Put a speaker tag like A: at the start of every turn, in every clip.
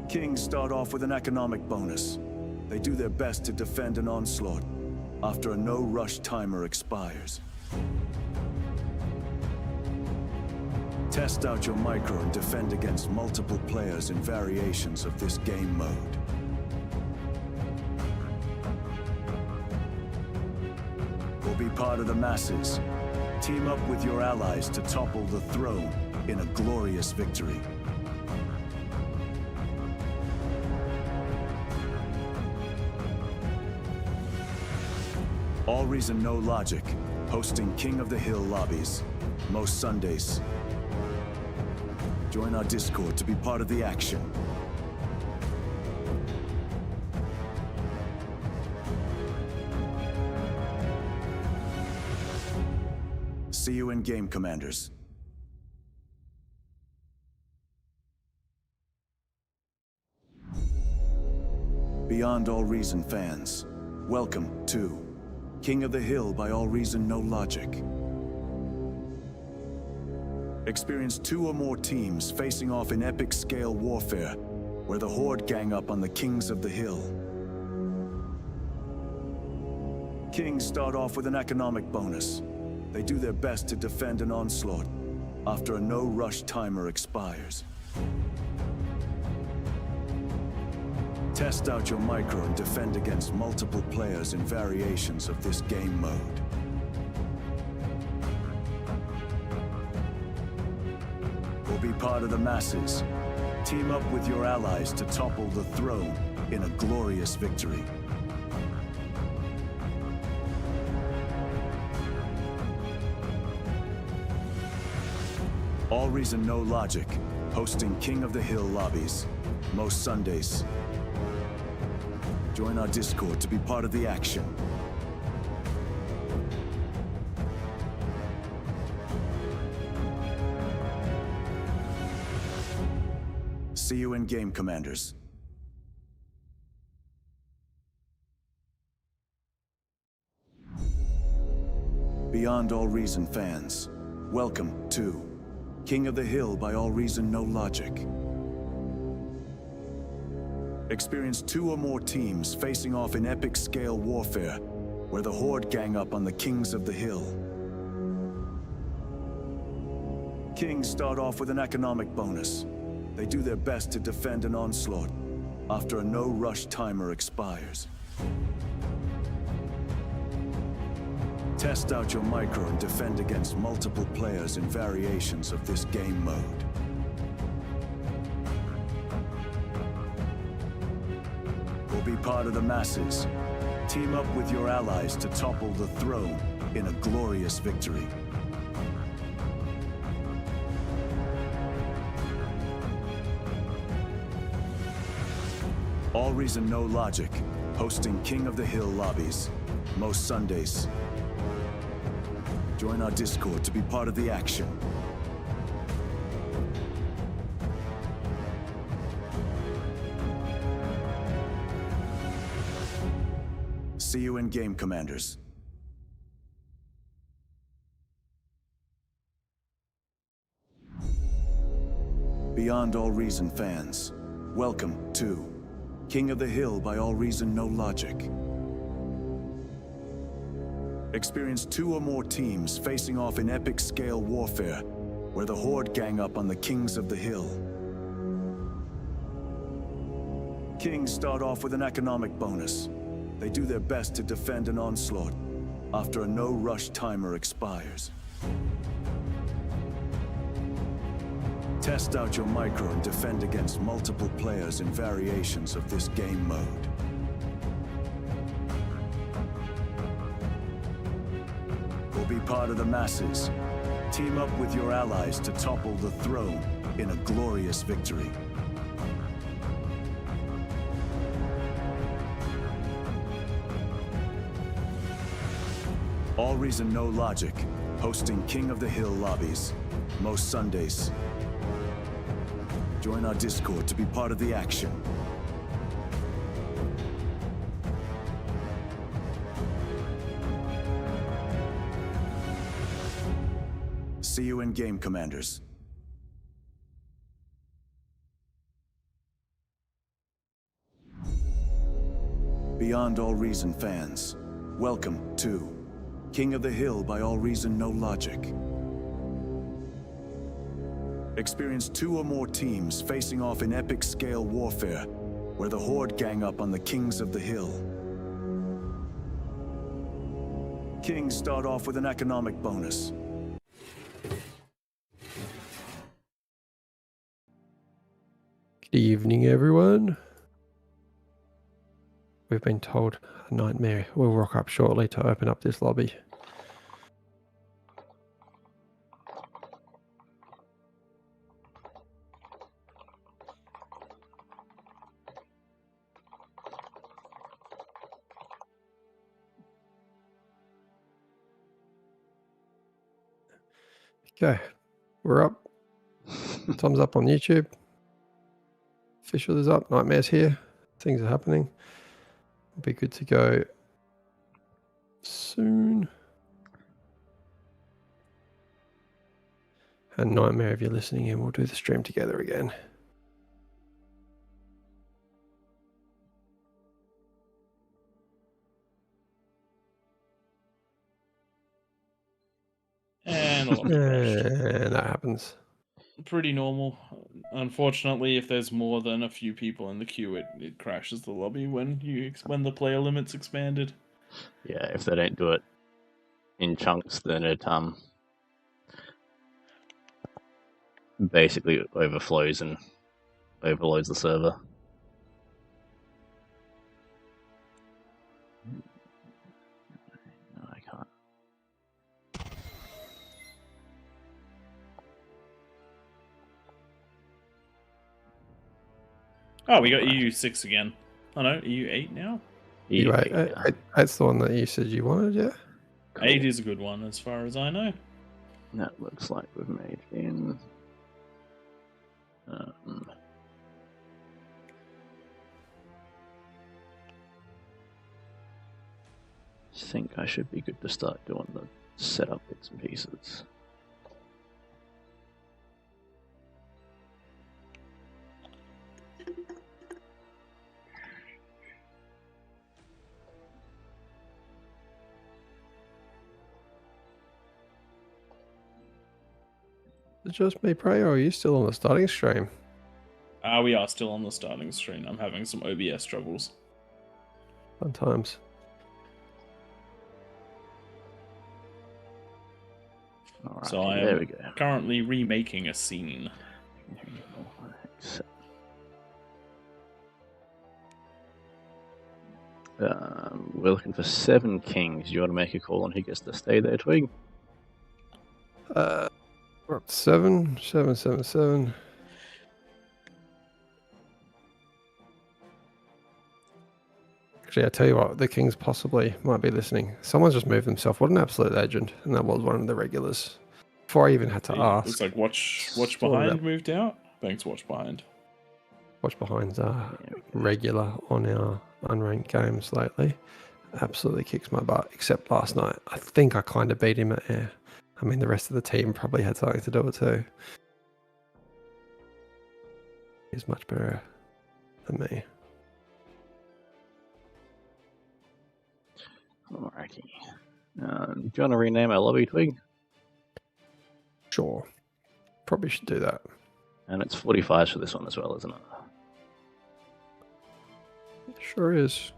A: Kings start off with an economic bonus. They do their best to defend an onslaught after a no-rush timer expires. Test out your micro and defend against multiple players in variations of this game mode. Or be part of the masses. Team up with your allies to topple the throne in a glorious victory. AllReasonNoLogic, hosting King of the Hill lobbies, most Sundays. Join our Discord to be part of the action. See you in game, Commanders. Beyond All Reason fans, welcome to King of the Hill by AllReasonNoLogic. Experience 2 or more teams facing off in epic scale warfare, where the Horde gang up on the Kings of the Hill. Kings start off with an economic bonus. They do their best to defend an onslaught after a no-rush timer expires. Test out your micro and defend against multiple players in variations of this game mode. Or be part of the masses. Team up with your allies to topple the throne in a glorious victory. AllReasonNoLogic, hosting King of the Hill lobbies, most Sundays. Join our Discord to be part of the action. See you in game, Commanders. Beyond All Reason fans, welcome to King of the Hill by AllReasonNoLogic. Experience 2 or more teams facing off in epic scale warfare, where the Horde gang up on the Kings of the Hill. Kings start off with an economic bonus. They do their best to defend an onslaught after a no-rush timer expires. Test out your micro and defend against multiple players in variations of this game mode. Or be part of the masses. Team up with your allies to topple the throne in a glorious victory. AllReasonNoLogic, hosting King of the Hill lobbies, most Sundays. Join our Discord to be part of the action. See you in game, Commanders. Beyond All Reason fans, welcome to King of the Hill by AllReasonNoLogic. Experience 2 or more teams facing off in epic scale warfare, where the Horde gang up on the Kings of the Hill. Kings start off with an economic bonus. They do their best to defend an onslaught after a no-rush timer expires. Test out your micro and defend against multiple players in variations of this game mode. Or be part of the masses. Team up with your allies to topple the throne in a glorious victory. AllReasonNoLogic, hosting King of the Hill lobbies, most Sundays. Join our Discord to be part of the action. See you in game, Commanders. Beyond All Reason fans, welcome to King of the Hill by AllReasonNoLogic. Experience 2 or more teams facing off in epic scale warfare, where the Horde gang up on the Kings of the Hill. Kings start off with an economic bonus.
B: Good evening, everyone. We've been told a nightmare will rock up shortly to open up this lobby. Okay, we're up. Thumbs up on YouTube. Official is up. Nightmare's here. Things are happening. We'll be good to go soon. And Nightmare, if you're listening in, we'll do the stream together again.
C: And a lobby crashed.
B: And that happens.
C: Pretty normal. Unfortunately, if there's more than a few people in the queue, it crashes the lobby when the player limit's expanded.
D: Yeah, if they don't do it in chunks, then it basically overflows and overloads the server. No, I can't.
C: Oh, we got EU6 again. Oh no, EU8 now?
B: That's the one that you said you wanted, yeah?
D: Cool.
C: 8 is a good one, as far as I know.
D: That looks like we've made in. I think I should be good to start doing the setup bits and pieces.
B: Is it just me, Prey, or are you still on the starting stream?
C: We are still on the starting screen. I'm having some OBS troubles.
B: Fun times.
D: Alright,
C: So I
D: there
C: am
D: we go.
C: currently remaking a scene.
D: We're looking for 7 kings. You want to make a call on who gets to stay there, Twig?
B: We're up to 7. Actually, I tell you what, the Kings possibly might be listening. Someone's just moved themselves. What an absolute legend. And that was one of the regulars. Before I even had to ask.
C: Looks like Watch
B: Sort
C: Behind
B: of
C: moved out. Thanks, Watch Behind.
B: Watch Behind's regular on our unranked games lately. Absolutely kicks my butt, except last night. I think I kind of beat him at air. I mean, the rest of the team probably had something to do with it too. He's much better than me.
D: Alrighty. Do you want to rename our lobby, Twig?
B: Sure. Probably should do that.
D: And it's 45 for this one as well, isn't it?
B: Sure is.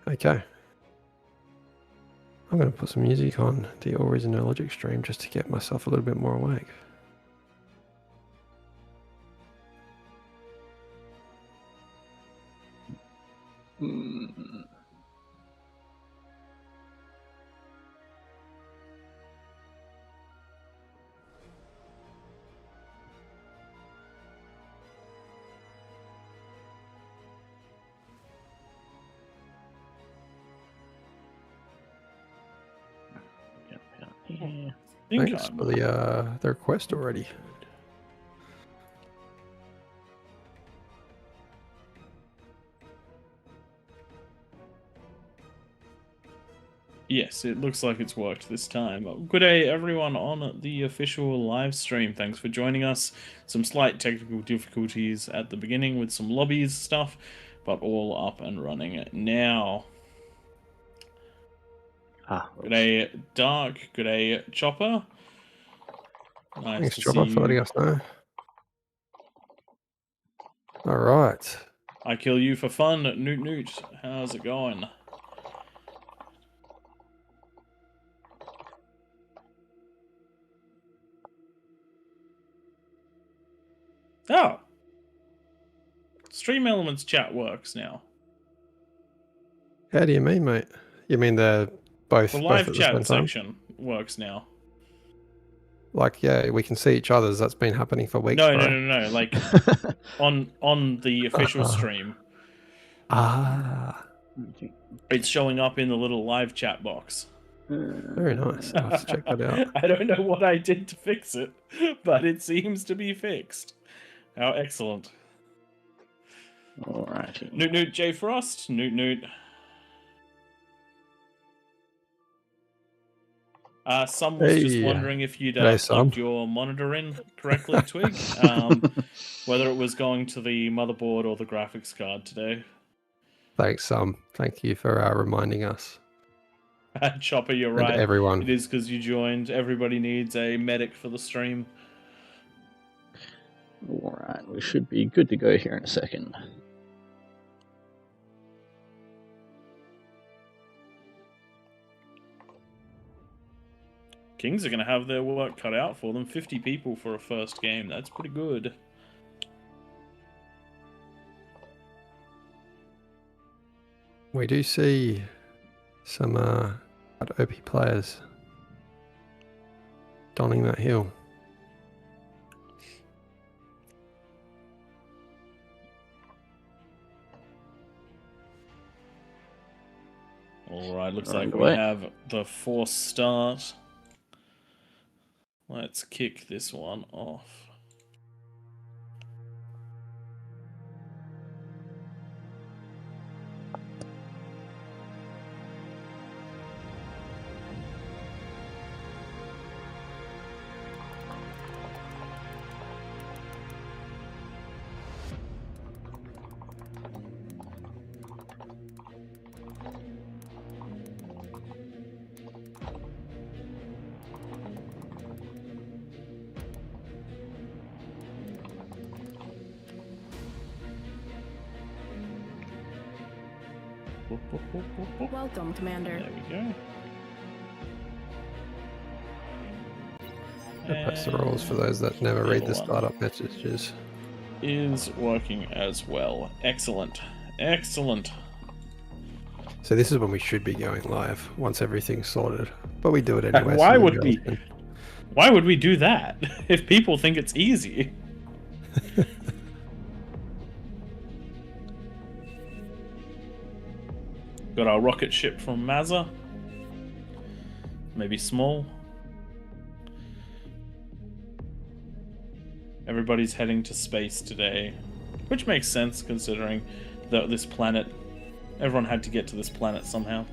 B: Okay. I'm going to put some music on the AllReasonNoLogic stream just to get myself a little bit more awake.
D: Yeah.
B: Thanks for the request already.
C: Yes, it looks like it's worked this time. Good day, everyone on the official live stream. Thanks for joining us. Some slight technical difficulties at the beginning with some lobbies stuff, but all up and running now. Good day, Dark. Good day, Chopper. Nice
B: Thanks,
C: to
B: Chopper,
C: see
B: for letting
C: you.
B: us know. All right.
C: I kill you for fun, Newt Newt. How's it going? Oh! Stream Elements chat works now.
B: How do you mean, mate? You mean they're both
C: The
B: both
C: live
B: at the same
C: chat
B: time?
C: section works now.
B: Like, yeah, we can see each other's. That's been happening for weeks,
C: No,
B: bro.
C: no. Like, on the official stream, it's showing up in the little live chat box.
B: Very nice. I'll have to check that out.
C: I don't know what I did to fix it, but it seems to be fixed. How excellent.
D: Alrighty.
C: Newt Newt J Frost. Newt Newt. Some was just
B: Hey,
C: wondering if you'd
B: g'day,
C: plugged
B: Sam.
C: your monitor in correctly, Twig. Whether it was going to the motherboard or the graphics card today.
B: Thanks, Sam. Thank you for reminding us.
C: Chopper, you're
B: And
C: right.
B: everyone.
C: It is because you joined. Everybody needs a medic for the stream.
D: Alright, we should be good to go here in a second.
C: Kings are going to have their work cut out for them. 50 people for a first game. That's pretty good.
B: We do see some OP players donning that hill.
C: Alright, looks
D: Right
C: like
D: away.
C: we have the forced start. Let's kick this one off.
E: Welcome, Commander.
C: There we go.
B: That's the rules for those that never read the
C: Level one
B: startup messages.
C: is working as well. Excellent. Excellent.
B: So this is when we should be going live once everything's sorted, but we do it anyway.
C: Why
B: so
C: would
B: you
C: we?
B: guys can-
C: Why would we do that if people think it's easy? Got our rocket ship from Mazza. Maybe small. Everybody's heading to space today, which makes sense considering that this planet, everyone had to get to this planet somehow.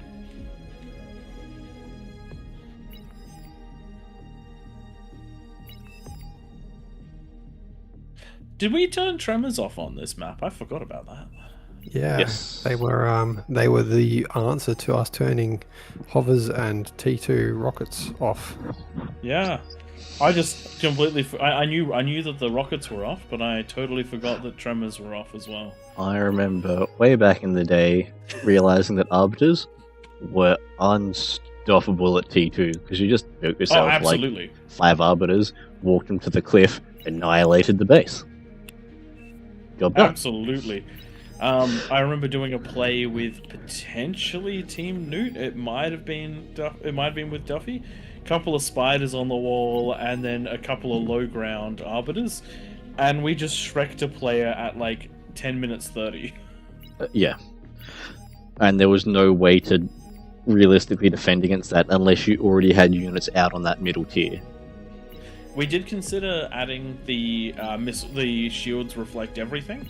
C: Did we turn tremors off on this map? I forgot about that.
B: Yeah,
D: Yes.
B: they were the answer to us turning hovers and T2 rockets off.
C: Yeah, I just completely. I knew that the rockets were off, but I totally forgot that tremors were off as well.
D: I remember way back in the day realizing that arbiters were unstoppable at T2 because you just built
C: Oh,
D: yourself like
C: absolutely.
D: 5 arbiters, walked them to the cliff, annihilated the base. Job done.
C: Absolutely. I remember doing a play with potentially Team Newt. It might have been with Duffy. Couple of spiders on the wall, and then a couple of low ground arbiters, and we just shreked a player at like 10 minutes 30.
D: Yeah. And there was no way to realistically defend against that unless you already had units out on that middle tier.
C: We did consider adding the shields reflect everything,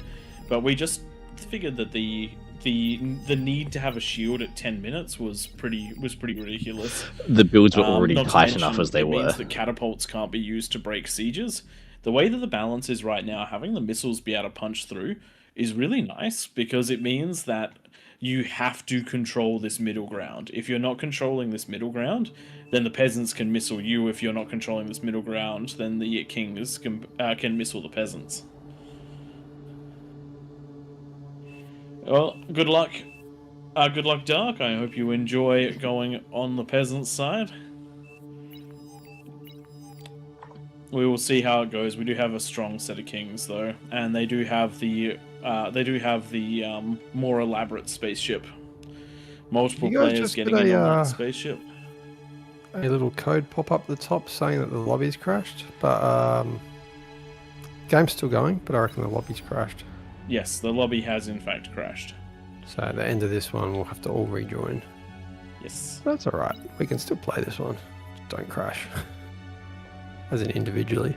C: but we just figured that the the need to have a shield at 10 minutes was pretty ridiculous.
D: The builds were already
C: Not to
D: tight
C: mention,
D: enough as they
C: it
D: were.
C: means that catapults can't be used to break sieges. The way that the balance is right now, having the missiles be able to punch through is really nice, because it means that you have to control this middle ground. If you're not controlling this middle ground, then the peasants can missile you. If you're not controlling this middle ground, then the kings can missile the peasants. Well, good luck. Good luck, Dark. I hope you enjoy going on the peasants' side. We will see how it goes. We do have a strong set of kings, though, and they do have the more elaborate spaceship. Multiple players getting in on that spaceship.
B: A little code pop up at the top saying that the lobby's crashed, but game's still going, but I reckon the lobby's crashed.
C: Yes, the lobby has in fact crashed.
B: So at the end of this one, we'll have to all rejoin.
C: Yes.
B: That's all right. We can still play this one. Don't crash. As in individually.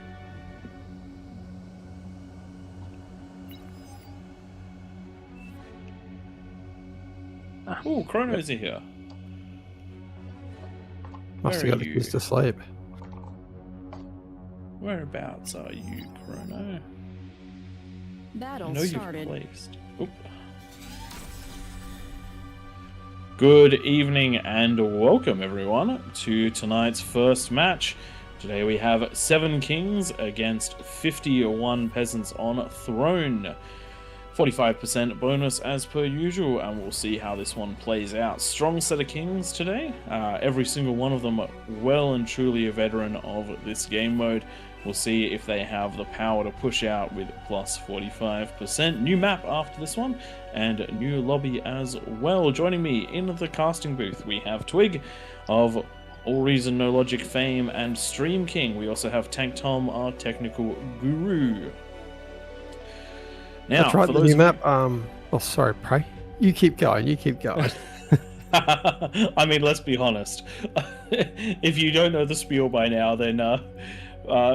C: Oh, Chronos are here.
B: Must
C: Where
B: have got
C: are
B: the
C: you?
B: kids to sleep.
C: Whereabouts are you, Chrono?
E: Battle
C: I know you've
E: started.
C: placed. Oop. Good evening and welcome everyone to tonight's first match. Today we have 7 kings against 51 peasants on throne. 45% bonus as per usual, and we'll see how this one plays out. Strong set of kings today. Every single one of them well and truly a veteran of this game mode. We'll see if they have the power to push out with plus 45%. New map after this one, and a new lobby as well. Joining me in the casting booth, we have Twig of AllReasonNoLogic fame and Stream King. We also have Tank Tom, our technical guru. Now,
B: That's right,
C: for
B: the
C: those
B: new map. Oh, sorry, Prey. You keep going. You keep going.
C: I mean, let's be honest. If you don't know the spiel by now, then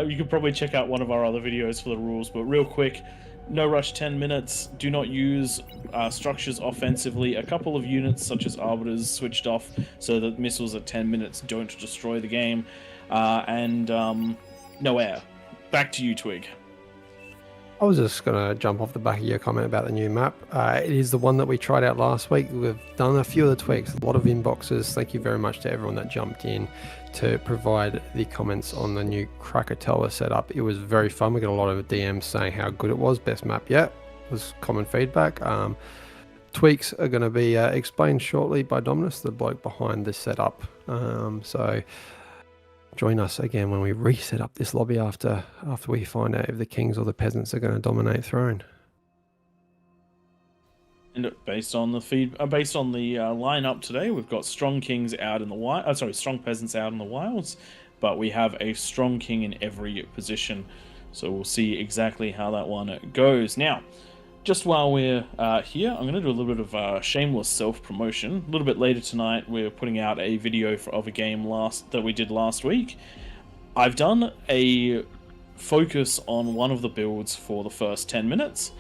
C: you could probably check out one of our other videos for the rules. But real quick, no rush 10 minutes. Do not use structures offensively. A couple of units, such as arbiters, switched off so that missiles at 10 minutes don't destroy the game. And no air. Back to you, Twig.
B: I was just going to jump off the back of your comment about the new map. It is the one that we tried out last week. We've done a few of the tweaks, a lot of inboxes. Thank you very much to everyone that jumped in to provide the comments on the new Krakatoa setup. It was very fun. We got a lot of DMs saying how good it was. Best map yet was common feedback. Tweaks are going to be explained shortly by Dominus, the bloke behind this setup. So join us again when we reset up this lobby after we find out if the kings or the peasants are going to dominate throne.
C: And based on the lineup today, we've got strong kings out in the wild. Strong peasants out in the wilds, but we have a strong king in every position. So we'll see exactly how that one goes. Now, just while we're here, I'm going to do a little bit of shameless self-promotion. A little bit later tonight, we're putting out a video of a game that we did last week. I've done a focus on one of the builds for the first 10 minutes.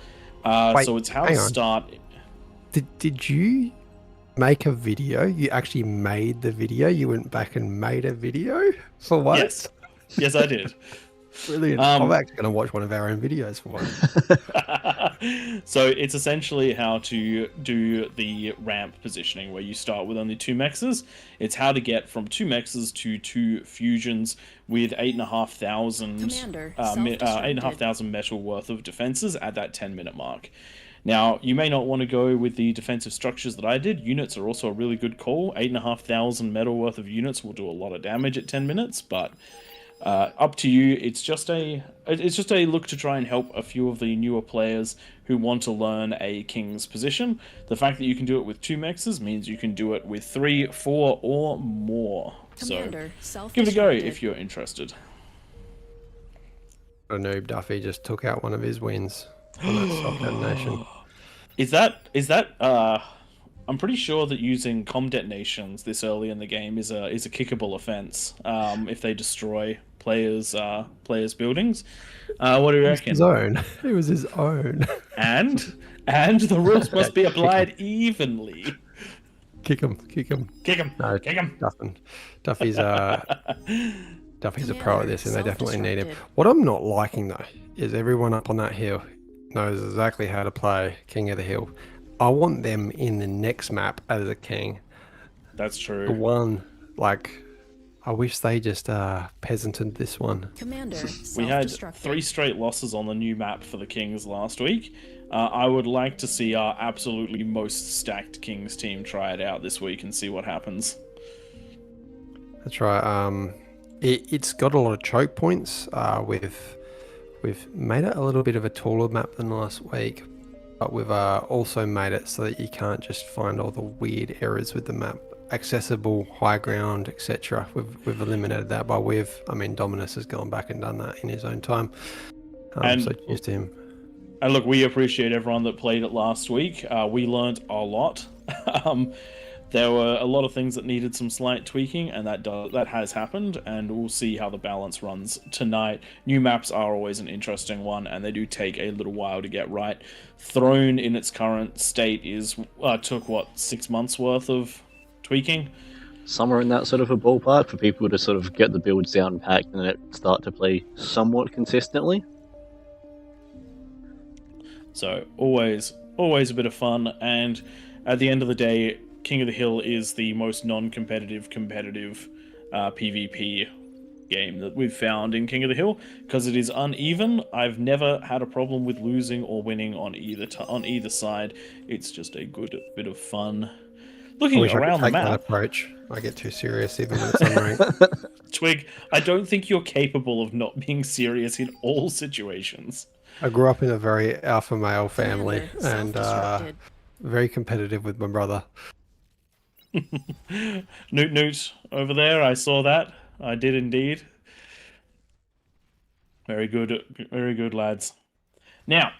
B: Wait,
C: so it's how to start.
B: Did you make a video? You actually made the video? You went back and made a video? For what?
C: Yes. Yes, I did.
B: Brilliant. I'm actually going to watch one of our own videos for one.
C: So it's essentially how to do the ramp positioning, where you start with only 2 mexes. It's how to get from 2 mexes to 2 fusions with 8,500 metal worth of defenses at that 10-minute mark. Now, you may not want to go with the defensive structures that I did. Units are also a really good call. 8,500 metal worth of units will do a lot of damage at 10 minutes, but up to you. It's just a look to try and help a few of the newer players who want to learn a king's position. The fact that you can do it with 2 mexes means you can do it with 3, 4, or more.
E: Commander,
C: so give it a go if you're interested.
B: A noob Duffy just took out one of his wins on that Stockhead Nation.
C: Is that I'm pretty sure that using comm detonations this early in the game is a kickable offense if they destroy players' buildings. What do you reckon?
B: His own. It was his own.
C: And And the rules must be
B: Yeah,
C: applied evenly.
B: Kick him, kick him.
C: Kick him,
B: No,
C: kick him.
B: Duffy's Duffy's a pro at this, and they definitely need him.
E: Self-destructed.
B: What I'm not liking though is everyone up on that hill knows exactly how to play King of the Hill. I want them in the next map as a king.
C: That's
B: The
C: true.
B: one, like, I wish they just peasanted this one.
E: Commander,
C: We had
E: self-destructed.
C: 3 straight losses on the new map for the Kings last week. I would like to see our absolutely most stacked Kings team try it out this week and see what happens.
B: That's right. It's got a lot of choke points. We've made it a little bit of a taller map than last week, but we've also made it so that you can't just find all the weird errors with the map. Accessible, high ground, etc. We've eliminated that by I mean, Dominus has gone back and done that in his own time.
C: And-
B: So cheers to him.
C: And look, we appreciate everyone that played it last week. We learned a lot. There were a lot of things that needed some slight tweaking, and that has happened, and we'll see how the balance runs tonight. New maps are always an interesting one, and they do take a little while to get right. Throne in its current state took, 6 months worth of tweaking?
D: Somewhere in that sort of a ballpark for people to sort of get the builds down packed and then it start to play somewhat consistently.
C: So always a bit of fun, and at the end of the day, King of the Hill is the most non-competitive competitive PvP game that we've found in King of the Hill because it is uneven. I've never had a problem with losing or winning on either side. It's just a good bit of fun.
B: I
C: Looking
B: wish I
C: around
B: could
C: the
B: take that
C: map,
B: approach. I get too serious even when it's unranked.
C: Twig, I don't think you're capable of not being serious in all situations.
B: I grew up in a very alpha male family
E: Commander,
B: and
E: self-destructed.
B: very competitive with my brother.
C: Newt over there, I saw that. I did indeed. Very good, lads. Now,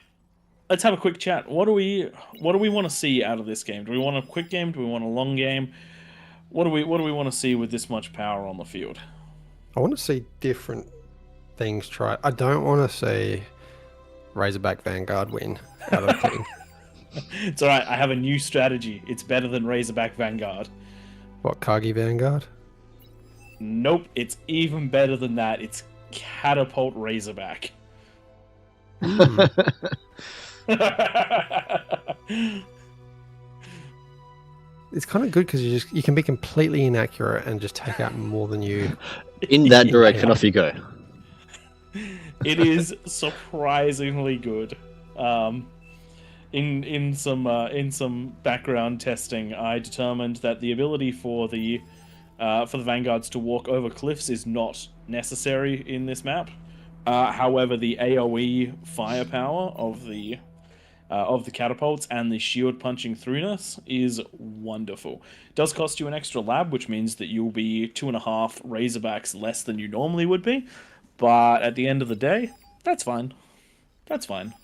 C: let's have a quick chat. What do we want to see out of this game? Do we want a quick game? Do we want a long game? What do we want to see with this much power on the field?
B: I want to see different things tried. I don't want to see Razorback Vanguard win out of King.
C: It's alright, I have a new strategy. It's better than Razorback Vanguard.
B: What, Kagi Vanguard?
C: Nope, it's even better than that. It's Catapult Razorback.
B: It's kind of good because you can be completely inaccurate and just take out more than you.
D: In that
B: Yeah.
D: direction, off you go.
C: It is surprisingly good. In some background testing, I determined that the ability for the vanguards to walk over cliffs is not necessary in this map. However, the AOE firepower of the catapults and the shield punching throughness is wonderful. It does cost you an extra lab, which means that you'll be 2.5 Razorbacks less than you normally would be. But at the end of the day, that's fine. That's fine.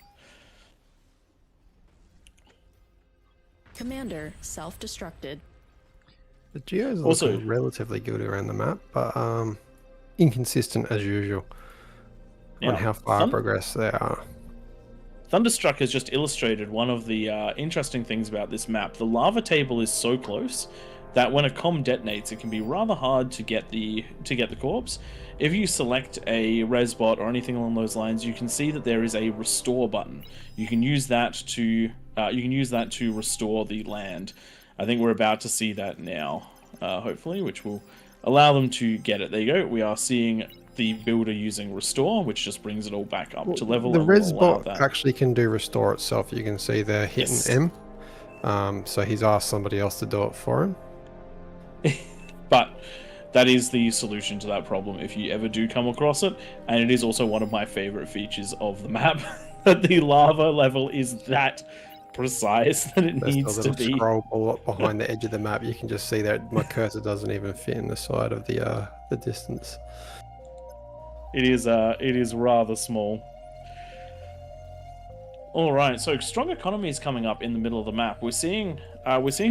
E: Commander, self-destructed.
B: The Geos are
C: Also-
B: looking relatively good around the map, but inconsistent as usual on
C: Now,
B: how far progressed they are.
C: Thunderstruck has just illustrated one of the interesting things about this map. The lava table is so close that when a comm detonates, it can be rather hard to get the corpse. If you select a resbot or anything along those lines, you can see that there is a restore button. You can use that to restore the land. I think we're about to see that now, hopefully, which will allow them to get it. There you go. We are seeing the builder using restore, which just brings it all back up to level.
B: The
C: and will allow
B: resbot
C: that.
B: actually can do restore itself. You can see they're hitting
C: Yes.
B: M. So he's asked somebody else to do it for him.
C: But that is the solution to that problem if you ever do come across it, and it is also one of my favorite features of the map, that the lava level is that precise that it
B: There's a
C: needs to
B: little
C: be.
B: scroll behind the edge of the map. You can just see that my cursor doesn't even fit in the side of the distance.
C: It is rather small. All right, so strong economy is coming up in the middle of the map. We're seeing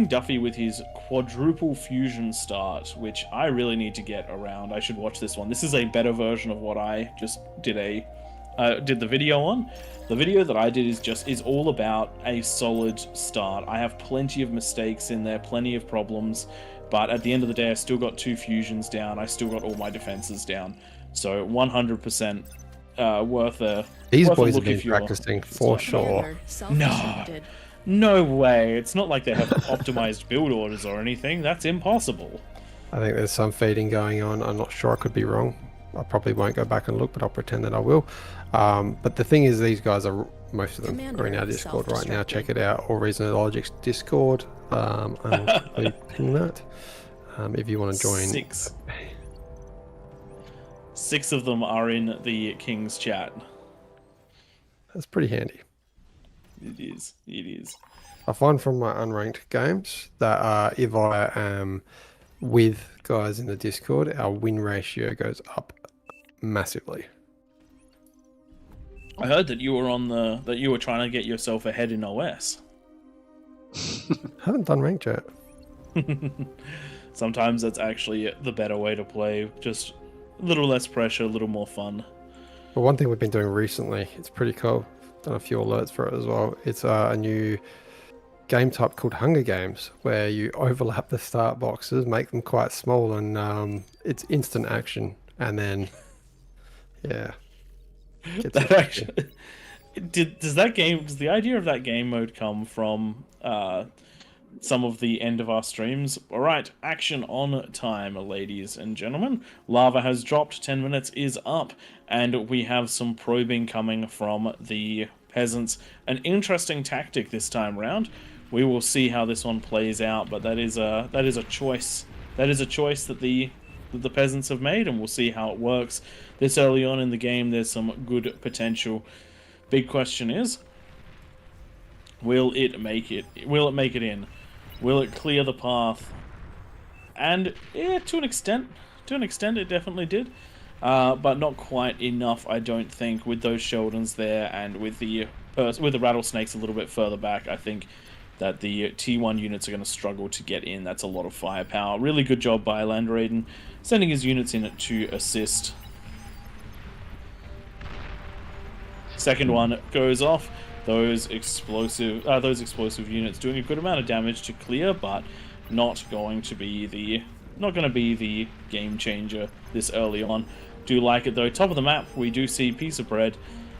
C: Duffy with his quadruple fusion start, which I really need to get around. I should watch this one. This is a better version of what I just did a did the video on. The video that I did is all about a solid start. I have plenty of mistakes in there, plenty of problems, but at the end of the day, I still got 2 fusions down. I still got all my defenses down. So 100% worth a
B: These
C: worth a
B: boys have
C: look
B: been
C: if you're
B: practicing for sure.
E: Commander self-destructed.
C: No way. It's not like they have optimized build orders or anything. That's impossible.
B: I think there's some feeding going on. I'm not sure. I could be wrong. I probably won't go back and look, but I'll pretend that I will. But the thing is, these guys are, most of them
E: Commander
B: are in our Discord right now.
E: self-destructed.
B: Check it out. AllReasonNoLogic's Discord. I'll quickly ping that. If you want to join.
C: 6 of them are in the King's chat.
B: That's pretty handy.
C: It is. It is.
B: I find from my unranked games that if I am with guys in the Discord, our win ratio goes up massively.
C: I heard that you were that you were trying to get yourself ahead in OS.
B: Haven't done ranked yet.
C: Sometimes that's actually the better way to play. Just a little less pressure, a little more fun.
B: But one thing we've been doing recently, it's pretty cool. Done a few alerts for it as well. It's a new game type called Hunger Games, where you overlap the start boxes, make them quite small, and it's instant action. And then, yeah.
C: That actually, does the idea of that game mode come from some of the end of our streams? All right, action on time, ladies and gentlemen. Lava has dropped, 10 minutes is up, and we have some probing coming from the peasants. An interesting tactic this time round. We will see how this one plays out, but that is a choice. That is a choice that the peasants have made, and we'll see how it works. This early on in the game, there's some good potential. Big question is, will it make it? Will it make it in? Will it clear the path? And yeah, to an extent, it definitely did, but not quite enough, I don't think, with those Sheldons there and with the rattlesnakes a little bit further back. I think that the T1 units are going to struggle to get in. That's a lot of firepower. Really good job by Landraiden, sending his units in to assist. Second one goes off. Those explosive units doing a good amount of damage to clear, but not going to be the game changer this early on. Do like it though. Top of the map, we do see Piece of Bread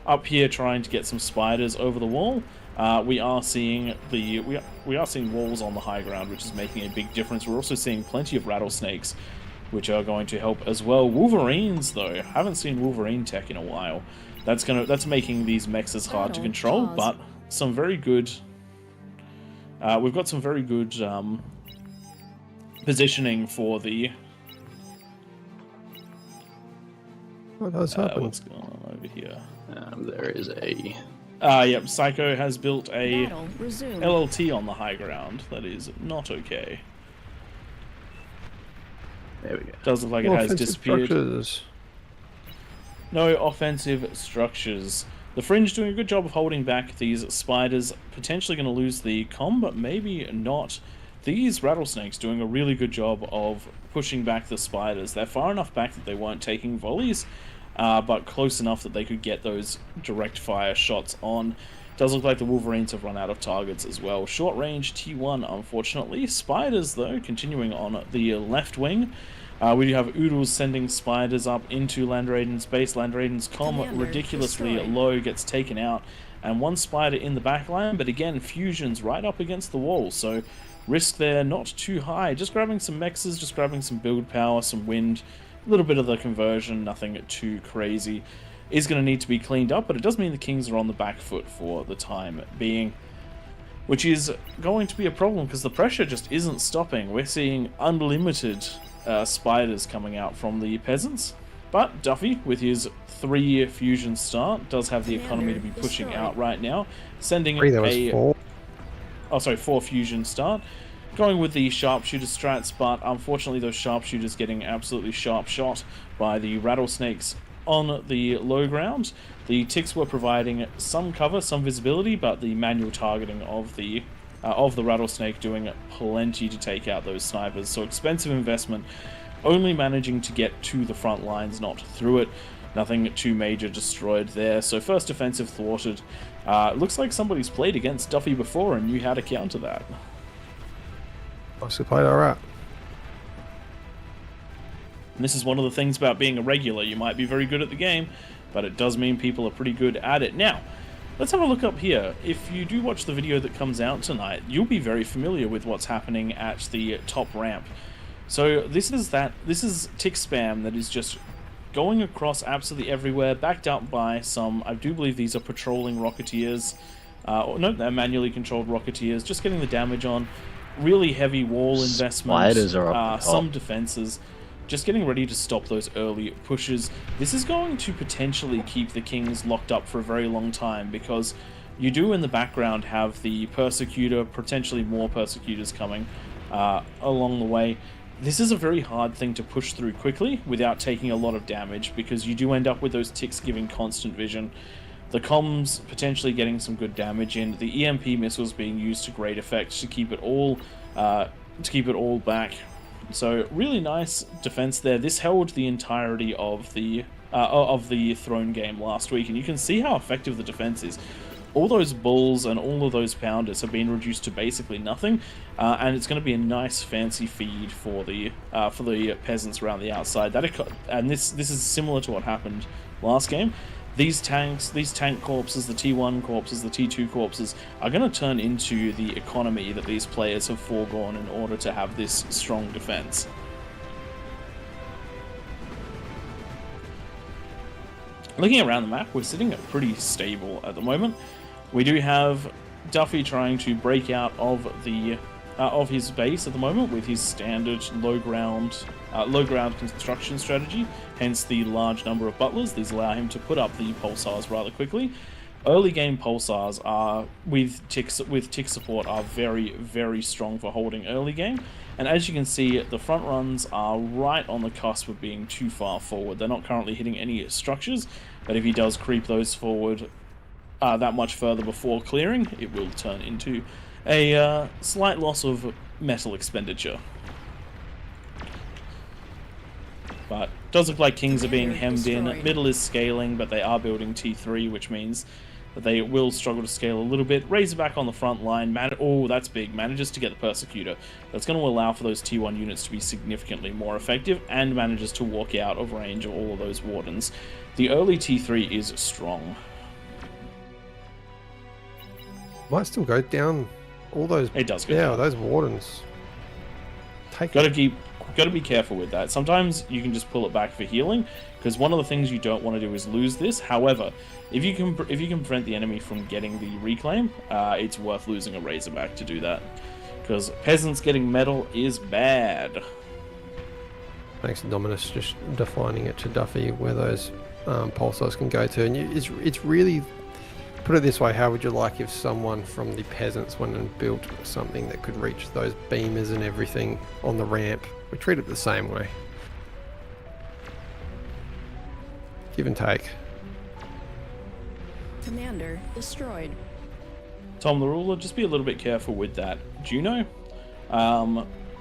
C: up here trying to get some spiders over the wall. We are seeing walls on the high ground, which is making a big difference. We're also seeing plenty of rattlesnakes, which are going to help as well. Wolverines though, haven't seen Wolverine tech in a while. That's making these mechs as hard to control, but some very good. We've got some very good positioning for the.
B: What has happened?
C: What's going on over here?
D: There is a.
C: Yep, Psycho has built a
E: Battle resumed.
C: LLT on the high ground. That is not okay.
D: There we go.
C: Does look like it has
B: Offensive
C: disappeared.
B: structures.
C: No offensive structures. The Fringe doing a good job of holding back these spiders. Potentially going to lose the comm, but maybe not. These rattlesnakes doing a really good job of pushing back the spiders. They're far enough back that they weren't taking volleys, but close enough that they could get those direct fire shots on. Does look like the Wolverines have run out of targets as well. Short range T1, unfortunately. Spiders, though, continuing on the left wing. We do have Oodles sending spiders up into Landraiden's base. Landraiden's comm
E: Commander
C: ridiculously
E: destroyed.
C: low, gets taken out. And one spider in the back line, but again, fusions right up against the wall. So risk there not too high. Just grabbing some mexes, just grabbing some build power, some wind. A little bit of the conversion, nothing too crazy. Is going to need to be cleaned up, but it does mean the Kings are on the back foot for the time being. Which is going to be a problem, because the pressure just isn't stopping. We're seeing unlimited spiders coming out from the peasants. But Duffy, with his 3-year fusion start, does have the economy to be pushing
E: destroyed.
C: out right now. Sending
B: Three, there was
C: a...
B: 4.
C: Oh, sorry, 4 fusion start. Going with the sharpshooter strats, but unfortunately those sharpshooters getting absolutely sharp shot by the rattlesnakes on the low ground. The ticks were providing some cover, some visibility, but the manual targeting of the rattlesnake doing plenty to take out those snipers. So expensive investment, only managing to get to the front lines, not through it. Nothing too major destroyed there. So first defensive thwarted. Looks like somebody's played against Duffy before and knew how to counter that.
B: Nicely played, alright.
C: And this is one of the things about being a regular. You might be very good at the game, but it does mean people are pretty good at it. Now, let's have a look up here. If you do watch the video that comes out tonight, you'll be very familiar with what's happening at the top ramp. So this is tick spam that is just going across absolutely everywhere, backed up by some, I do believe these are patrolling Rocketeers. No, they're manually controlled Rocketeers, just getting the damage on. Really heavy wall investment.
D: Spiders are up
C: some defenses. Just getting ready to stop those early pushes. This is going to potentially keep the Kings locked up for a very long time, because you do in the background have the Persecutor, potentially more Persecutors coming along the way. This is a very hard thing to push through quickly without taking a lot of damage, because you do end up with those ticks giving constant vision. The comms potentially getting some good damage in. The EMP missiles being used to great effect to keep it all back. So really nice defense there. This held the entirety of the throne game last week, and you can see how effective the defense is. All those bulls and all of those pounders have been reduced to basically nothing, and it's going to be a nice fancy feed for the peasants around the outside. And this is similar to what happened last game. These tank corpses, the T1 corpses, the T2 corpses, are going to turn into the economy that these players have foregone in order to have this strong defense. Looking around the map, we're sitting at pretty stable at the moment. We do have Duffy trying to break out of his base at the moment with his standard low ground construction strategy, hence the large number of butlers. These allow him to put up the pulsars rather quickly. Early game pulsars are with tick support are very, very strong for holding early game, and as you can see, the front runs are right on the cusp of being too far forward. They're not currently hitting any structures, but if he does creep those forward that much further before clearing, it will turn into a slight loss of metal expenditure. But does look like Kings are being hemmed in. Middle is scaling, but they are building T3, which means that they will struggle to scale a little bit. Razorback on the front line. Oh, that's big. Manages to get the Persecutor. That's going to allow for those T1 units to be significantly more effective, and manages to walk out of range of all of those Wardens. The early T3 is strong.
B: Might still go down all those.
C: It does go
B: down.
C: down.
B: Those Wardens.
C: Got to be careful with that. Sometimes you can just pull it back for healing, because one of the things you don't want to do is lose this. However, if you can prevent the enemy from getting the reclaim, it's worth losing a Razorback to do that, because peasants getting metal is bad.
B: Thanks to Dominus just defining it to Duffy where those pulsars can go to, and it's really. Put it this way, how would you like if someone from the peasants went and built something that could reach those beamers and everything on the ramp? We treat it the same way. Give and take.
E: Commander destroyed.
C: Tom the Ruler, just be a little bit careful with that Juno.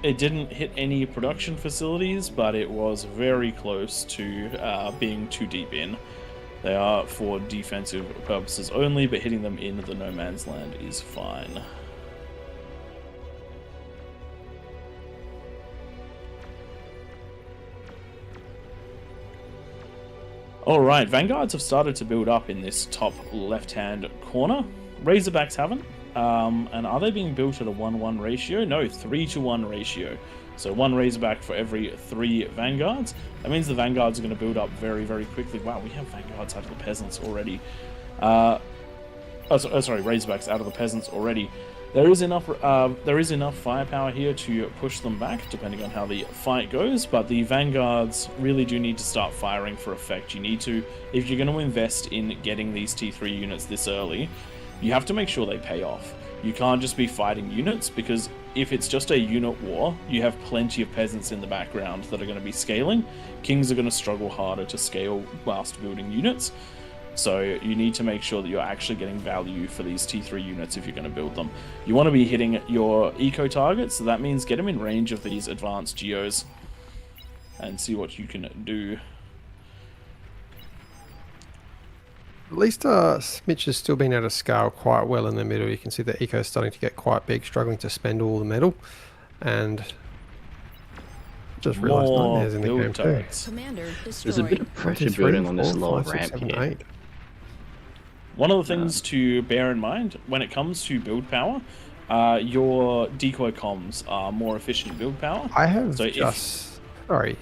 C: It didn't hit any production facilities, but it was very close to being too deep in. They are for defensive purposes only, but hitting them in the no man's land is fine. Alright, Vanguards have started to build up in this top left-hand corner. Razorbacks haven't. And are they being built at a 1-1 ratio? No, 3-to-1 ratio. So 1 Razorback for every 3 Vanguards. That means the Vanguards are going to build up very, very quickly. Wow, we have Vanguards out of the Peasants already. Sorry, Razorbacks out of the Peasants already. There is enough firepower here to push them back, depending on how the fight goes, but the Vanguards really do need to start firing for effect. You need to, if you're going to invest in getting these T3 units this early, you have to make sure they pay off. You can't just be fighting units, because if it's just a unit war, you have plenty of peasants in the background that are going to be scaling. Kings are going to struggle harder to scale whilst building units. So you need to make sure that you're actually getting value for these T3 units if you're going to build them. You want to be hitting your eco targets, so that means get them in range of these advanced geos and see what you can do.
B: At least Smitch has still been able to scale quite well in the middle. You can see the eco is starting to get quite big, struggling to spend all the metal. And just realised
C: More
B: Nightmare's in the
C: build
B: game too.
C: turrets.
E: Commander
D: There's a
E: destroyed.
D: bit of
B: 1,
D: pressure
B: 2, 3,
D: building on this
B: 4,
D: lower
B: 5, 6,
D: ramp
B: 7,
D: here.
B: 8.
C: One of the things to bear in mind when it comes to build power, your decoy comms are more efficient build power.
B: I have
C: So if-
B: just,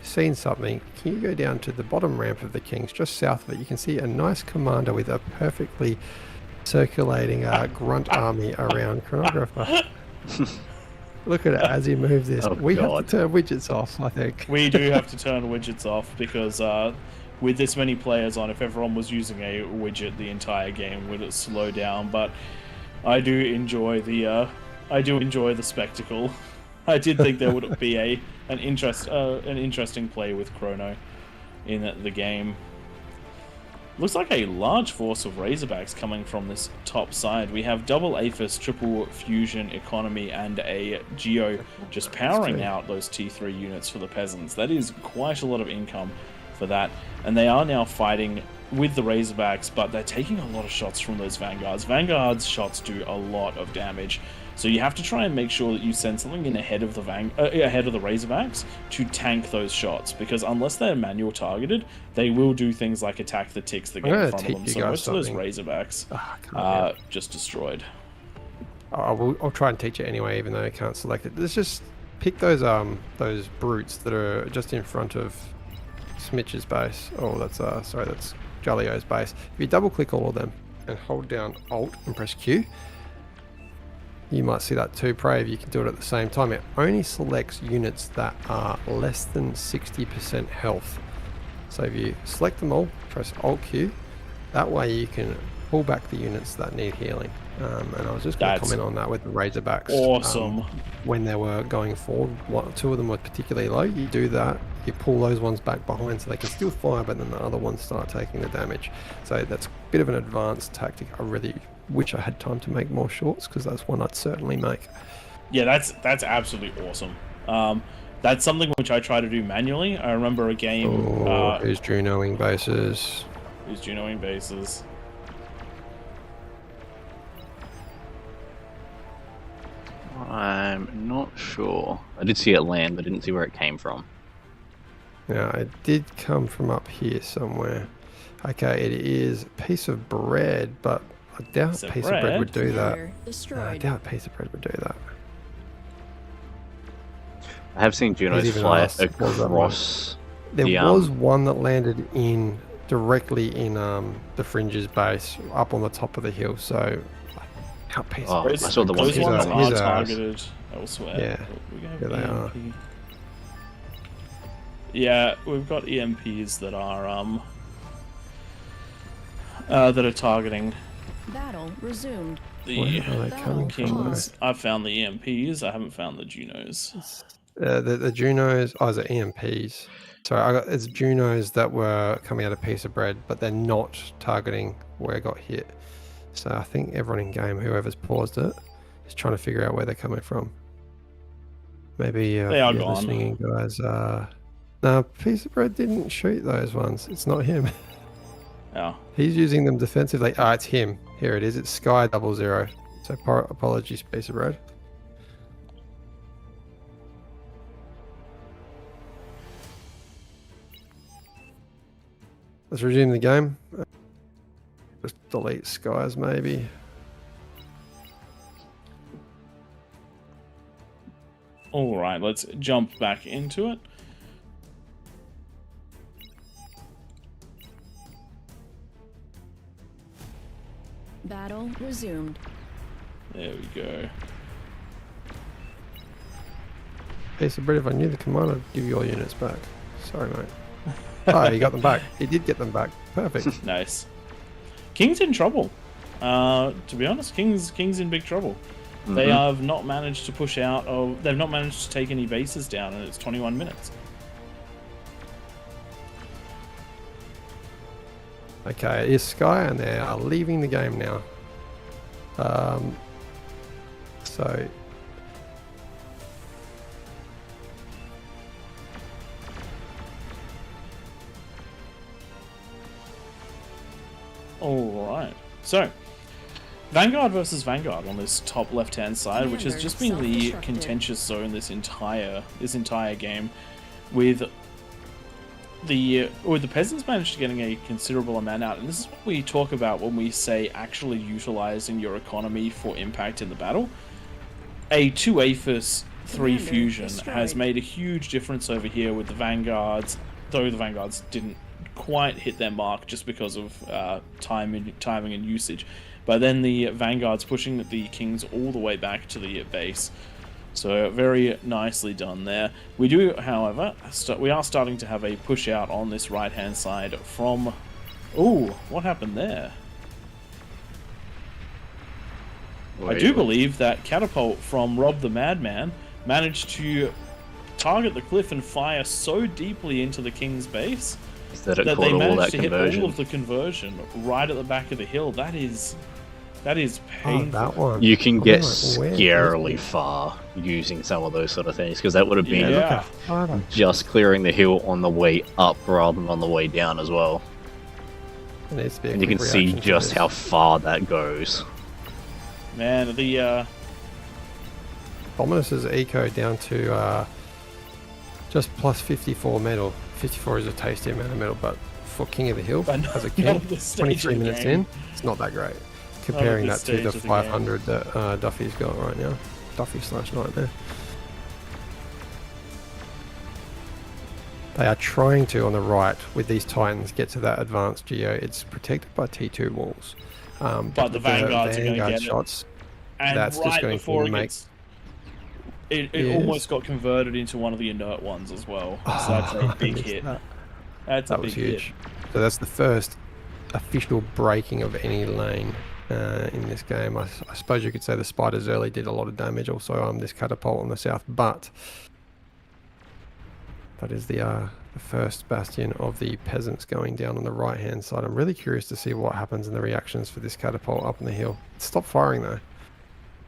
B: seen something. Can you go down to the bottom ramp of the Kings, just south of it? You can see a nice commander with a perfectly circulating grunt army around Chronographer. Look at it as he moves this.
D: Oh,
B: we have
D: God.
B: to turn widgets off, I think.
C: We do have to turn widgets off because with this many players on, if everyone was using a widget the entire game, would it slow down? But I do enjoy the spectacle. I did think there would be an interesting play with Chrono in the game. Looks like a large force of Razorbacks coming from this top side. We have double APHIS, triple fusion economy, and a Geo just powering out those T3 units for the peasants. That is quite a lot of income for that. And they are now fighting with the Razorbacks, but they're taking a lot of shots from those Vanguards. Vanguard's shots do a lot of damage. So you have to try and make sure that you send something in ahead of the Razorbacks to tank those shots, because unless they're manual targeted, they will do things like attack the ticks that get in front of them. So most of those Razorbacks are just destroyed.
B: I'll try and teach it anyway, even though I can't select it. Let's just pick those brutes that are just in front of Smitch's base. Oh, that's that's Jolio's base. If you double click all of them and hold down Alt and press Q, you might see that too. Pray if you can do it at the same time. It only selects units that are less than 60% health. So if you select them all, press Alt Q, that way you can pull back the units that need healing. And I was just going to comment on that with the Razorbacks.
C: Awesome.
B: When they were going forward, two of them were particularly low. You do that, you pull those ones back behind so they can still fire, but then the other ones start taking the damage. So that's a bit of an advanced tactic. I really wish I had time to make more shorts, because that's one I'd certainly make.
C: Yeah, that's absolutely awesome. That's something which I try to do manually. I remember a game.
B: Who's Junoing bases?
C: Who's Junoing bases?
D: I'm not sure. I did see it land, but I didn't see where it came from.
B: Yeah, it did come from up here somewhere. Okay, it is a piece of bread, but I doubt a piece of bread would do that. I doubt a piece of bread would do that.
D: I have seen Junos fly across.
B: There was one that landed directly in the Fringe's base, up on the top of the hill. So,
D: I saw the one.
C: Those ones are targeted elsewhere.
B: Yeah,
C: we
B: they are.
C: Yeah, we've got EMPs that are targeting.
E: Battle resumed.
C: The
B: Where are they coming
C: Kings.
B: from?
C: I've found the EMPs. I haven't found the Junos.
B: The Junos. Oh, is it EMPs? Sorry, it's Junos that were coming out of piece of bread, but they're not targeting where it got hit. So I think everyone in game, whoever's paused it, is trying to figure out where they're coming from. Maybe
C: they are gone.
B: Listening in, guys. No, piece of bread didn't shoot those ones. It's not him.
C: Yeah.
B: He's using them defensively. Ah, it's him. Here it is. It's Sky 00. So apologies, piece of bread. Let's resume the game. Just delete skies, maybe.
C: All right, let's jump back into it.
E: Battle resumed.
C: There we go.
B: Piece of bread, if I knew the command, I'd give you all units back. Sorry, mate. Oh, he got them back. He did get them back. Perfect.
C: Nice. King's in trouble. To be honest, King's in big trouble. Mm-hmm. They have not managed to push out. They've not managed to take any bases down, and it's 21 minutes.
B: Okay, is Sky and they are leaving the game now. So
C: Alright. So, Vanguard versus Vanguard on this top left-hand side, which has just been the contentious zone this entire game, with the peasants managed to getting a considerable amount out, and this is what we talk about when we say actually utilizing your economy for impact in the battle. A 2 APHIS 3 fusion has made a huge difference over here with the Vanguards, though the Vanguards didn't quite hit their mark just because of timing and usage. But then the Vanguard's pushing the Kings all the way back to the base. So very nicely done there. We do, however, we are starting to have a push out on this right-hand side from... Ooh, what happened there? I do believe that Catapult from Rob the Madman managed to target the cliff and fire so deeply into the King's base that they managed to hit all of the conversion right at the back of the hill. That is painful.
B: Oh, that one.
D: You can get scarily far using some of those sort of things, because that would have been just clearing the hill on the way up rather than on the way down as well. And you can see just how far that goes.
C: Man, the
B: Dominus's eco down to just plus 54 metal. 54 is a tasty amount of metal, but for King of the Hill as a king, 23 minutes in, it's not that great. Comparing that to the 500 that Duffy's got right now. Duffy/Nightmare. They are trying to, on the right, with these Titans, get to that advanced geo. It's protected by T2 walls.
C: But the Vanguards are going to get
B: shots,
C: and
B: that's just going to make...
C: It almost got converted into one of the inert ones as well. So that's a big hit. That was huge. So that's the first official breaking of any lane in this game. I suppose you could say the spiders early did a lot of damage. Also, this catapult on the south, but that is the first bastion of the peasants going down on the right hand side. I'm really curious to see what happens in the reactions for this catapult up on the hill. Stop firing though.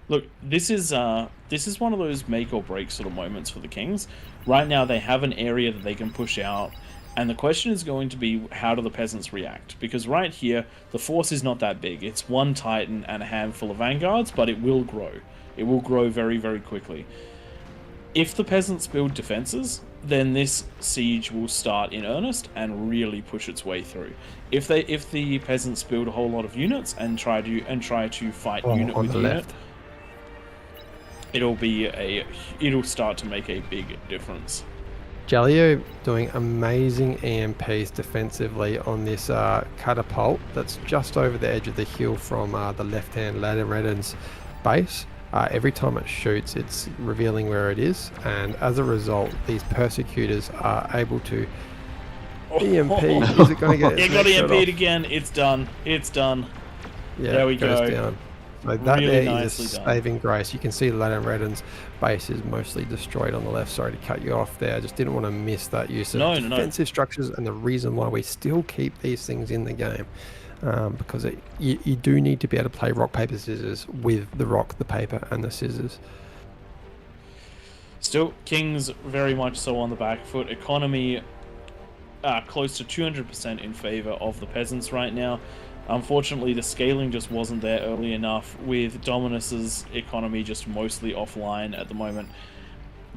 C: Look, this is one of those make or break sort of moments for the Kings. Right now they have an area that they can push out, and the question is going to be, how do the peasants react? Because right here, the force is not that big. It's one Titan and a handful of Vanguards, but it will grow. It will grow very, very quickly. If the peasants build defenses, then this siege will start in earnest and really push its way through. If the peasants build a whole lot of units and try to fight unit with unit, it'll start to make a big difference. Jalio doing amazing EMPs defensively on this catapult that's just over the edge of the hill from the left-hand ladder Redden's base. Every time it shoots, it's revealing where it is, and as a result, these persecutors are able to EMP. Is it going to get? It got EMP'd again. It's done. It's done. Yeah, there we go. Down. So that really there is a saving grace. You can see Latin Redden's base is mostly destroyed on the left. Sorry to cut you off there. I just didn't want to miss that use of defensive structures and the reason why we still keep these things in the game. Because you do need to be able to play rock, paper, scissors with the rock, the paper, and the scissors. Still, Kings very much so on the back foot. Economy close to 200% in favor of the peasants right now. Unfortunately, the scaling just wasn't there early enough, with Dominus's economy just mostly offline at the moment.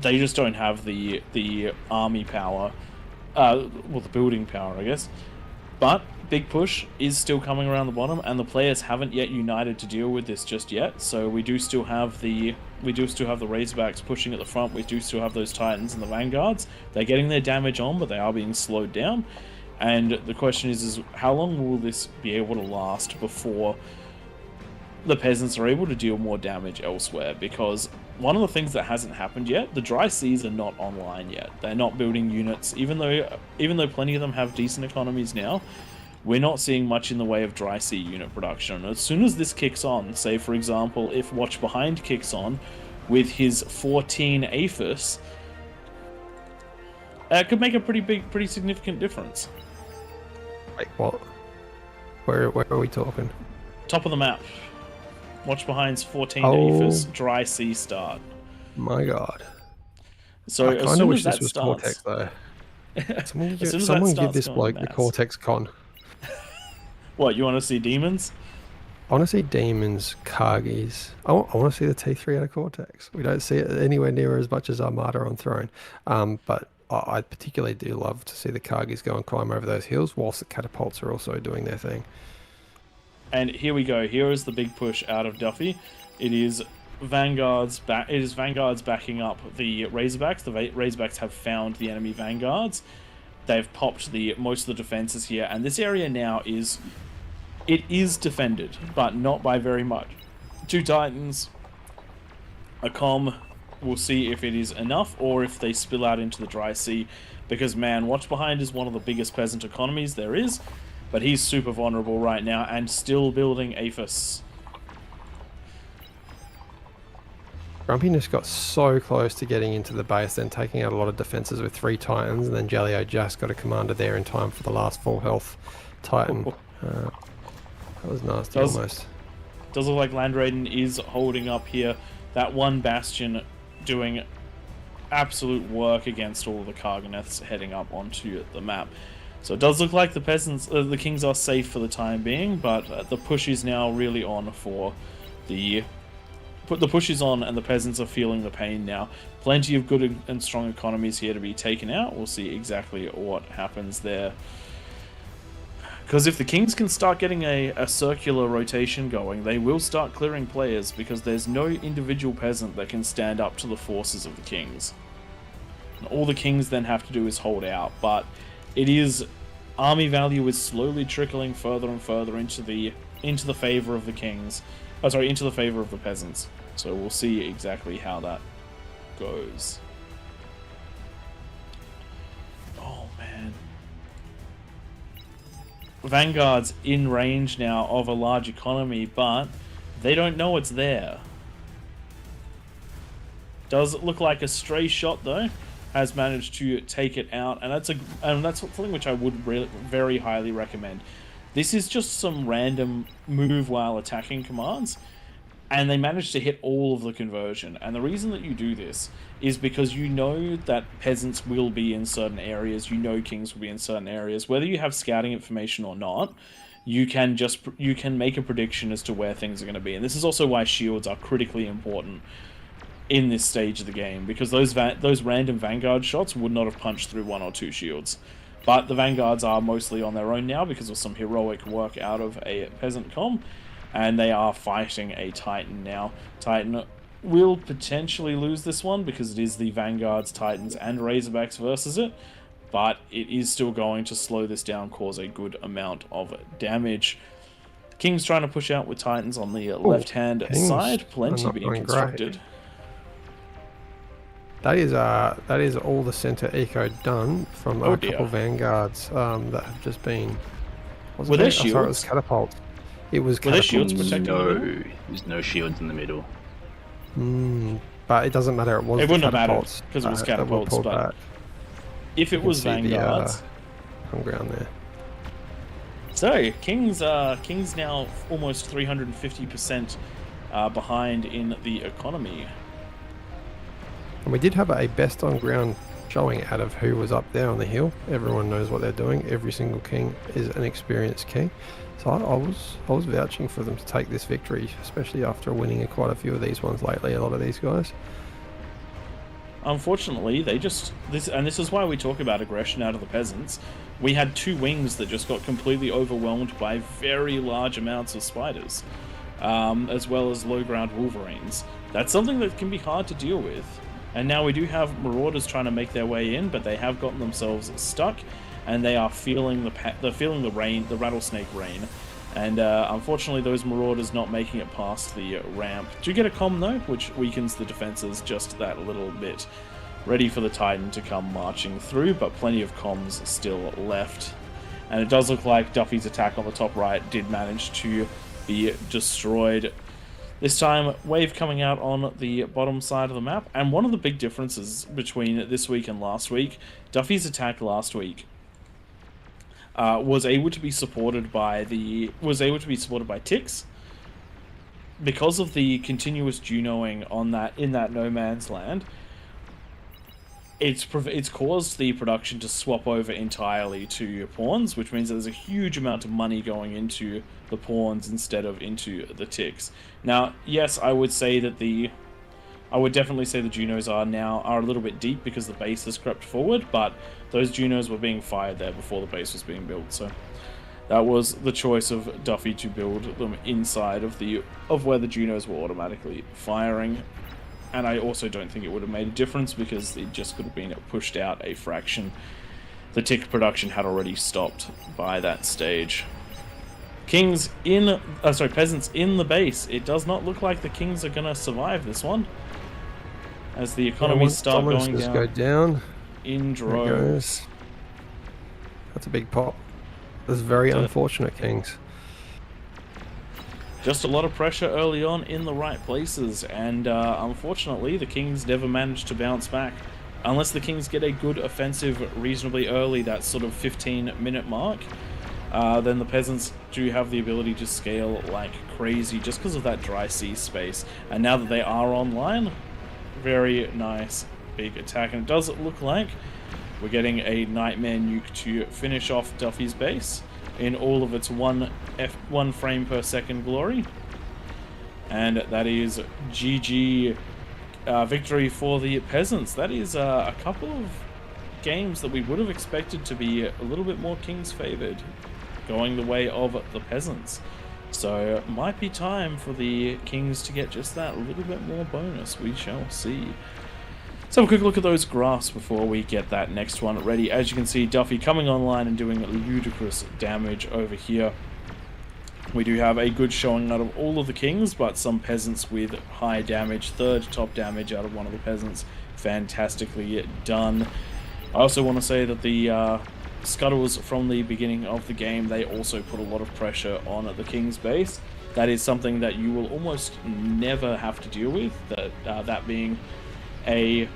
C: They just don't have the army power, well, the building power, I guess. But big push is still coming around the bottom, and the players haven't yet united to deal with this just yet. So we do still have the Razorbacks pushing at the front. We do still have those Titans and the Vanguards. They're getting their damage on, but they are being slowed down. And the question is how long will this be able to last before the peasants are able to deal more damage elsewhere? Because one of the things that hasn't happened yet, the dry seas are not online yet. They're not building units, even though plenty of them have decent economies now. We're not seeing much in the way of dry sea unit production. As soon as this kicks on, say for example, if Watch Behind kicks on with his 14 APHIS, it could make a pretty significant difference. Wait, what? Where are we talking? Top of the map. Watch Behind's 14 APHIS dry sea start. My God. So I kind of wish this was Cortex though. Someone give this bloke the Cortex con. What, you want to see demons?
B: I want to see demons, Kargis. I want to see the T3 out of Cortex. We don't see it anywhere near as much as Armada on Throne. But I particularly do love to see the Kargis go and climb over those hills, whilst the catapults are also doing their thing.
C: And here we go. Here is the big push out of Duffy. It is Vanguards backing up the Razorbacks. The Razorbacks have found the enemy Vanguards. They've popped most of the defenses here, and this area now is defended, but not by very much. 2 Titans, a comm. We'll see if it is enough or if they spill out into the dry sea, because man, Watch Behind is one of the biggest peasant economies there is, but he's super vulnerable right now and still building APHIS.
B: Grumpiness got so close to getting into the base, then taking out a lot of defenses with 3 Titans, and then Jellio just got a commander there in time for the last full health Titan. That was nasty almost.
C: Does look like Landraiden is holding up here. That one Bastion doing absolute work against all the Karganeths heading up onto the map. So it does look like the peasants, the kings are safe for the time being, but the push is now really on for the push is on, and the peasants are feeling the pain now. Plenty of good and strong economies here to be taken out. We'll see exactly what happens there. Because if the kings can start getting a circular rotation going, they will start clearing players, because there's no individual peasant that can stand up to the forces of the kings. And all the kings then have to do is hold out, but it is... army value is slowly trickling further and further into the favor of the kings. Oh, sorry, into the favor of the peasants. So we'll see exactly how that goes. Oh, man. Vanguard's in range now of a large economy, but they don't know it's there. Does look like a stray shot, though, has managed to take it out, and that's something which I would very highly recommend. This is just some random move while attacking commands, and they managed to hit all of the conversion. And the reason that you do this is because you know that peasants will be in certain areas, you know kings will be in certain areas. Whether you have scouting information or not, you can make a prediction as to where things are going to be. And this is also why shields are critically important in this stage of the game, because those random Vanguard shots would not have punched through 1 or 2 shields. But the Vanguards are mostly on their own now because of some heroic work out of a peasant comm, and they are fighting a Titan now. Titan will potentially lose this one because it is the Vanguards, Titans, and Razorbacks versus it, but it is still going to slow this down, cause a good amount of damage. King's trying to push out with Titans on the left-hand side, plenty being constructed.
B: That is all the center eco done from a couple Vanguards that have just been.
C: Were there shields?
B: Sorry, it was catapults. It was
C: catapults. Were there shields protecting?
D: No, there's no shields in the middle.
B: But it doesn't matter. It wouldn't have mattered
C: because it was catapults. But back. If it was Vanguards,
B: hung ground there.
C: So Kings now almost 350% behind in the economy.
B: And we did have a best on ground showing out of who was up there on the hill. Everyone knows what they're doing. Every single king is an experienced king. So I was vouching for them to take this victory, especially after winning quite a few of these ones lately, a lot of these guys.
C: Unfortunately, this is why we talk about aggression out of the peasants. We had 2 wings that just got completely overwhelmed by very large amounts of spiders, as well as low ground wolverines. That's something that can be hard to deal with. And now we do have marauders trying to make their way in, but they have gotten themselves stuck, and they are feeling the rain, the rattlesnake rain. And unfortunately, those marauders not making it past the ramp. Do get a comm though, which weakens the defenses just that little bit. Ready for the Titan to come marching through, but plenty of comms still left. And it does look like Duffy's attack on the top right did manage to be destroyed. This time, wave coming out on the bottom side of the map, and one of the big differences between this week and last week, Duffy's attack last week was able to be supported by ticks because of the continuous Junoing on in that no man's land. it's caused the production to swap over entirely to pawns, which means that there's a huge amount of money going into the pawns instead of into the ticks. Now, yes, I would definitely say the Junos are a little bit deep because the base has crept forward, but those Junos were being fired there before the base was being built, so that was the choice of Duffy to build them inside of where the Junos were automatically firing. And I also don't think it would have made a difference because it just could have been pushed out a fraction. The tick production had already stopped by that stage. Peasants in the base. It does not look like the Kings are going to survive this one, as the economies start going down.
B: Go down
C: in droves.
B: That's a big pop. That's very unfortunate, Kings.
C: Just a lot of pressure early on in the right places, and unfortunately the Kings never managed to bounce back. Unless the Kings get a good offensive reasonably early, that sort of 15-minute mark, then the Peasants do have the ability to scale like crazy just because of that dry sea space. And now that they are online, very nice big attack. And it does look like we're getting a Nightmare Nuke to finish off Duffy's base in all of its 1 frame per second glory. And that is GG victory for the Peasants. That is a couple of games that we would have expected to be a little bit more Kings favored, going the way of the Peasants. So it might be time for the Kings to get just that little bit more bonus. We shall see. Let's have a quick look at those graphs before we get that next one ready. As you can see, Duffy coming online and doing ludicrous damage over here. We do have a good showing out of all of the Kings, but some Peasants with high damage. Third top damage out of one of the Peasants. Fantastically done. I also want to say that the Scuttles from the beginning of the game, they also put a lot of pressure on the King's base. That is something that you will almost never have to deal with, that being an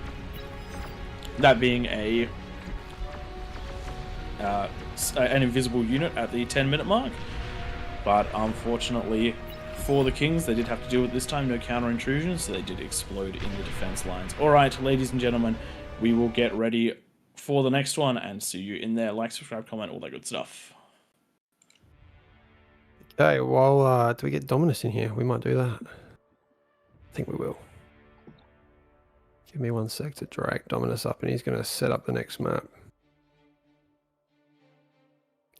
C: invisible unit at the 10-minute mark. But unfortunately for the Kings, they did have to deal with this time no counter intrusion, so they did explode in the defense lines. Alright, ladies and gentlemen, we will get ready for the next one and see you in there. Like, subscribe, comment, all that good stuff.
B: Okay, well, do we get Dominus in here? We might do that. I think we will. Give me 1 sec to drag Dominus up, and he's going to set up the next map.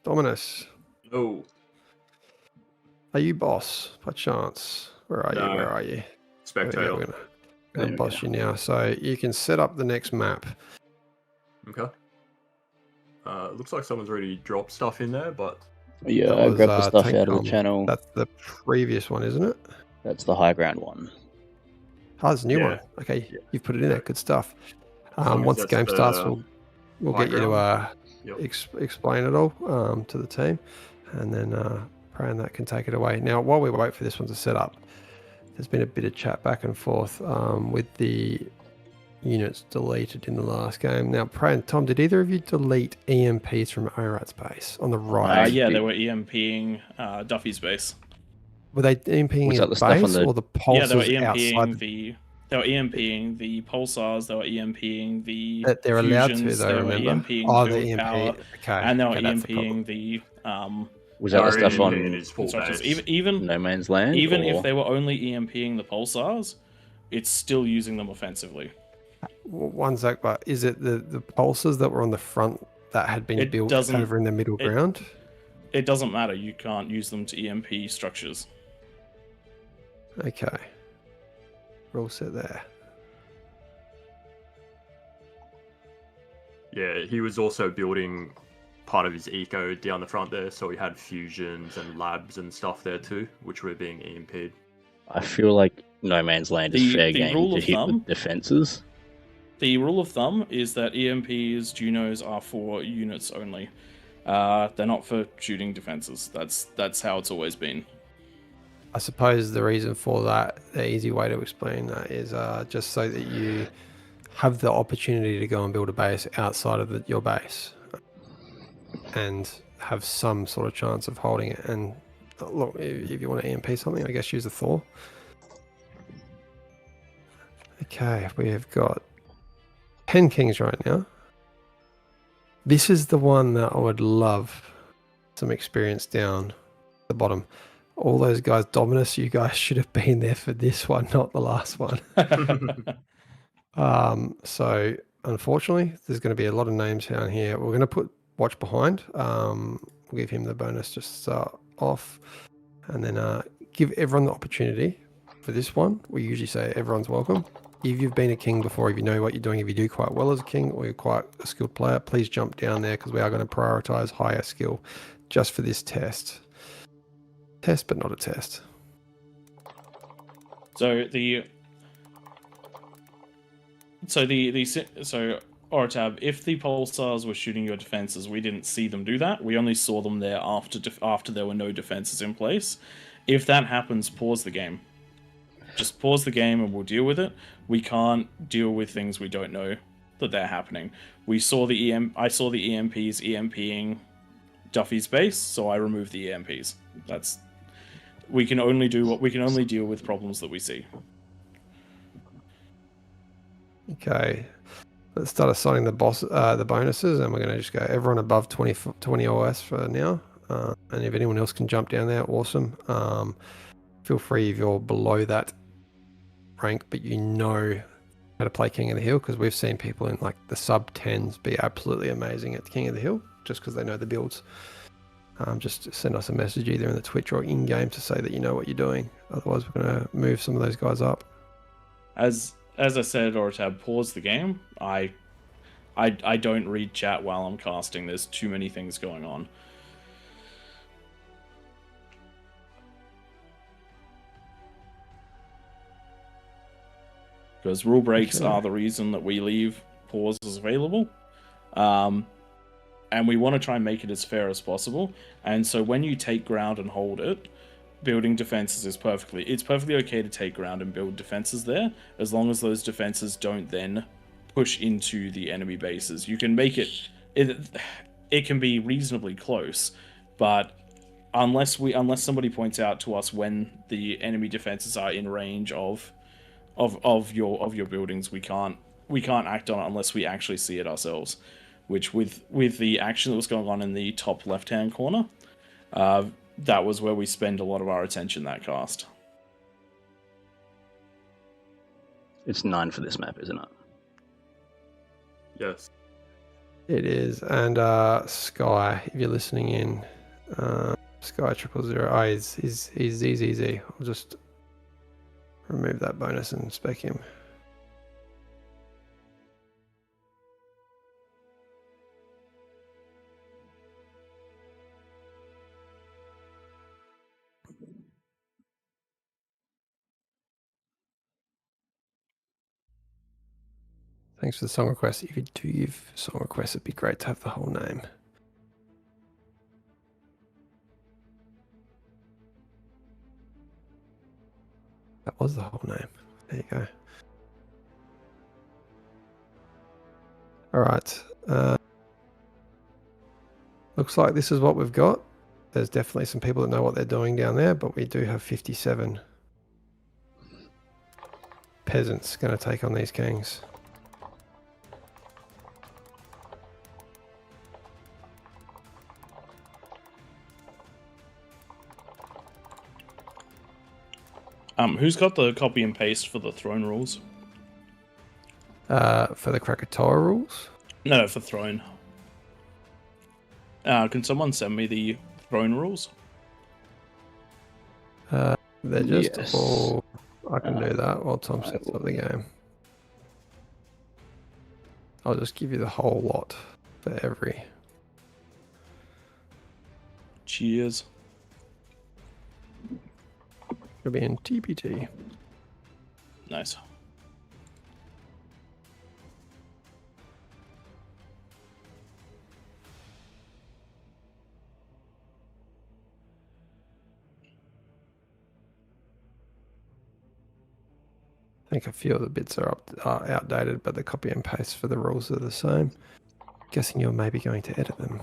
B: Dominus.
F: Oh.
B: Are you boss, by chance? Where are you? Where are you?
F: Spectator.
B: We're going to boss you now. So you can set up the next map.
F: Okay. Looks like someone's already dropped stuff in there, but...
D: Yeah, I grabbed the stuff out of the channel.
B: That's the previous one, isn't it?
D: That's the high ground one.
B: Oh, it's a new one. Okay, you've put it in there. Good stuff. Once the game starts, we'll get you to explain it all to the team, and then Pran that can take it away. Now, while we wait for this one to set up, there's been a bit of chat back and forth with the units deleted in the last game. Now, Pran, Tom, did either of you delete EMPs from Orat's base on the right?
C: Yeah, they were EMPing Duffy's base.
B: Were they EMPing in the base or the pulsars
C: outside? They were EMPing the pulsars. They were EMPing the
B: they're allowed to, though, remember?
C: The EMP,
B: okay.
C: And they were EMPing the
D: was that the stuff on
C: even
D: No Man's Land?
C: Even if they were only EMPing the pulsars, it's still using them offensively.
B: 1 sec, but is it the pulsars that were on the front that had been built over in the middle ground?
C: It doesn't matter. You can't use them to EMP structures.
B: Okay. Rule set there.
F: Yeah, he was also building part of his eco down the front there, so he had fusions and labs and stuff there too, which were being EMP'd.
D: I feel like No Man's Land is fair game to hit with defenses.
C: The rule of thumb is that EMPs, Junos are for units only. They're not for shooting defenses. That's how it's always been.
B: I suppose the reason for that, the easy way to explain that is just so that you have the opportunity to go and build a base outside of your base and have some sort of chance of holding it. And look, if you want to EMP something, I guess use the Thor. Okay, we have got 10 kings right now. This is the one that I would love some experience down the bottom. All those guys, Dominus, you guys should have been there for this one, not the last one. So unfortunately, there's going to be a lot of names down here. We're going to put Watch Behind. We'll give him the bonus just to start off, and then give everyone the opportunity for this one. We usually say everyone's welcome. If you've been a king before, if you know what you're doing, if you do quite well as a king or you're quite a skilled player, please jump down there because we are going to prioritize higher skill just for this test. Test, but not a test.
C: So Oratab, if the pulsars were shooting your defenses, we didn't see them do that. We only saw them there after there were no defenses in place. If that happens, pause the game. Just pause the game and we'll deal with it. We can't deal with things we don't know that they're happening. I saw the EMPs EMPing Duffy's base, so I removed the EMPs. We can only deal with problems that we see. Okay,
B: let's start assigning the bonuses, and we're going to just go everyone above 20 OS for now. And if anyone else can jump down there, awesome. Feel free if you're below that rank, but you know how to play King of the Hill, because we've seen people in like the sub 10s be absolutely amazing at King of the Hill just because they know the builds. Just send us a message either in the Twitch or in-game to say that you know what you're doing. Otherwise, we're going to move some of those guys up.
C: As I said, Oratab, pause the game. I don't read chat while I'm casting. There's too many things going on. Because rule breaks are the reason that we leave pauses available. And we want to try and make it as fair as possible. And so when you take ground and hold it, building defenses is it's perfectly okay to take ground and build defenses there, as long as those defenses don't then push into the enemy bases. You can make it can be reasonably close, but unless somebody points out to us when the enemy defenses are in range of your buildings, we can't act on it unless we actually see it ourselves. Which with the action that was going on in the top left-hand corner, that was where we spend a lot of our attention that cast.
D: It's 9 for this map, isn't it?
F: Yes.
B: It is. And Sky, if you're listening in, Sky 000, he's easy. I'll just remove that bonus and spec him. Thanks for the song request. If you do give song requests, it'd be great to have the whole name. That was the whole name. There you go. All right. Looks like this is what we've got. There's definitely some people that know what they're doing down there, but we do have 57 peasants going to take on these kings.
C: Who's got the copy and paste for the throne rules?
B: For the Krakatoa rules?
C: No, for throne. Can someone send me the throne rules?
B: They're just all... I can do that while Tom sets up the game. I'll just give you the whole lot for every...
C: Cheers.
B: It'll be in TPT.
C: Nice.
B: I think a few of the bits are outdated, but the copy and paste for the rules are the same. Guessing you're maybe going to edit them.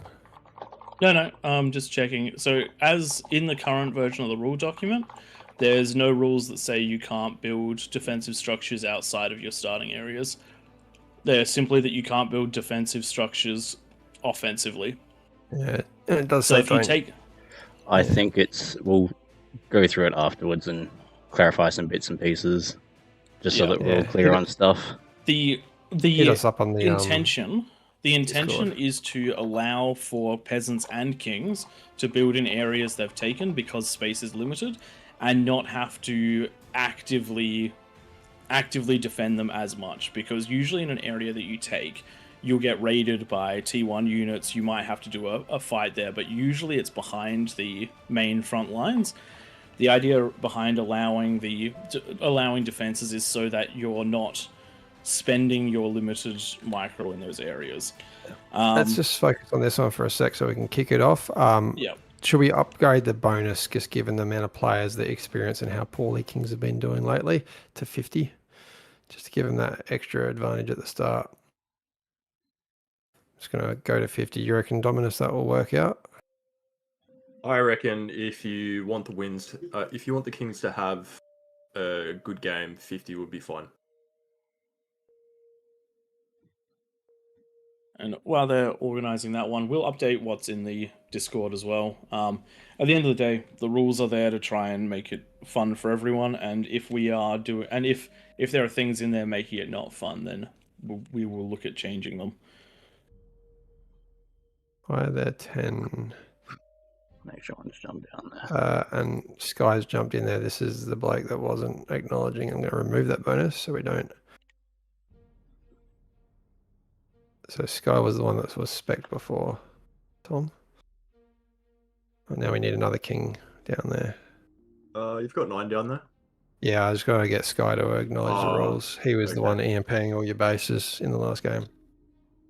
C: No, I'm just checking. So, as in the current version of the rule document, there's no rules that say you can't build defensive structures outside of your starting areas. They're simply that you can't build defensive structures offensively.
B: Yeah, and it does
C: So
B: say
C: if you
B: don't.
C: take,
D: I think we'll go through it afterwards and clarify some bits and pieces, just so
C: Yeah.
D: that we're all
B: Yeah,
D: clear on stuff.
C: the
B: hit us up on the
C: intention
B: Discord.
C: is to allow for peasants and kings to build in areas they've taken because space is limited, and not have to actively defend them as much, because usually in an area that you take, you'll get raided by T1 units. You might have to do a fight there, but usually it's behind the main front lines. The idea behind allowing defenses is so that you're not spending your limited micro in those areas.
B: Let's just focus on this one for a sec so we can kick it off.
C: Yeah.
B: Should we upgrade the bonus, just given the amount of players, the experience, and how poorly Kings have been doing lately, to 50? Just to give them that extra advantage at the start. Just going to go to 50. You reckon, Dominus, that will work out?
F: I reckon if you want the wins, if you want the Kings to have a good game, 50 would be fine.
C: And while they're organizing that one, we'll update what's in the Discord as well. At the end of the day, the rules are there to try and make it fun for everyone. And if we are doing, and if there are things in there making it not fun, then we will look at changing them.
B: Why are there 10?
D: Make sure one's jumped down there.
B: And Sky's jumped in there. This is the bloke that wasn't acknowledging. I'm going to remove that bonus so we don't. So Sky was the one that was spec'd before, Tom. And now we need another king down there.
F: You've got 9 down there.
B: Yeah, I just got to get Sky to acknowledge the rules. He was the
F: okay.
B: one EMPing all your bases in the last game.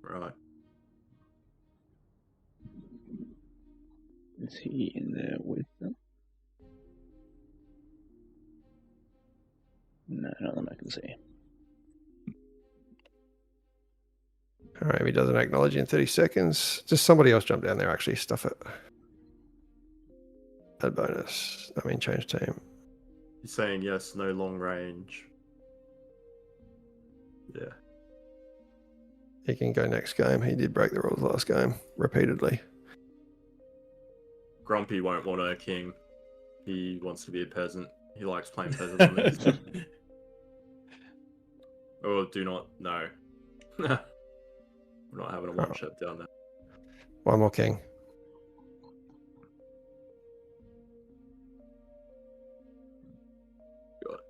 F: Right.
D: Is he in there with them? No, not that I can see.
B: All right, if he doesn't acknowledge in 30 seconds, just somebody else jump down there, actually. Stuff it. Add bonus. I mean, change team.
F: He's saying yes, no long range. Yeah.
B: He can go next game. He did break the rules last game, repeatedly.
F: Grumpy won't want a king. He wants to be a peasant. He likes playing peasant on this. Oh, do not. No. We're not having a one-shot down there.
B: One more king.
F: Got it.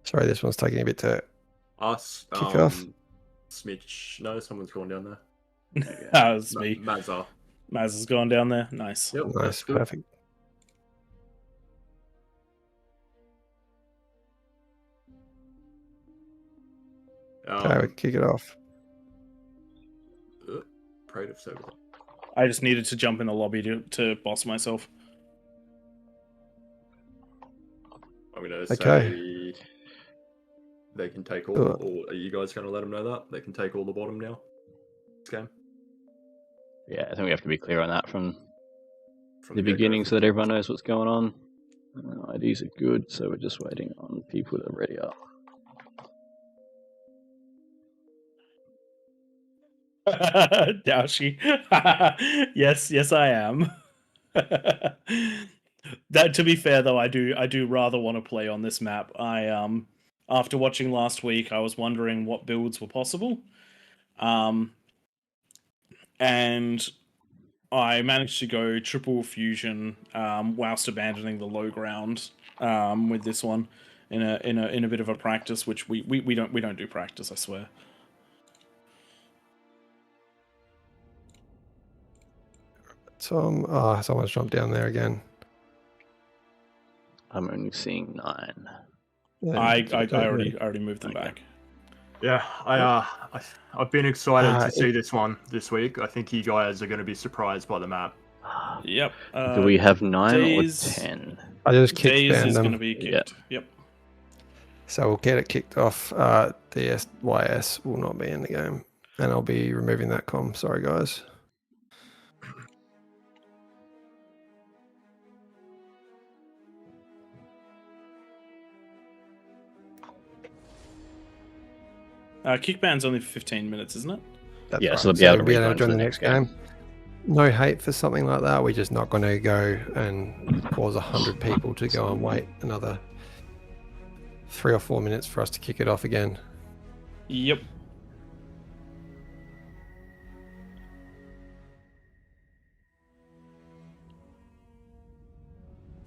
B: Sorry, this one's taking a bit to
F: Us.
B: kick off.
F: Smitch. No, someone's gone down there.
C: That was me.
F: Mazza.
C: Maz has gone down there. Nice.
F: Yep,
B: Nice,
F: that's good.
B: perfect. Okay, we kick it off.
F: Prayed of so.
C: I just needed to jump in the lobby to boss myself.
F: I'm gonna
B: Okay.
F: say they can take all. Or are you guys gonna let them know that they can take all the bottom now? This game.
D: Yeah, I think we have to be clear on that from the
F: get-go.
D: beginning so that everyone knows what's going on. IDs are good, so we're just waiting on people to ready up.
C: Daoshi. yes, I am. That, to be fair though, I do rather want to play on this map. I after watching last week, I was wondering what builds were possible. And I managed to go triple fusion whilst abandoning the low ground with this one in a bit of a practice, which we don't do practice, I swear.
B: Tom, someone's jumped down there again.
D: I'm only seeing 9.
B: Yeah,
C: I already moved them back.
F: Yeah, I've been excited to see this one this week. I think you guys are going to be surprised by the map.
C: Yep.
D: Do we have 9
C: Days,
D: or 10?
B: I just kicked
C: Days is
B: them.
C: going to be kicked. Yep.
B: So we'll get it kicked off. The YS will not be in the game. And I'll be removing that comm. Sorry, guys.
C: Kick ban's only for 15 minutes, isn't it?
B: That's
D: Yeah,
B: right.
D: so they'll be able to
B: we'll
D: rerun
B: join
D: to
B: the
D: the
B: next
D: next
B: game. No hate for something like that. We're just not going to go and cause 100 people to go and wait another 3 or 4 minutes for us to kick it off again.
C: Yep.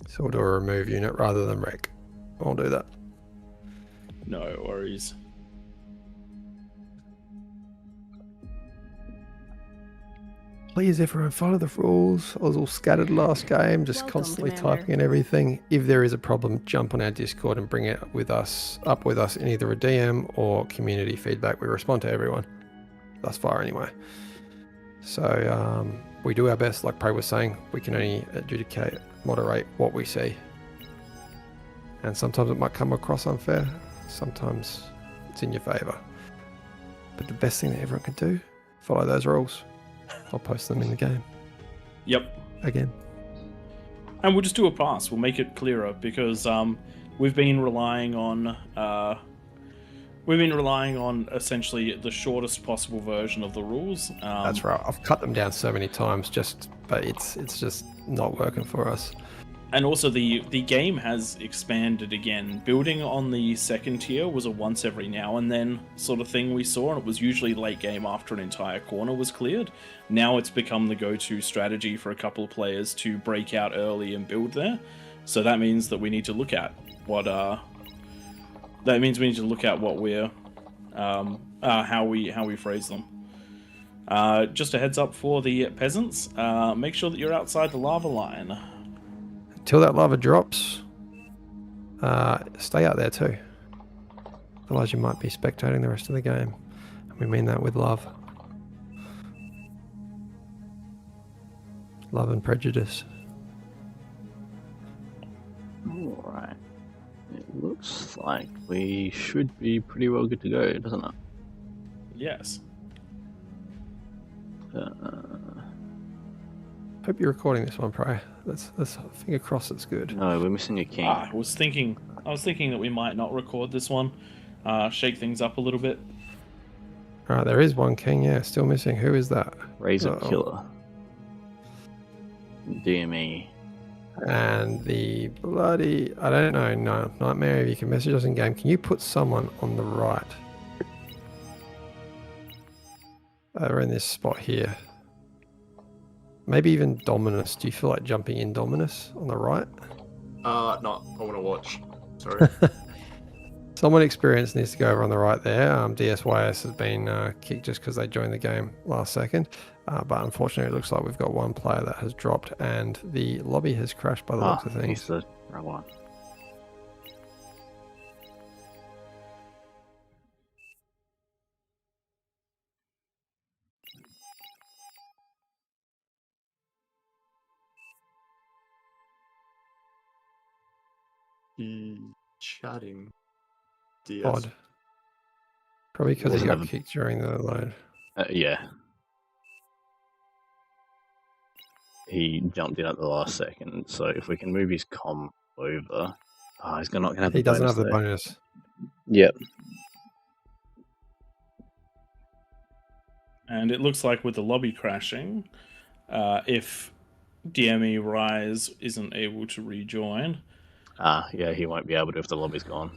B: So we'll do a remove unit rather than wreck. I'll do that.
C: No worries.
B: Please, everyone, follow the rules. I was all scattered last game, just
E: Welcome,
B: constantly
E: Commander.
B: typing in everything. If there is a problem, jump on our Discord and bring it up with us in either a DM or community feedback. We respond to everyone, thus far anyway. So we do our best, like Prey was saying. We can only adjudicate, moderate what we see. And sometimes it might come across unfair. Sometimes it's in your favour. But the best thing that everyone can do, follow those rules. I'll post them in the game.
C: Yep.
B: Again.
C: And we'll just do a pass. We'll make it clearer because we've been relying on essentially the shortest possible version of the rules.
B: That's right. I've cut them down so many times, but it's just not working for us.
C: And also the game has expanded again. Building on the second tier was a once every now and then sort of thing we saw, and it was usually late game after an entire corner was cleared. Now it's become the go-to strategy for a couple of players to break out early and build there. So that means that we need to look at what we're how we phrase them. Just a heads up for the peasants. Make sure that you're outside the lava line.
B: Until that lava drops, stay out there too. Otherwise you might be spectating the rest of the game. And we mean that with love. Love and prejudice.
D: Alright. It looks like we should be pretty well good to go, doesn't it?
C: Yes.
B: Hope you're recording this one, Prey. Let's finger cross it's good.
D: No, we're missing your king.
C: I was thinking that we might not record this one. Shake things up a little bit.
B: Alright, there is one king, yeah, still missing. Who is that?
D: Razor Killer. DME.
B: And the bloody... I don't know, no. Nightmare, if you can message us in game, can you put someone on the right? Over in this spot here. Maybe even Dominus. Do you feel like jumping in Dominus on the right?
F: No, I want to watch. Sorry.
B: Someone experienced needs to go over on the right there. DSYS has been kicked just because they joined the game last second. But unfortunately, it looks like we've got one player that has dropped and the lobby has crashed by the looks of things.
D: He's the wrong one.
F: He's chatting. DS.
B: Odd. Probably because he
D: Doesn't
B: got
D: have a-
B: kicked during the load.
D: Yeah. He jumped in at the last second, so if we can move his comm over... Oh, he's not going to have the
B: He doesn't have the
D: there.
B: bonus.
D: Yep.
C: And it looks like with the lobby crashing, if DME Rise isn't able to rejoin...
D: Yeah, he won't be able to if the lobby's gone.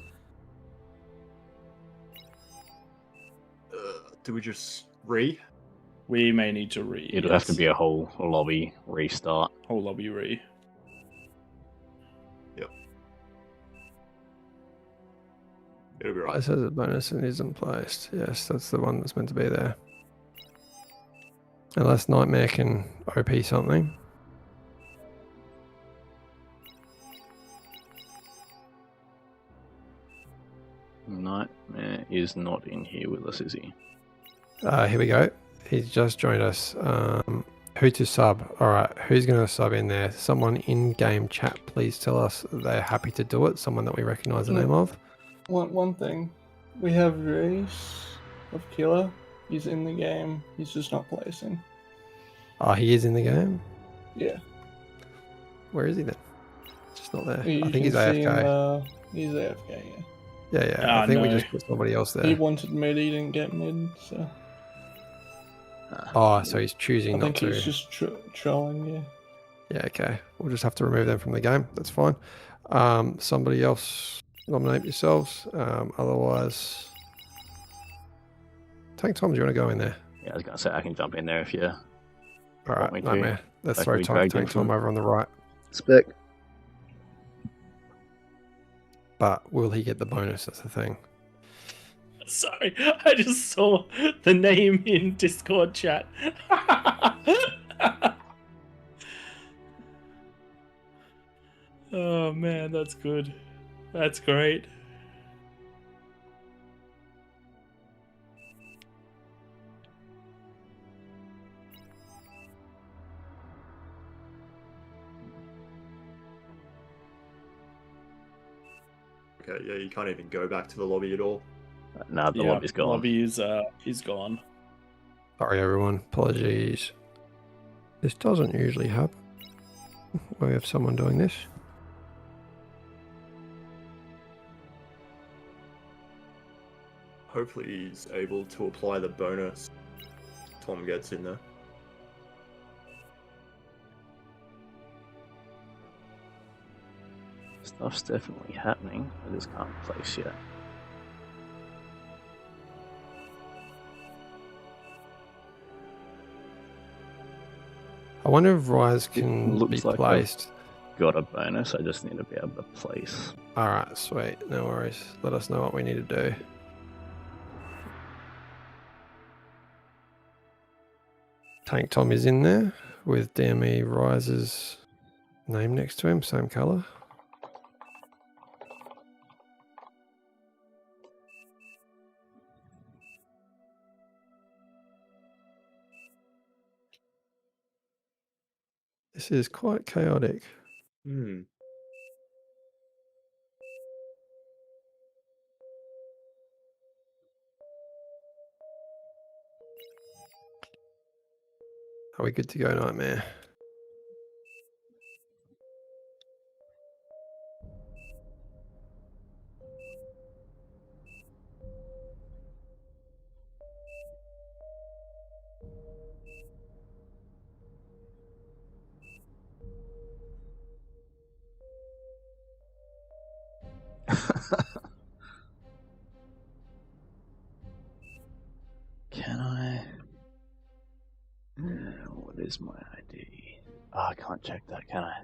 F: Do we just
C: We may need to
D: It'll have to be a whole lobby restart.
C: whole lobby re.
F: Yep. It'll be right.
B: It says a bonus and isn't placed. Yes, that's the one that's meant to be there. Unless Nightmare can OP something.
D: Nightmare is not in here with us, is he?
B: Here we go. He's just joined us. Who to sub? Alright, who's going to sub in there? Someone in game chat, please tell us that they're happy to do it. Someone that we recognize the name of.
G: One thing. We have Race of Killer. He's in the game. He's just not placing.
B: He is in the game?
G: Yeah.
B: Where is he then? Just not there.
G: You
B: I think he's
G: can see
B: AFK.
G: him, he's AFK, yeah.
B: Yeah. I think we just put somebody else
G: He
B: there.
G: wanted mid, he didn't get mid, so
B: Oh, so he's choosing
G: I
B: not
G: think
B: to.
G: he's just trolling, yeah.
B: Yeah, okay. We'll just have to remove them from the game. That's fine. Somebody else nominate yourselves. Otherwise, Tank Tom, do you want to go in there?
D: Yeah, I was gonna say I can jump in there if you.
B: All right,
D: me to.
B: Nightmare. Let's
D: That
B: throw
D: can be dragged in
B: Tank Tom
D: from-
B: over on the right.
D: Spec.
B: But will he get the bonus? That's the thing.
C: Sorry, I just saw the name in Discord chat. Oh man, that's good. That's great.
F: Okay, yeah, you can't even go back to the lobby at all.
D: Nah, the lobby's gone.
C: Lobby is gone.
B: Sorry, everyone. Apologies. This doesn't usually happen. We have someone doing this.
F: Hopefully he's able to apply the bonus Tom gets in there.
D: Stuff's definitely happening. I just can't place yet.
B: I wonder if Rise can
D: looks
B: be
D: like
B: placed.
D: Got a bonus. I just need to be able to place.
B: All right, sweet. No worries. Let us know what we need to do. Tank Tom is in there with DME Rise's name next to him, same color. This is quite chaotic.
F: Hmm.
B: Are we good to go, Nightmare?
D: Can I? What is my ID? Oh, I can't check that, can I?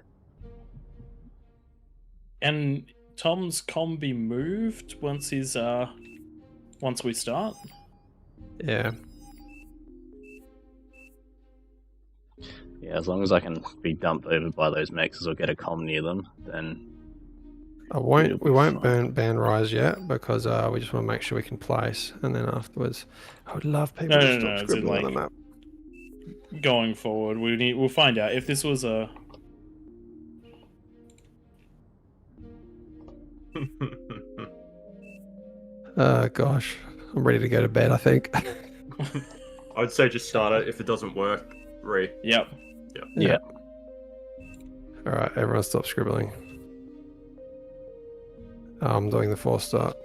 C: And Tom's com be moved once he's once we start?
B: Yeah.
D: Yeah, as long as I can be dumped over by those mexes or get a comm near them, then
B: We won't ban Rise yet because we just want to make sure we can place, and then afterwards, I would love people to stop scribbling on the map.
C: Going forward, we'll find out if this was a.
B: Gosh, I'm ready to go to bed, I think.
F: I would say just start it. If it doesn't work,
C: Yep.
B: Yeah. All right, everyone stop scribbling. I'm doing the force start.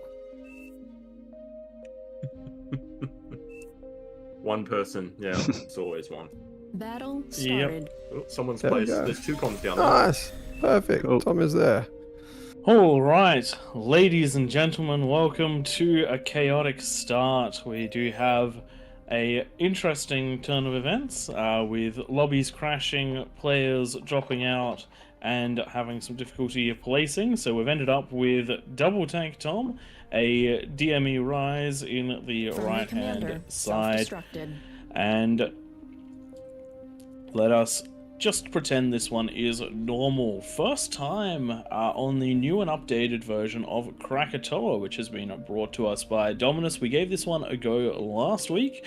F: One person, yeah, it's always one.
E: Battle started.
F: Oh, someone's
B: There we
F: placed.
B: go.
F: There's two comms down there.
B: Nice, perfect.
D: Cool.
B: Tom is there.
C: All right, ladies and gentlemen, welcome to a chaotic start. We do have a interesting turn of events with lobbies crashing, players dropping out, and having some difficulty placing. So we've ended up with Double Tank Tom, a DME Rise in the
E: Friendly
C: right-hand
E: commander
C: side,
E: self-destructed.
C: and let us just pretend this one is normal. First time on the new and updated version of Krakatoa, which has been brought to us by Dominus. We gave this one a go last week,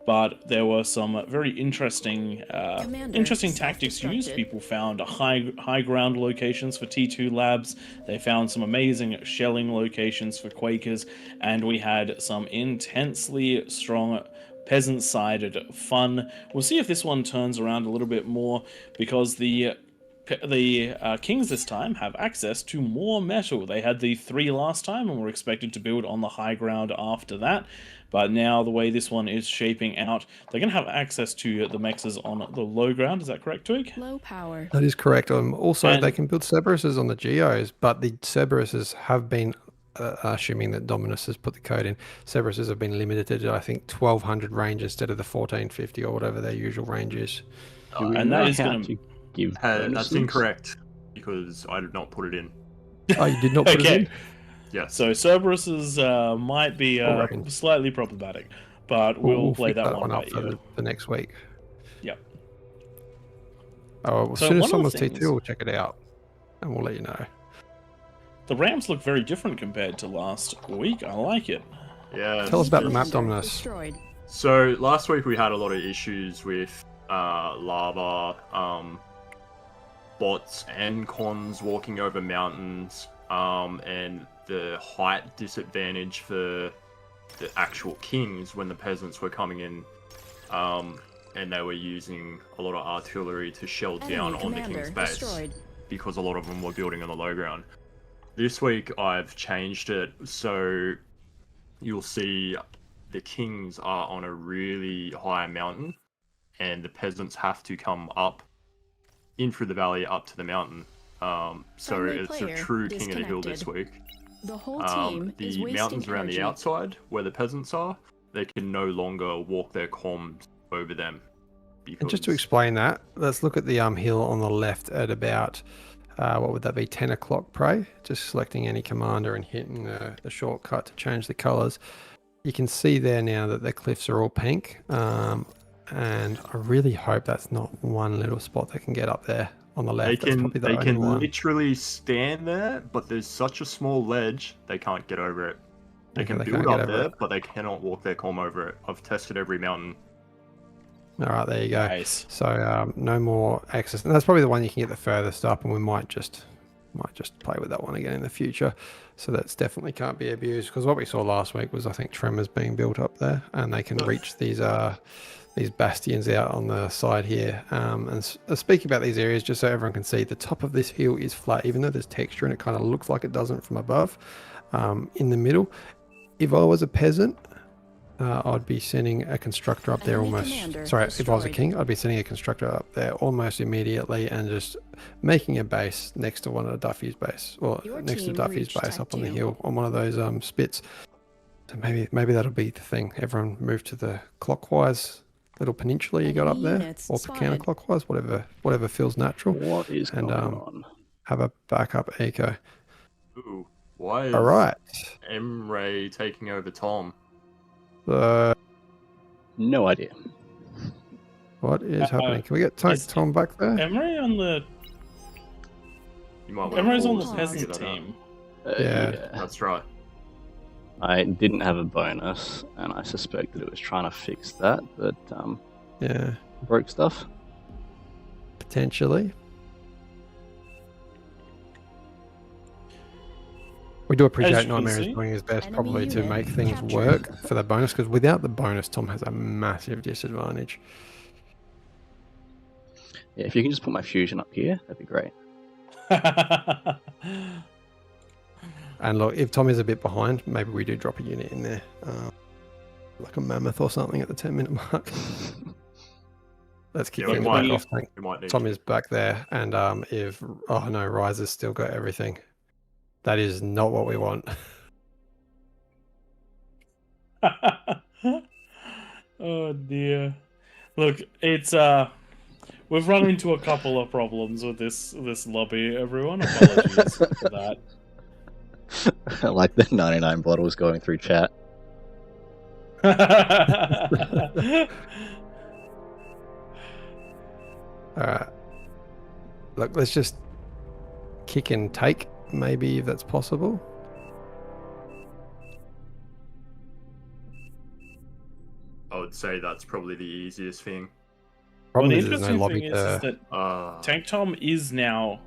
C: but there were some very interesting tactics used. People found high ground locations for T2 labs. They found some amazing shelling locations for Quakers, and we had some intensely strong peasant-sided fun. We'll see if this one turns around a little bit more, because the Kings this time have access to more metal. They had the 3 last time and were expected to build on the high ground after that. But now the way this one is shaping out, they're going to have access to the mexes on the low ground. Is that correct, Twig?
E: Low power.
B: That is correct. Also,
C: And-
B: they can build Cerberuses on the Geos, but the Cerberuses have been, assuming that Dominus has put the code in, Cerberuses have been limited to, I think, 1,200 range instead of the 1,450 or whatever their usual range is.
D: Do we
C: and
D: know
C: that is
D: how
C: gonna-
D: to give
F: That's
D: bonuses?
F: incorrect because I did not put it in.
B: Oh, you did not put it in?
F: Yes.
C: So Cerberuses might be
B: Alright.
C: slightly problematic, but we'll play
B: fix
C: that one by
B: up for
C: ear.
B: the next week.
C: Yep.
B: Oh, well, as
C: So
B: soon
C: one
B: as
C: of the
B: someone's
C: things-
B: T2, we'll check it out, and we'll let you know.
C: The ramps look very different compared to last week. I like it.
F: Yeah.
B: Tell us about the map,
E: Commander
B: Dominus.
E: destroyed.
F: So last week we had a lot of issues with lava, bots and cons walking over mountains, and the height disadvantage for the actual kings when the peasants were coming in, and they were using a lot of artillery to shell down
E: Enemy
F: on the
E: commander
F: king's base
E: destroyed.
F: because a lot of them were building on the low ground. This week I've changed it so you'll see the kings are on a really high mountain and the peasants have to come up in through the valley up to the mountain. So
E: Friendly
F: it's a
E: player
F: true king of the hill this
E: disconnected.
F: week.
E: The whole team is
F: The
E: wasting
F: mountains around the
E: energy.
F: outside where the peasants are, they can no longer walk their comms over them.
B: And just to
F: because-
B: explain that, let's look at the hill on the left at about, what would that be, 10 o'clock prey? Just selecting any commander and hitting the shortcut to change the colours. You can see there now that the cliffs are all pink, and I really hope that's not one little spot that can get up there on the left.
F: They
B: That's
F: can
B: probably the
F: they
B: only
F: can
B: one.
F: literally stand there, but there's such a small ledge they can't get over it. They
B: Okay,
F: can
B: they
F: build
B: can't get
F: up
B: over
F: there,
B: it.
F: but they cannot walk their comm over it. I've tested every mountain.
B: All right, there you go.
C: Nice.
B: So no more access, and that's probably the one you can get the furthest up, and we might just play with that one again in the future. So that's definitely can't be abused, because what we saw last week was, I think, tremors being built up there, and they can reach these bastions out on the side here. Speaking about these areas, just so everyone can see, the top of this hill is flat, even though there's texture and it kind of looks like it doesn't from above. In the middle, if I was a peasant, I'd be sending a constructor up there
E: Enemy
B: almost.
E: commander
B: Sorry, if I was a
E: destroyed.
B: king, I'd be sending a constructor up there almost immediately and just making a base next to one of Duffy's base, or
E: Your
B: next to
E: team
B: Duffy's
E: reached
B: base
E: type
B: up on the
E: 2.
B: hill on one of those spits. So maybe that'll be the thing. Everyone move to the clockwise little peninsula you got up
E: Enemy
B: there,
E: units
B: or
E: spotted.
B: counterclockwise, whatever feels natural.
D: What is
B: And,
D: going on?
B: Have a backup eco.
F: Ooh, why is
B: All right.
F: Emre taking over Tom?
B: So
D: No idea.
B: what is happening? Can we get
C: is-
B: Tom back there?
C: Emre on the
F: You might want
C: Emre's on the
E: pause.
C: peasant
F: Figure that out.
C: team.
B: Yeah.
F: That's right.
D: I didn't have a bonus, and I suspected it was trying to fix that, but
B: Yeah,
D: broke stuff.
B: potentially. We do
C: As
B: appreciate
C: you can
B: Nightmare is
C: see,
B: doing his best
E: enemy
B: probably to
E: unit
B: make things
E: captured.
B: work for the bonus, because without the bonus, Tom has a massive disadvantage.
D: Yeah, if you can just put my fusion up here, that'd be great.
B: And look, if Tom is a bit behind, maybe we do drop a unit in there, like a mammoth or something at the 10-minute mark. Let's keep
F: Yeah, we
B: things
F: might
B: back
F: need-
B: off tank.
F: We might need
B: Tom
F: to.
B: is back there, and if Rise has still got everything. That is not what we want.
C: Oh dear. Look, it's we've run into a couple of problems with this lobby, everyone. Apologies for that.
D: I like the 99 bottles going through chat.
B: Alright. Look, let's just kick and take, maybe, if that's possible.
F: I would say that's probably the easiest thing.
C: Well,
B: Problem
C: the
B: is there's no
C: interesting
B: lobby
C: thing is
B: to...
C: that Tank Tom is now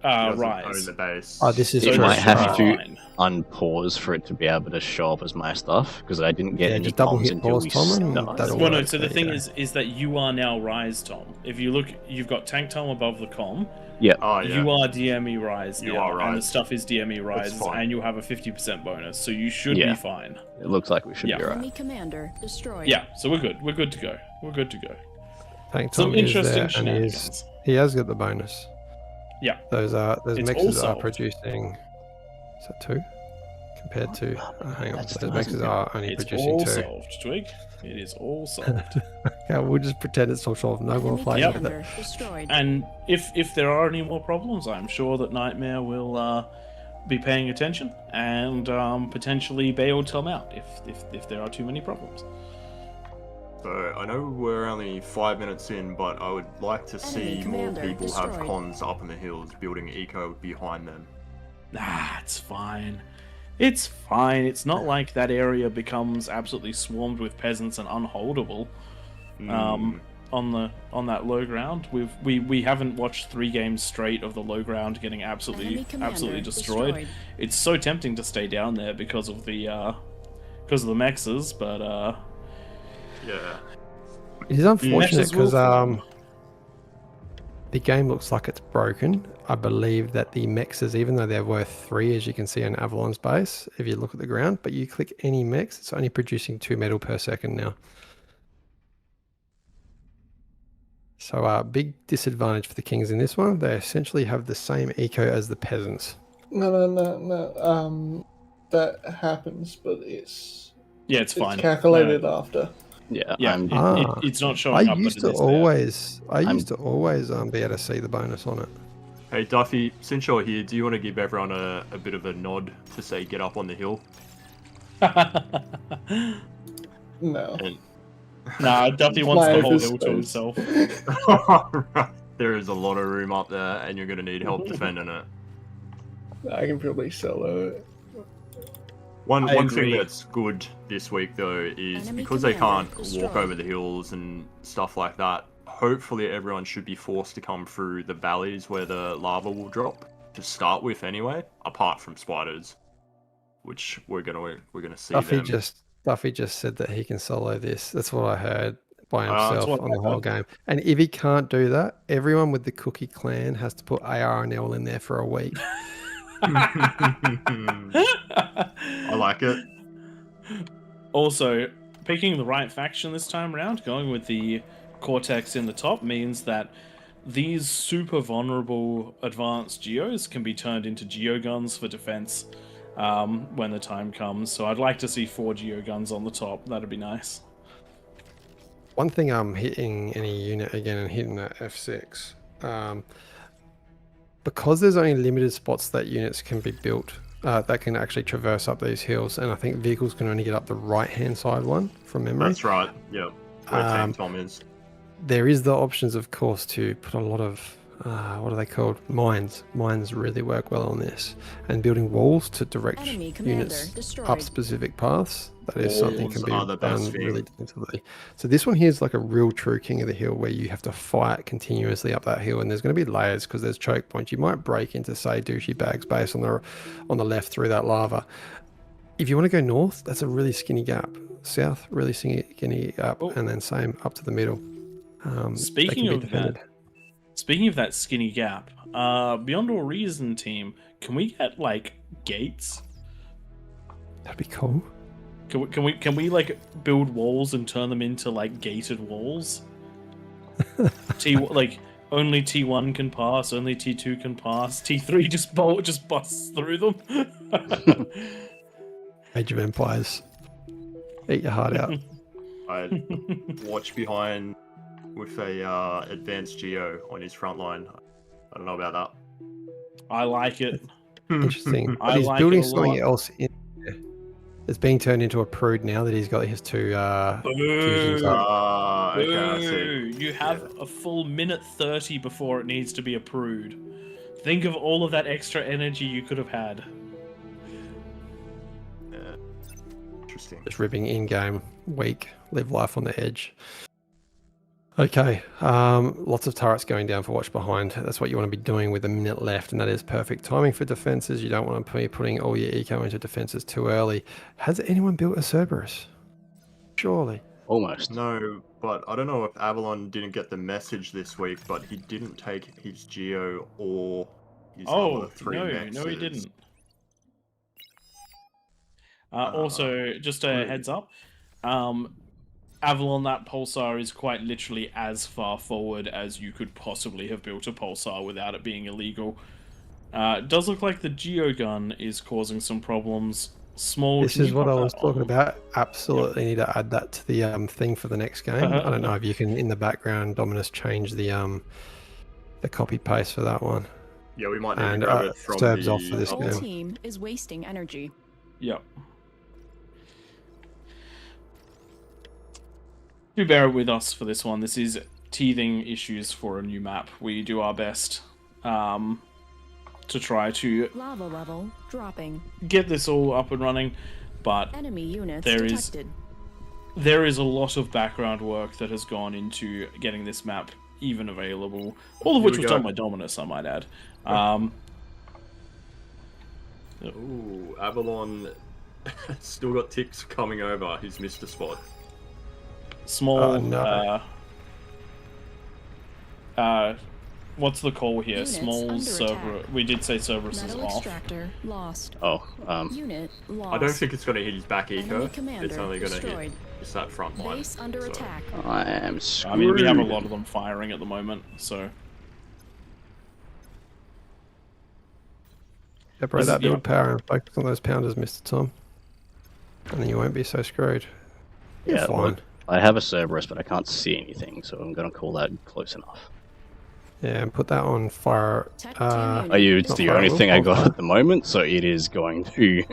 F: doesn't
C: Rise.
F: own the base.
B: Oh, this is
C: So
D: It
B: true.
D: might
C: should
D: have
C: be
D: to
C: fine.
D: unpause for it to be able to show up as my stuff because I didn't get
B: Yeah,
D: any
B: just double
D: comms
B: hit
D: until
B: pause,
D: we
B: Tom, and
D: started.
B: that'll
C: Well, no.
B: work,
C: So the
B: but
C: thing
B: yeah.
C: is that you are now Rise, Tom. If you look, you've got Tank Tom above the com.
D: Yeah,
F: Oh, yeah.
C: You are DME Rise
F: You
C: now,
F: are
C: and the
F: Rise.
C: stuff is DME Rise,
F: fine.
C: and you have a 50% bonus, so you should
D: Yeah.
C: be fine.
D: it looks like we should
C: Yeah.
D: be right.
E: Enemy commander destroyed.
C: Yeah, so we're good. We're good to go. We're good to go.
B: Tank
C: Some
B: Tom is
C: interesting
B: there, and
C: shenanigans.
B: he has got the bonus.
C: Yeah.
B: Those
C: It's all
B: mixes are
C: solved.
B: producing. Is that 2? Compared to. Hang on.
D: That
B: Those
D: still
B: mixes
D: hasn't
B: are only
C: It's
B: producing
C: all
B: 2.
C: solved, Twig. It is all solved.
B: Yeah, we'll just pretend it's all solved. No more
E: Enemy
B: playing
C: Yep.
B: with it.
E: commander destroyed.
C: And if there are any more problems, I'm sure that Nightmare will be paying attention and potentially bail Tom out if there are too many problems.
F: So I know we're only 5 minutes in, but I would like to see
E: Enemy
F: more
E: commander
F: people have
E: destroyed.
F: cons up in the hills building eco behind them.
C: Nah, it's fine. It's fine. It's not like that area becomes absolutely swarmed with peasants and unholdable. On that low ground, we haven't watched 3 games straight of the low ground getting
E: Enemy
C: absolutely
E: commander
C: destroyed. It's so tempting to stay down there because of the mexes, but
F: Yeah.
B: It is unfortunate
C: Mexes will
B: because
C: fall.
B: the game looks like it's broken. I believe that the mexes, even though they're worth 3, as you can see on Avalon's base, if you look at the ground, but you click any mex, it's only producing 2 metal per second now. So big disadvantage for the Kings in this one. They essentially have the same eco as the peasants.
G: No. That happens, but it's
C: it's fine.
G: calculated after.
D: Yeah,
C: Yeah,
D: I'm,
C: it's not showing
B: I
C: up.
B: used
C: but it
B: to
C: is there.
B: always be able to see the bonus on it.
F: Hey Duffy, since you're here, do you want to give everyone a bit of a nod to say get up on the hill?
G: No.
F: And
C: Nah, Duffy wants the
G: Life
C: whole
G: is
C: hill to
G: space.
C: himself.
F: there is a lot of room up there, and you're going to need help defending it.
G: I can probably solo it.
F: One
C: I
F: thing
C: agree.
F: that's good this week though is
E: Enemy
F: because they
E: commander
F: can't
E: destroyed.
F: walk over the hills and stuff like that. Hopefully, everyone should be forced to come through the valleys where the lava will drop to start with, anyway. Apart from spiders, which we're gonna see them.
B: Duffy just said that he can solo this. That's what I heard by
F: that's
B: himself
C: what
B: on the
C: I
B: whole
C: heard.
B: game. And if he can't do that, everyone with the Cookie Clan has to put ARNL in there for a week.
F: I like it.
C: Also, picking the right faction this time around, going with the Cortex in the top, means that these super vulnerable advanced geos can be turned into geoguns for defense when the time comes. So I'd like to see 4 geoguns on the top. That'd be nice.
B: One thing I'm hitting any unit again and hitting that F6. Because there's only limited spots that units can be built that can actually traverse up these hills, and I think vehicles can only get up the right-hand side one from memory.
F: That's right. Yeah. Where Tank Tom is.
B: There is the options, of course, to put a lot of what are they called? Mines. Mines really work well on this, and building walls to direct
E: Enemy commander
B: units
E: destroyed.
B: up specific paths. That is something
F: Walls
B: can be
F: are the best
B: done
F: thing.
B: really defensively. So this one here is like a real true king of the hill, where you have to fight continuously up that hill, and there's going to be layers because there's choke points. You might break into, say, douchey bags base on the left through that lava. If you want to go north, that's a really skinny gap. South, really skinny gap,
C: Oh.
B: and then same up to the middle. They
C: Speaking
B: can be
C: of
B: defended.
C: Speaking of that skinny gap, Beyond All Reason team, can we get like gates?
B: That'd be cool.
C: Can we like build walls and turn them into like gated walls? Like only T1 can pass, only T2 can pass, T3 just busts through them.
B: Age of Empires. Eat your heart out.
F: I'd watch behind with a advanced geo on his front line. I don't know about that.
C: I like it.
B: Interesting.
C: I
B: He's
C: like
B: building
C: it a
B: something
C: lot.
B: else in there. It's being turned into a prude now that he's got his 2 fusions up.
F: Okay, I see.
C: Boo! You have a full minute 30 before it needs to be a prude. Think of all of that extra energy you could have had.
F: Yeah. Interesting.
B: Just ripping in-game, weak, live life on the edge. Okay, lots of turrets going down for watch behind. That's what you want to be doing with a minute left, and that is perfect timing for defenses. You don't want to be putting all your eco into defenses too early. Has anyone built a Cerberus? Surely.
D: Almost.
F: No, but I don't know if Avalon didn't get the message this week, but he didn't take his Geo or his other 3 mexes.
C: No, he didn't. Also, just a heads up, Avalon, that pulsar is quite literally as far forward as you could possibly have built a pulsar without it being illegal. It does look like the Geogun is causing some problems. Small.
B: This is what I was talking about. Absolutely need to add that to the thing for the next game. I don't know if you can, in the background, Dominus, change the copy paste for that one.
F: Yeah, we might need
B: and
F: to grab it from
B: Serb's
F: the
B: off for this
E: The
B: game.
E: whole team is wasting energy.
C: Yep. Do bear with us for this one. This is teething issues for a new map. We do our best to try to
E: Lava level dropping.
C: get this all up and running, but
E: Enemy units
C: there
E: detected.
C: is a lot of background work that has gone into getting this map even available, all of which was done by Dominus, I might add.
F: Ooh, Avalon still got ticks coming over. He's missed a spot.
C: Small,
B: no.
C: what's the call here?
E: Units
C: Small
E: under
C: server.
E: attack.
C: We did say Cerberus is
E: Metal
C: off.
E: extractor lost.
D: Oh,
E: Unit lost.
F: I don't think it's going to hit his back eco.
E: Enemy commander
F: It's only going to
E: destroyed.
F: hit just that front line.
E: Base under
F: So,
E: attack.
D: I am screwed.
C: I mean, we have a lot of them firing at the moment, so...
B: Separate that build power and focus on those pounders, Mr. Tom. And then you won't be so screwed. You're
D: Yeah,
B: fine.
D: well, I have a Cerberus, but I can't see anything, so I'm going to call that close enough.
B: Yeah, and put that on fire.
D: It's
B: Not
D: the
B: fire,
D: only
B: will,
D: thing I
B: on
D: got
B: fire.
D: at the moment, so it is going to...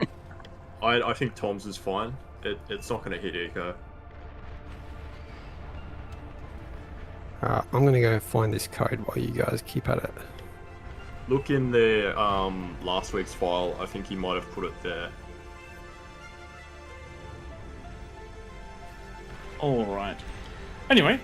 F: I think Tom's is fine. It's not going to hit eco.
B: I'm going to go find this code while you guys keep at it.
F: Look in the last week's file. I think he might have put it there.
C: Alright. Anyway,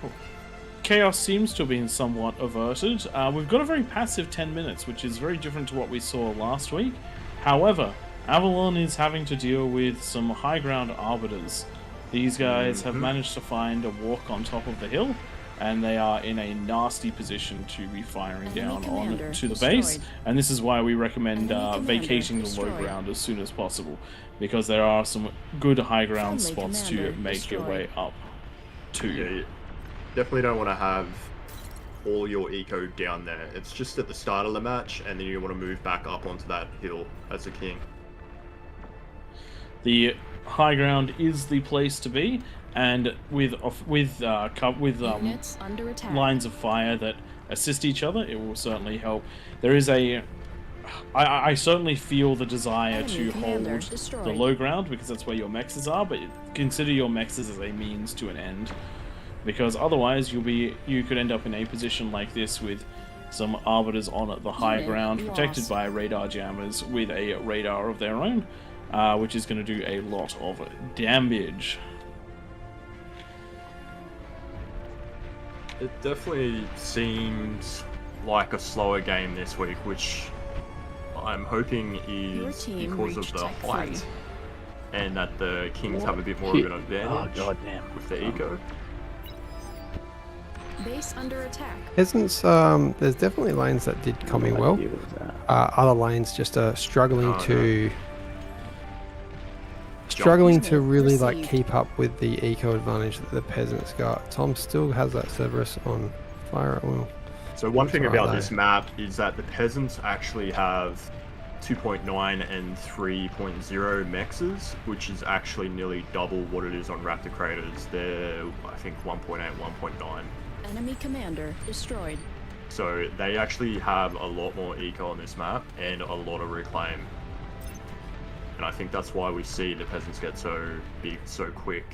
C: chaos seems to have been somewhat averted. We've got a very passive 10 minutes, which is very different to what we saw last week. However, Avalon is having to deal with some high ground arbiters. These guys have managed to find a walk on top of the hill, and they are in a nasty position to be firing down on to the base. And this is why we recommend vacating the low ground as soon as possible, because there are some good high ground spots to make your way up to.
F: Yeah, you definitely don't want to have all your eco down there. It's just at the start of the match, and then you want to move back up onto that hill as a king.
C: The high ground is the place to be, and with
E: Units under attack.
C: lines of fire that assist each other, it will certainly help. There is a... I certainly feel the desire
E: Enemy
C: to
E: commander
C: hold
E: destroyed.
C: the low ground, because that's where your mexes are, but consider your mexes as a means to an end. Because otherwise you could end up in a position like this with some arbiters on at the high
E: Unit
C: ground, protected
E: lost.
C: by radar jammers with a radar of their own, which is going to do a lot of damage.
F: It definitely seems like a slower game this week, which I'm hoping
E: Your
F: is
E: team
F: because of
E: reached
F: the
E: tech
F: height,
E: free.
F: and that the Kings have a bit more of an
D: Oh,
F: advantage
D: goddamn.
F: with the eco.
E: Base under attack.
B: Peasants, there's definitely lanes that did come in well. Other lanes just are struggling
F: Oh,
B: to...
F: no.
B: Struggling to
E: Unit
B: really like
E: received.
B: keep up with the eco advantage that the peasants got. Tom still has that Cerberus on fire at will.
F: So one thing
B: Try
F: about
B: that.
F: this map is that the peasants actually have 2.9 and 3.0 mexes, which is actually nearly double what it is on Raptor Craters. They're, I think, 1.8, 1.9.
E: Enemy commander destroyed.
F: So they actually have a lot more eco on this map and a lot of reclaim. And I think that's why we see the peasants get so big so quick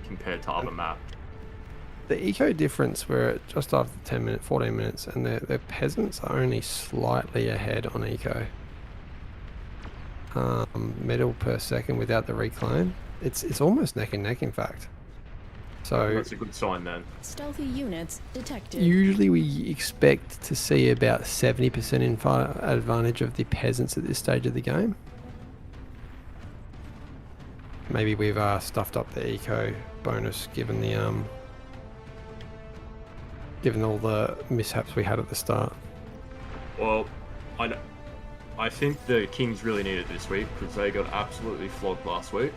F: compared to other maps.
B: The eco difference, we're at just after 10 minutes, 14 minutes, and the peasants are only slightly ahead on eco. Metal per second without the reclaim. It's almost neck and neck, in fact. So
F: That's a good sign then.
E: Stealthy units detected.
B: usually we expect to see about 70% advantage of the peasants at this stage of the game. Maybe we've stuffed up the eco bonus given the given all the mishaps we had at the start.
F: Well, I think the Kings really need it this week because they got absolutely flogged last week.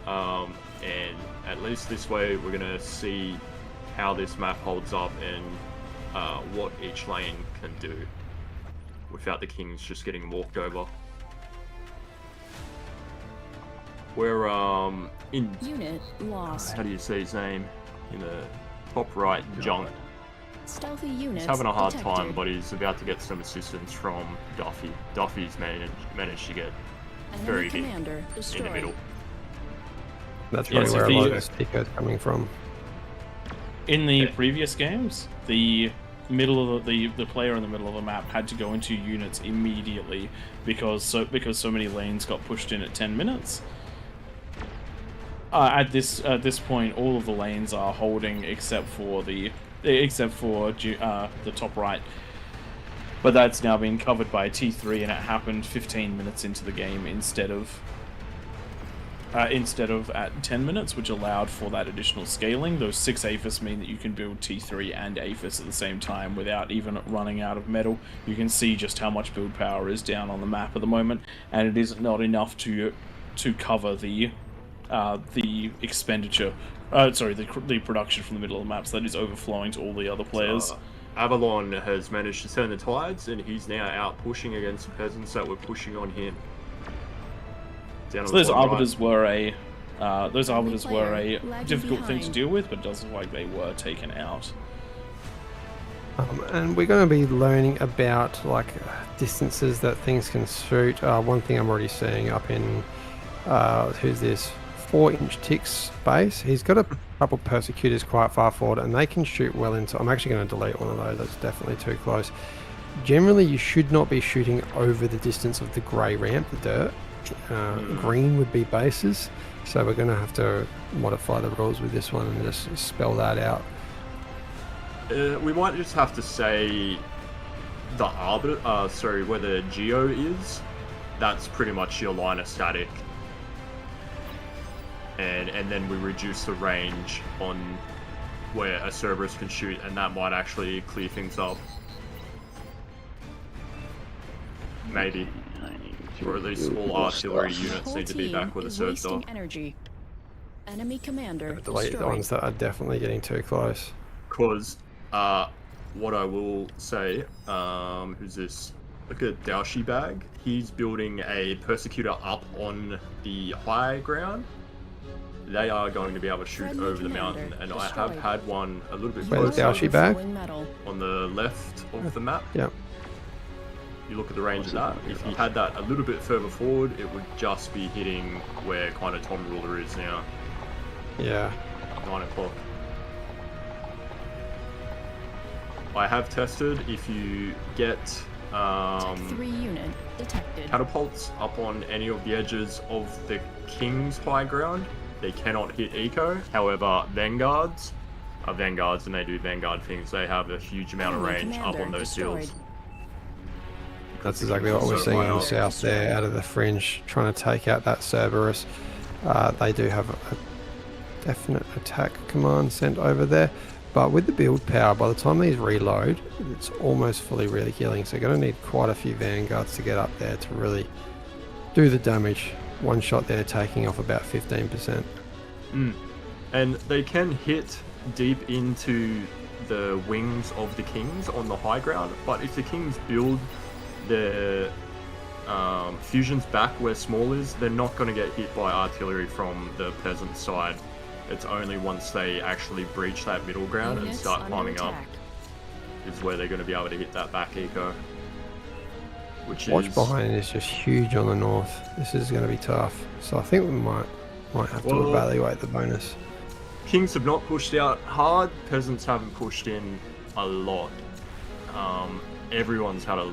F: And at least this way we're going to see how this map holds up and what each lane can do without the Kings just getting walked over. We're in...
E: Unit lost.
F: How do you say his name? In the top right, Junk.
E: Stealthy units
F: He's having a hard
E: detected.
F: time, but he's about to get some assistance from Duffy. Duffy's managed to get
E: Enemy
F: very deep
E: commander
F: in the
E: destroyed.
F: middle.
B: That's
C: Yeah,
B: probably
C: so
B: where a
C: for
B: lot
C: you-
B: of the eco is coming from.
C: In the previous games, the middle of the player in the middle of the map had to go into units immediately because so many lanes got pushed in at 10 minutes. At this point, all of the lanes are holding except for the top right. But that's now been covered by T3, and it happened 15 minutes into the game instead of at 10 minutes, which allowed for that additional scaling. Those 6 APHIS mean that you can build T3 and APHIS at the same time without even running out of metal. You can see just how much build power is down on the map at the moment, and it is not enough to cover the expenditure. The production from the middle of the map, so that is overflowing to all the other players.
F: Avalon has managed to turn the tides, and he's now out pushing against the peasants that were pushing on him. Down
C: So
F: on the
C: those
F: bottom
C: arbiters were a
E: lagging
C: difficult thing to
E: behind.
C: deal with, but it does look like they were taken out.
B: And we're going to be learning about like distances that things can shoot. One thing I'm already seeing up in who's this 4-inch ticks base. He's got a couple persecutors quite far forward, and they can shoot well into. I'm actually going to delete one of those. That's definitely too close. Generally, you should not be shooting over the distance of the grey ramp, the dirt. Green would be bases, so we're going to have to modify the rules with this one and just spell that out.
F: We might just have to say the arbiter, where the geo is. That's pretty much your line of static. And then we reduce the range on where a Cerberus can shoot, and that might actually clear things up. Maybe. Or at least all artillery units
E: Whole
F: need to be
E: team
F: back with a
E: is
F: surge
E: wasting
F: dog.
E: energy. Enemy commander
B: Delete the
E: destroyed.
B: ones that are definitely getting too close.
F: Because, what I will say, who's this? Look at Daoshi Bag. He's building a Persecutor up on the high ground. They are going to be able to shoot
E: Friendly
F: over the
E: commander
F: mountain, and I
E: destroyed.
F: have had one a little bit
B: Where's
F: closer
B: Daoshi Bag?
E: Overflowing metal.
F: on the left of the map.
B: Yep.
F: You look at the range of that. If you had that a little bit further forward, it would just be hitting where kind of Tom Ruler is now.
B: Yeah.
F: 9 o'clock. I have tested if you get
E: Tech 3 unit detected.
F: catapults up on any of the edges of the King's high ground, they cannot hit eco. However, Vanguards are Vanguards and they do Vanguard things. They have a huge amount of
E: Enemy
F: range up
E: commander
F: on those
E: destroyed.
F: hills.
B: That's exactly what we're
F: So
B: seeing in the
F: well.
B: south there, out of the fringe, trying to take out that Cerberus. They do have a definite attack command sent over there, but with the build power, by the time these reload, it's almost fully really healing. So you're going to need quite a few Vanguards to get up there to really do the damage. One shot there taking off about 15%.
F: And they can hit deep into the wings of the Kings on the high ground, but if the Kings build their fusions back where small is, they're not going to get hit by artillery from the peasant side. It's only once they actually breach that middle ground and
E: Units
F: start
E: under
F: climbing up
E: attack.
F: is where they're going to be able to hit that back eco. Which
B: Watch
F: is
B: behind is just huge on the north. This is going to be tough. So I think we might have to
F: Well-
B: evaluate the bonus.
F: Kings have not pushed out hard, peasants haven't pushed in a lot. Everyone's had a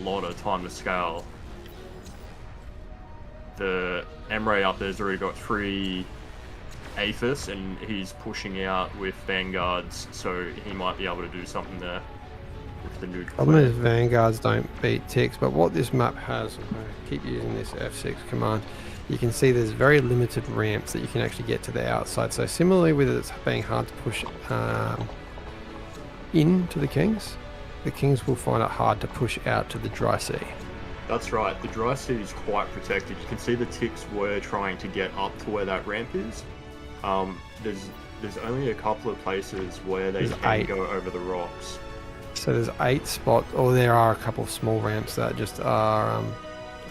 F: lot of time to scale. The Emre up there's already got 3 Aphis, and he's pushing out with vanguards, so he might be able to do something there with the nuke.
B: Problem is vanguards don't beat ticks, but what this map has, I'm going to keep using this F6 command, you can see there's very limited ramps that you can actually get to the outside. So similarly with it being hard to push into the Kings will find it hard to push out to the dry sea.
F: That's right, the dry sea is quite protected. You can see the ticks were trying to get up to where that ramp is. There's only a couple of places where they can go over the rocks.
B: So there's 8 spots, or there are a couple of small ramps that just are, I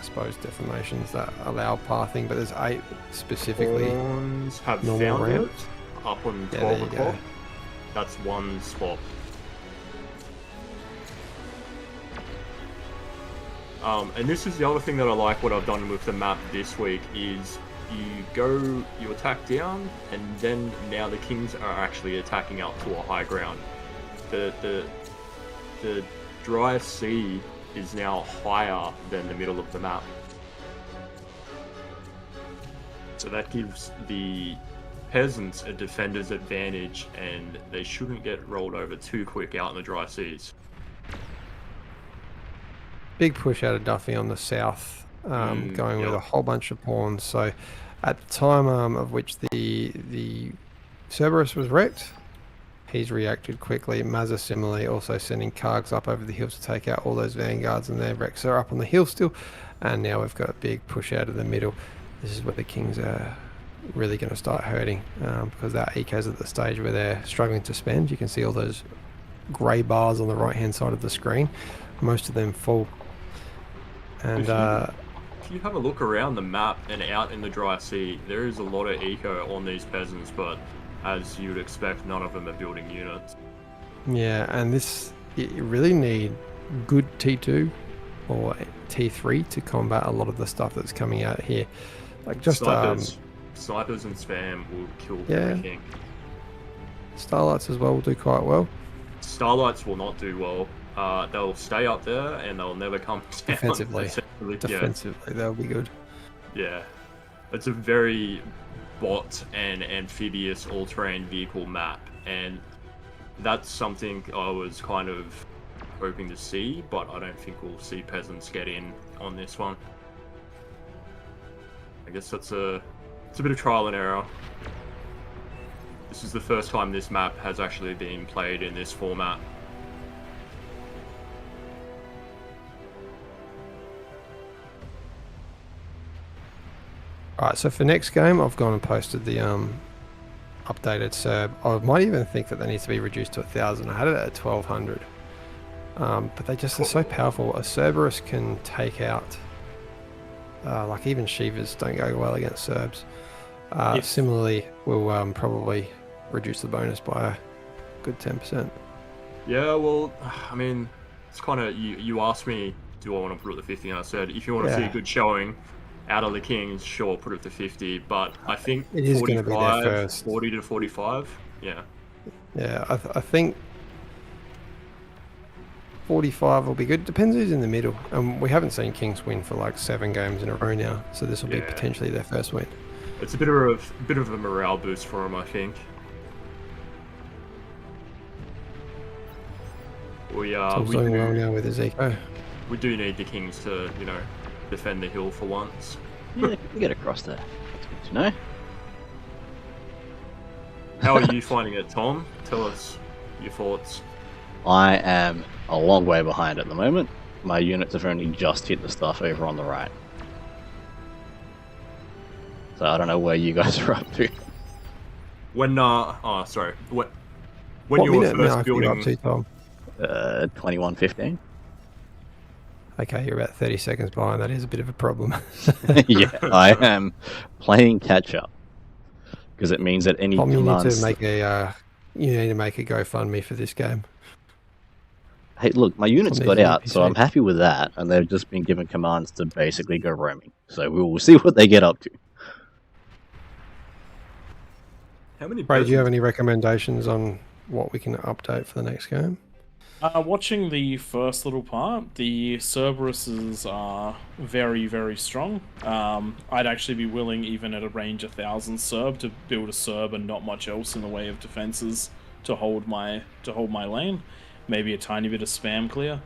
B: suppose, deformations that allow pathing, but there's 8 specifically.
F: Pawns have
B: normal
F: found
B: ramps.
F: it up on
B: Yeah,
F: 12
B: there you
F: o'clock.
B: go.
F: That's one spot. And this is the other thing that I like what I've done with the map this week is you attack down, and then now the Kings are actually attacking up to a high ground. The dry sea is now higher than the middle of the map. So that gives the peasants a defender's advantage, and they shouldn't get rolled over too quick out in the dry seas.
B: Big push out of Duffy on the south, going with a whole bunch of pawns. So at the time of which the Cerberus was wrecked, he's reacted quickly. Mazza similarly also sending Kargs up over the hills to take out all those vanguards, and their wrecks are up on the hill still. And now we've got a big push out of the middle. This is where the Kings are really going to start hurting, because that eco's at the stage where they're struggling to spend. You can see all those grey bars on the right hand side of the screen, most of them full. And
F: if you have a look around the map and out in the dry sea, there is a lot of eco on these peasants, but as you would expect, none of them are building units.
B: yeah, and you really need good T2 or T3 to combat a lot of the stuff that's coming out here. Like just
F: snipers and spam will kill everything.
B: Starlights as well will do quite well.
F: Starlights will not do well. They'll stay up there and they'll never come down.
B: Defensively, they'll be good.
F: Yeah, it's a very bot and amphibious all-terrain vehicle map, and that's something I was kind of hoping to see, but I don't think we'll see peasants get in on this one. I guess it's a bit of trial and error. This is the first time this map has actually been played in this format.
B: Alright, so for next game, I've gone and posted the updated Serb. I might even think that they need to be reduced to 1,000. I had it at 1,200. But they just are so powerful. A Cerberus can take out, like even Shivas don't go well against Serbs. Similarly, we'll probably reduce the bonus by a good 10%.
F: Yeah, well, I mean, it's kind of, you asked me, do I want to put it to 50? And I said, if you want to see a good showing out of the Kings, sure, put it to 50. But I think
B: it is going to be their first.
F: 40 to 45, yeah.
B: Yeah, I think 45 will be good. Depends who's in the middle. We haven't seen Kings win for like 7 games in a row now, so this will be potentially their first win.
F: It's a bit of a morale boost for them, I think. We
B: doing well now with his eco.
F: We do need the Kings to, defend the hill for once.
D: Yeah, they can get across there. That's good to know.
F: How are you finding it, Tom? Tell us your thoughts.
D: I am a long way behind at the moment. My units have only just hit the stuff over on the right. So I don't know where you guys are up to.
F: When you were first building,
B: up to, Tom?
D: 21:15.
B: Okay, you're about 30 seconds behind. That is a bit of a problem.
D: Yeah, I am playing catch up because it means that any
B: Tom,
D: commands.
B: you need to make a GoFundMe for this game.
D: Hey, look, my units got out, so I'm happy with that, and they've just been given commands to basically go roaming. So we will see what they get up to.
F: How many?
B: Ray, do you have any recommendations on what we can update for the next game?
C: Watching the first little part, the Cerberuses are very, very strong. I'd actually be willing, even at a range 1,000 Cerb, to build a Cerb and not much else in the way of defenses to hold my lane. Maybe a tiny bit of spam clear.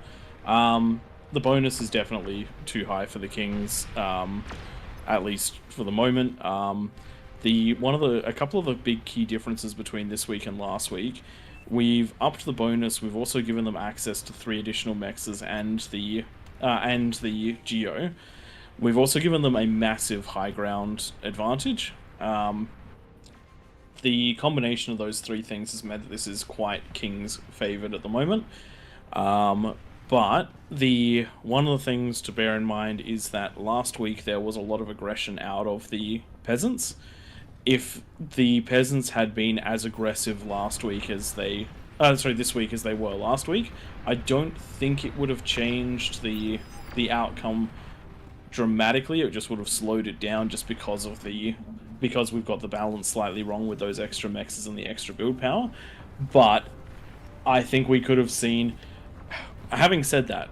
C: The bonus is definitely too high for the Kings, at least for the moment. A couple of the big key differences between this week and last week. We've upped the bonus. We've also given them access to 3 additional mexes and the Geo. We've also given them a massive high ground advantage. The combination of those 3 things has meant that this is quite King's favored at the moment. But one of the things to bear in mind is that last week there was a lot of aggression out of the peasants. If the peasants had been as aggressive this week as they were last week, I don't think it would have changed the outcome dramatically. It just would have slowed it down just because we've got the balance slightly wrong with those extra mexes and the extra build power. But I think we could have seen. Having said that,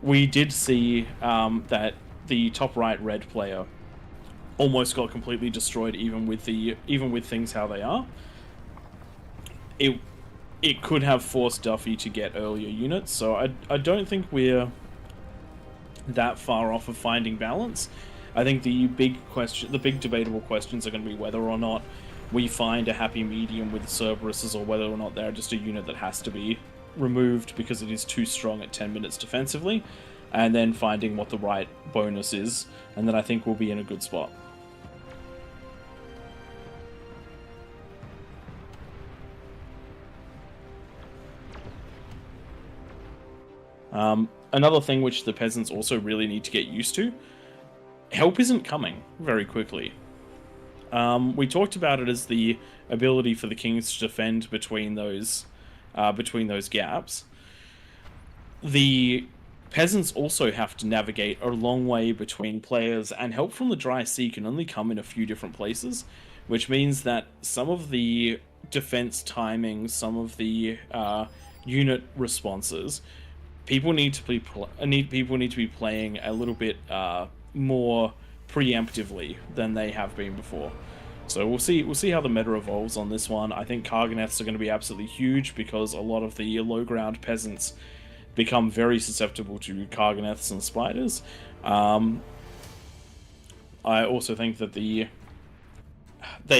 C: we did see that the top right red player almost got completely destroyed, even with things how they are. It could have forced Duffy to get earlier units, so I don't think we're that far off of finding balance. I think the big debatable questions are going to be whether or not we find a happy medium with Cerberuses, or whether or not they're just a unit that has to be removed because it is too strong at 10 minutes defensively, and then finding what the right bonus is, and then I think we'll be in a good spot. Another thing which the peasants also really need to get used to, help isn't coming very quickly. We talked about it as the ability for the Kings to defend between those gaps. The peasants also have to navigate a long way between players, and help from the dry sea can only come in a few different places, which means that some of the defense timing, some of the unit responses, people need to be playing a little bit more preemptively than they have been before. So we'll see how the meta evolves on this one. I think Karganeths are going to be absolutely huge, because a lot of the low ground peasants become very susceptible to Karganeths and spiders. I also think that they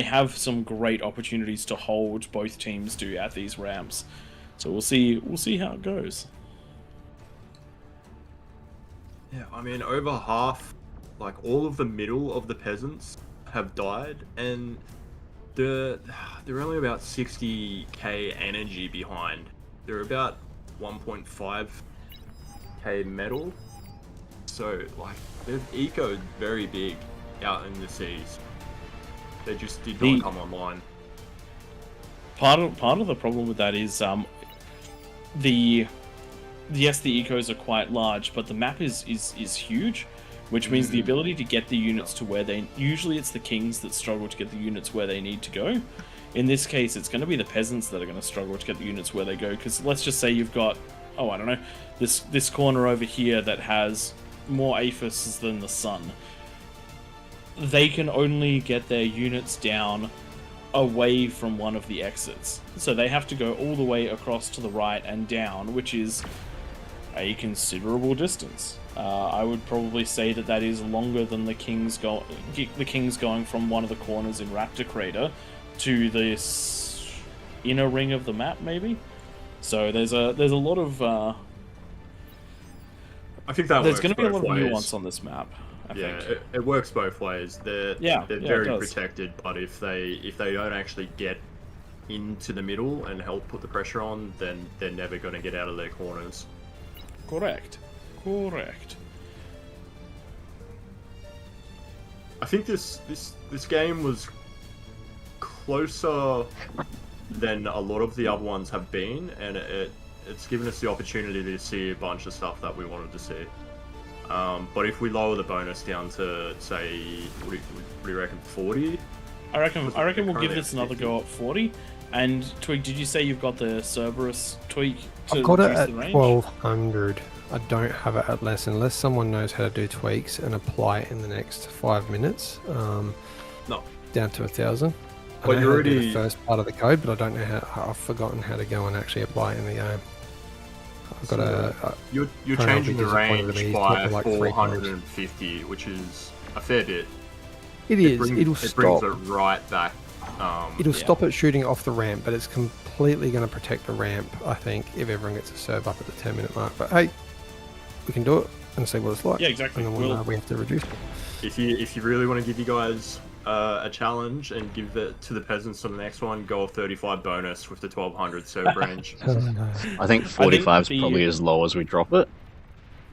C: have some great opportunities to hold, both teams do, at these ramps. So we'll see how it goes.
F: Yeah, I mean, over half, like all of the middle of the peasants have died, and they're only about 60k energy behind. They're about 1.5k metal, so like they've ecoed very big out in the seas. They just did not come online.
C: Part of the problem with that is the ecos are quite large, but the map is huge, which means the ability to get the units to where usually it's the Kings that struggle to get the units where they need to go. In this case, it's going to be the peasants that are going to struggle to get the units where they go, because let's just say you've got, I don't know, this corner over here that has more aphises than the sun. They can only get their units down away from one of the exits, so they have to go all the way across to the right and down, which is a considerable distance. I would probably say that is longer than the Kings going from one of the corners in Raptor Crater to this inner ring of the map, maybe. So there's a lot of
F: I think that
C: there's
F: going to
C: be a lot of nuance on this map. I think.
F: It works both ways. They're very protected, but if they don't actually get into the middle and help put the pressure on, then they're never going to get out of their corners.
C: Correct.
F: I think this game was closer than a lot of the other ones have been, and it's given us the opportunity to see a bunch of stuff that we wanted to see. But if we lower the bonus down to, say, what do you reckon, 40?
C: I reckon we'll give this another go at 40. And Twig, did you say you've got the Cerberus tweak to
B: I've got it
C: reduce
B: at
C: the range?
B: 1200. I don't have it at less, unless someone knows how to do tweaks and apply it in the next 5 minutes.
F: No.
B: Down to 1000.
F: But
B: I know
F: you're
B: how to do
F: already-
B: the first part of the code, but I don't know how. I've forgotten how to go and actually apply it in the game. I've got
F: You're
B: Colonel
F: changing the
B: disappointed
F: range
B: me. He's
F: by
B: taught me like 3 times.
F: 450, which is a fair bit.
B: It is.
F: Brings,
B: It'll
F: it brings
B: stop.
F: it right back.
B: It'll stop it shooting off the ramp, but it's completely going to protect the ramp, I think, if everyone gets a serve up at the 10-minute mark. But hey, we can do it and see what it's like.
C: Yeah, exactly.
B: And then we have to reduce it.
F: If you really want to give you guys a challenge and give it to the peasants on the next one, go off 35 bonus with the 1200 serve range.
D: I think 45 is
C: the-
D: probably as low as we drop it.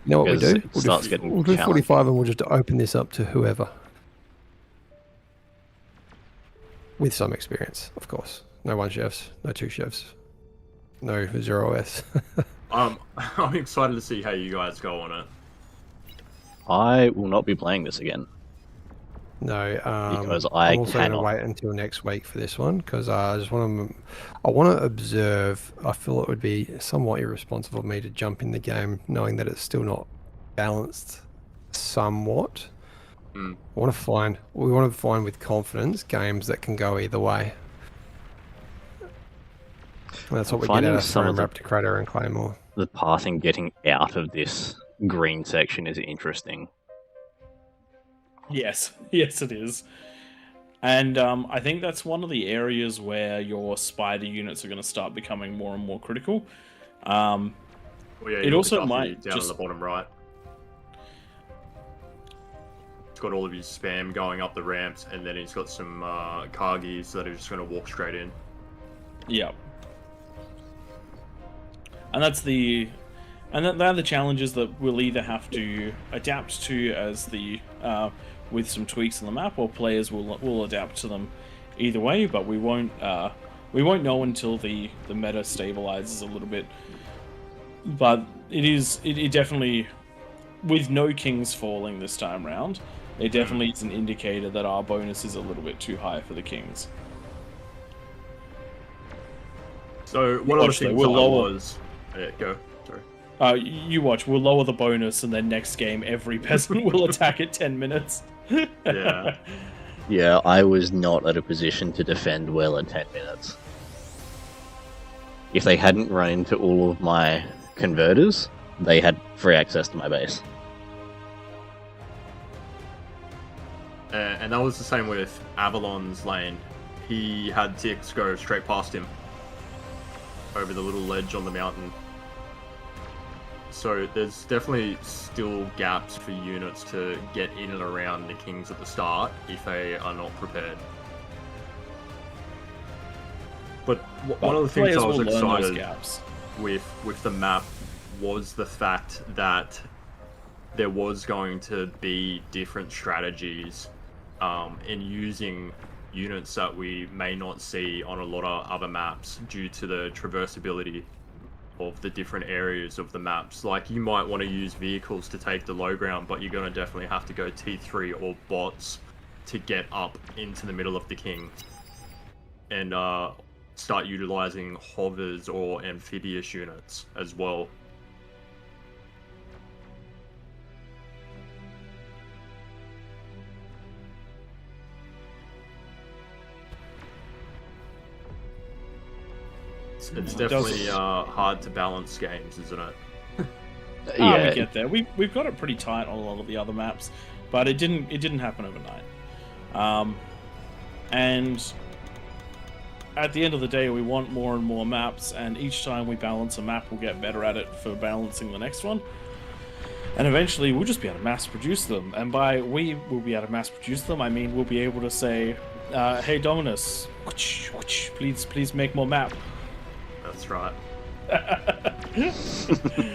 B: You know what we
D: Because
B: do?
D: it starts getting
B: We'll do
D: challenging.
B: 45 and we'll just open this up to whoever. With some experience, of course. No 1 chefs, no 2 chefs, no 0S.
F: I'm excited to see how you guys go on it.
D: I will not be playing this again.
B: No,
D: Because
B: I'm also going to
D: cannot.
B: wait until next week for this one because I just want to observe. I feel it would be somewhat irresponsible of me to jump in the game knowing that it's still not balanced somewhat.
F: Mm.
B: We want to find with confidence games that can go either way. And that's what we get
D: Finding
B: out of
D: some of
B: Throne,
D: the-
B: Raptor, Crater, and Claymore.
D: The pathing getting out of this green section is interesting.
C: Yes, yes, it is. And I think that's one of the areas where your spider units are going to start becoming more and more critical.
F: Well, yeah,
C: It
F: you got
C: also
F: the Duffy
C: might
F: down
C: just-
F: on the bottom right. He's got all of his spam going up the ramps, and then he's got some Kargis that are just going to walk straight in.
C: Yeah. And they're the challenges that we'll either have to adapt to as the with some tweaks on the map, or players will adapt to them either way. But we won't know until the meta stabilizes a little bit. But it definitely, with no kings falling this time round, it definitely is an indicator that our bonus is a little bit too high for the kings.
F: So one of the
C: Watch, though,
F: things
C: we'll
F: I
C: lower-
F: was... Yeah, go. Sorry.
C: You watch, we'll lower the bonus, and then next game, every peasant will attack at 10 minutes.
F: Yeah.
D: Yeah, I was not at a position to defend well at 10 minutes. If they hadn't run into all of my converters, they had free access to my base.
F: And that was the same with Avalon's lane. He had ticks go straight past him over the little ledge on the mountain. So there's definitely still gaps for units to get in and around the kings at the start if they are not prepared. But one of the things
C: Players
F: I was
C: will learn those
F: excited
C: gaps.
F: with the map was the fact that there was going to be different strategies in using units that we may not see on a lot of other maps due to the traversability of the different areas of the maps. Like, you might want to use vehicles to take the low ground, but you're going to definitely have to go T3 or bots to get up into the middle of the king and start utilizing hovers or amphibious units as well. It's definitely hard to balance games, isn't it?
C: We get there. We've got it pretty tight on a lot of the other maps, but it didn't happen overnight. And at the end of the day, we want more and more maps, and each time we balance a map, we'll get better at it for balancing the next one. And eventually, we'll just be able to mass produce them. And by we will be able to mass produce them, I mean we'll be able to say, "Hey Dominus, please make more map."
F: That's right.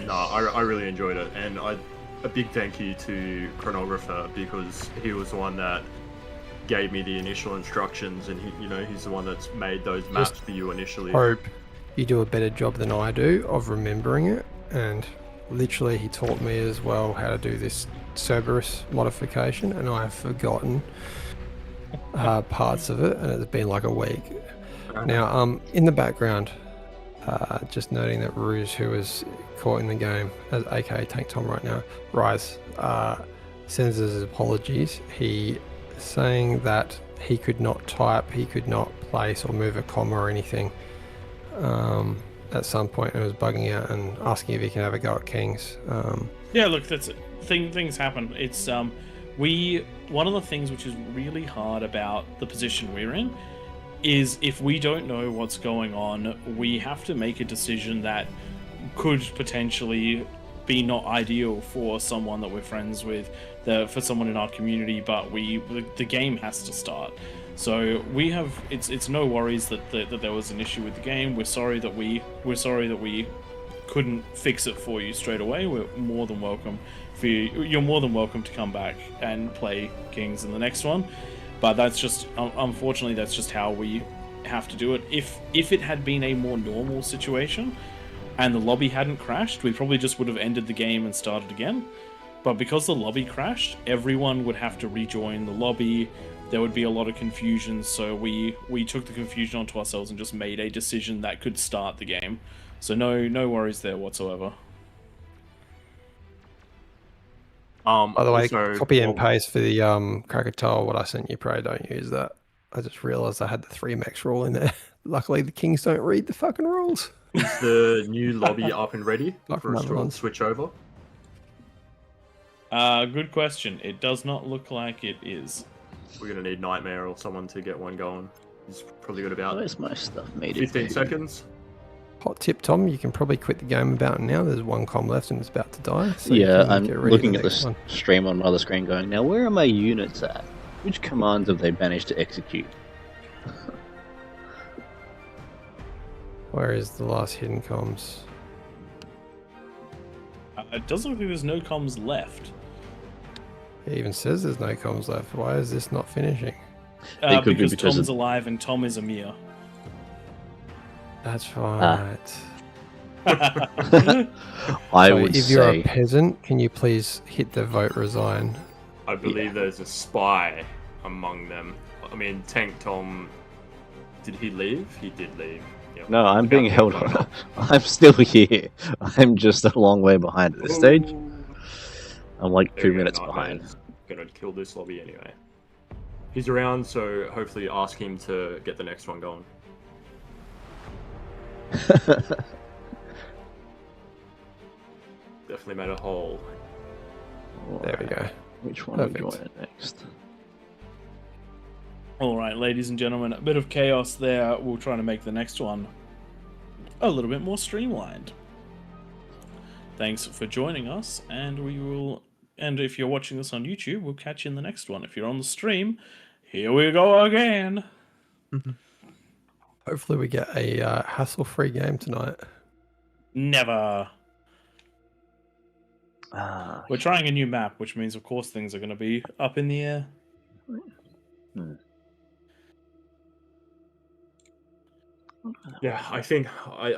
F: No, I really enjoyed it, and a big thank you to Chronographer, because he was the one that gave me the initial instructions, and he's the one that's made those maps for you initially.
B: Hope you do a better job than I do of remembering it, and literally he taught me as well how to do this Cerberus modification, and I have forgotten parts of it, and it's been like a week. Now, in the background, just noting that Ruse, who was caught in the game, as aka Tank Tom right now, Rise, sends his apologies. He saying that he could not type, he could not place or move a comma or anything at some point, and was bugging out and asking if he can have a go at Kings.
C: Yeah, look, that's it. Things happen. It's one of the things which is really hard about the position we're in is if we don't know what's going on, we have to make a decision that could potentially be not ideal for someone that we're friends with, for someone in our community, but the game has to start. So we have it's no worries that there was an issue with the game. We're sorry that we couldn't fix it for you straight away. We're more than welcome for you. You're more than welcome to come back and play Kings in the next one. But that's just, unfortunately, that's just how we have to do it. If it had been a more normal situation and the lobby hadn't crashed, we probably just would have ended the game and started again. But because the lobby crashed, everyone would have to rejoin the lobby. There would be a lot of confusion, so we took the confusion onto ourselves and just made a decision that could start the game. So no worries there whatsoever.
B: By the way,
F: also,
B: copy and paste for the Krakatoa, what I sent you, pray don't use that. I just realised I had the 3 max rule in there. Luckily, the Kings don't read the fucking rules.
F: Is the new lobby up and ready for us to
B: one.
F: switch over?
C: Good question. It does not look like it is.
F: We're going to need Nightmare or someone to get one going. He's probably got about
D: Where's my stuff made
F: 15 seconds.
B: Hot tip, Tom, you can probably quit the game about now. There's 1 com left and it's about to die. So
D: Yeah, I'm
B: get ready
D: looking
B: for
D: at
B: the
D: the
B: next one.
D: stream on my other screen going, now where are my units at? Which commands have they managed to execute?
B: Where is the last hidden comms?
C: It doesn't look like there's no comms left.
B: It even says there's no comms left. Why is this not finishing?
D: It could be
C: Because
D: because
C: Tom's
D: of-
C: alive and Tom is Amir.
B: That's right.
D: I
B: So
D: would
B: if you're
D: say
B: a peasant, can you please hit the vote resign?
F: I believe there's a spy among them. I mean, Tank Tom, did he leave? He did leave. Yep.
D: no, I'm being
F: Okay.
D: held on. I'm still here. I'm just a long way behind at this stage.
F: Ooh.
D: I'm like
F: There
D: 2
F: we go,
D: minutes behind.
F: Nightmare's gonna kill this lobby anyway. He's around, so hopefully ask him to get the next one going. Definitely made a hole.
B: There we go.
D: Which one are we
B: Perfect.
D: joining next?
C: All right, ladies and gentlemen, a bit of chaos there. We'll try to make the next one a little bit more streamlined. Thanks for joining us, and and if you're watching this on YouTube, we'll catch you in the next one. If you're on the stream, here we go again.
B: Hopefully we get a hassle-free game tonight.
C: Never.
D: Ah,
C: We're trying a new map, which means, of course, things are going to be up in the air.
F: Yeah, I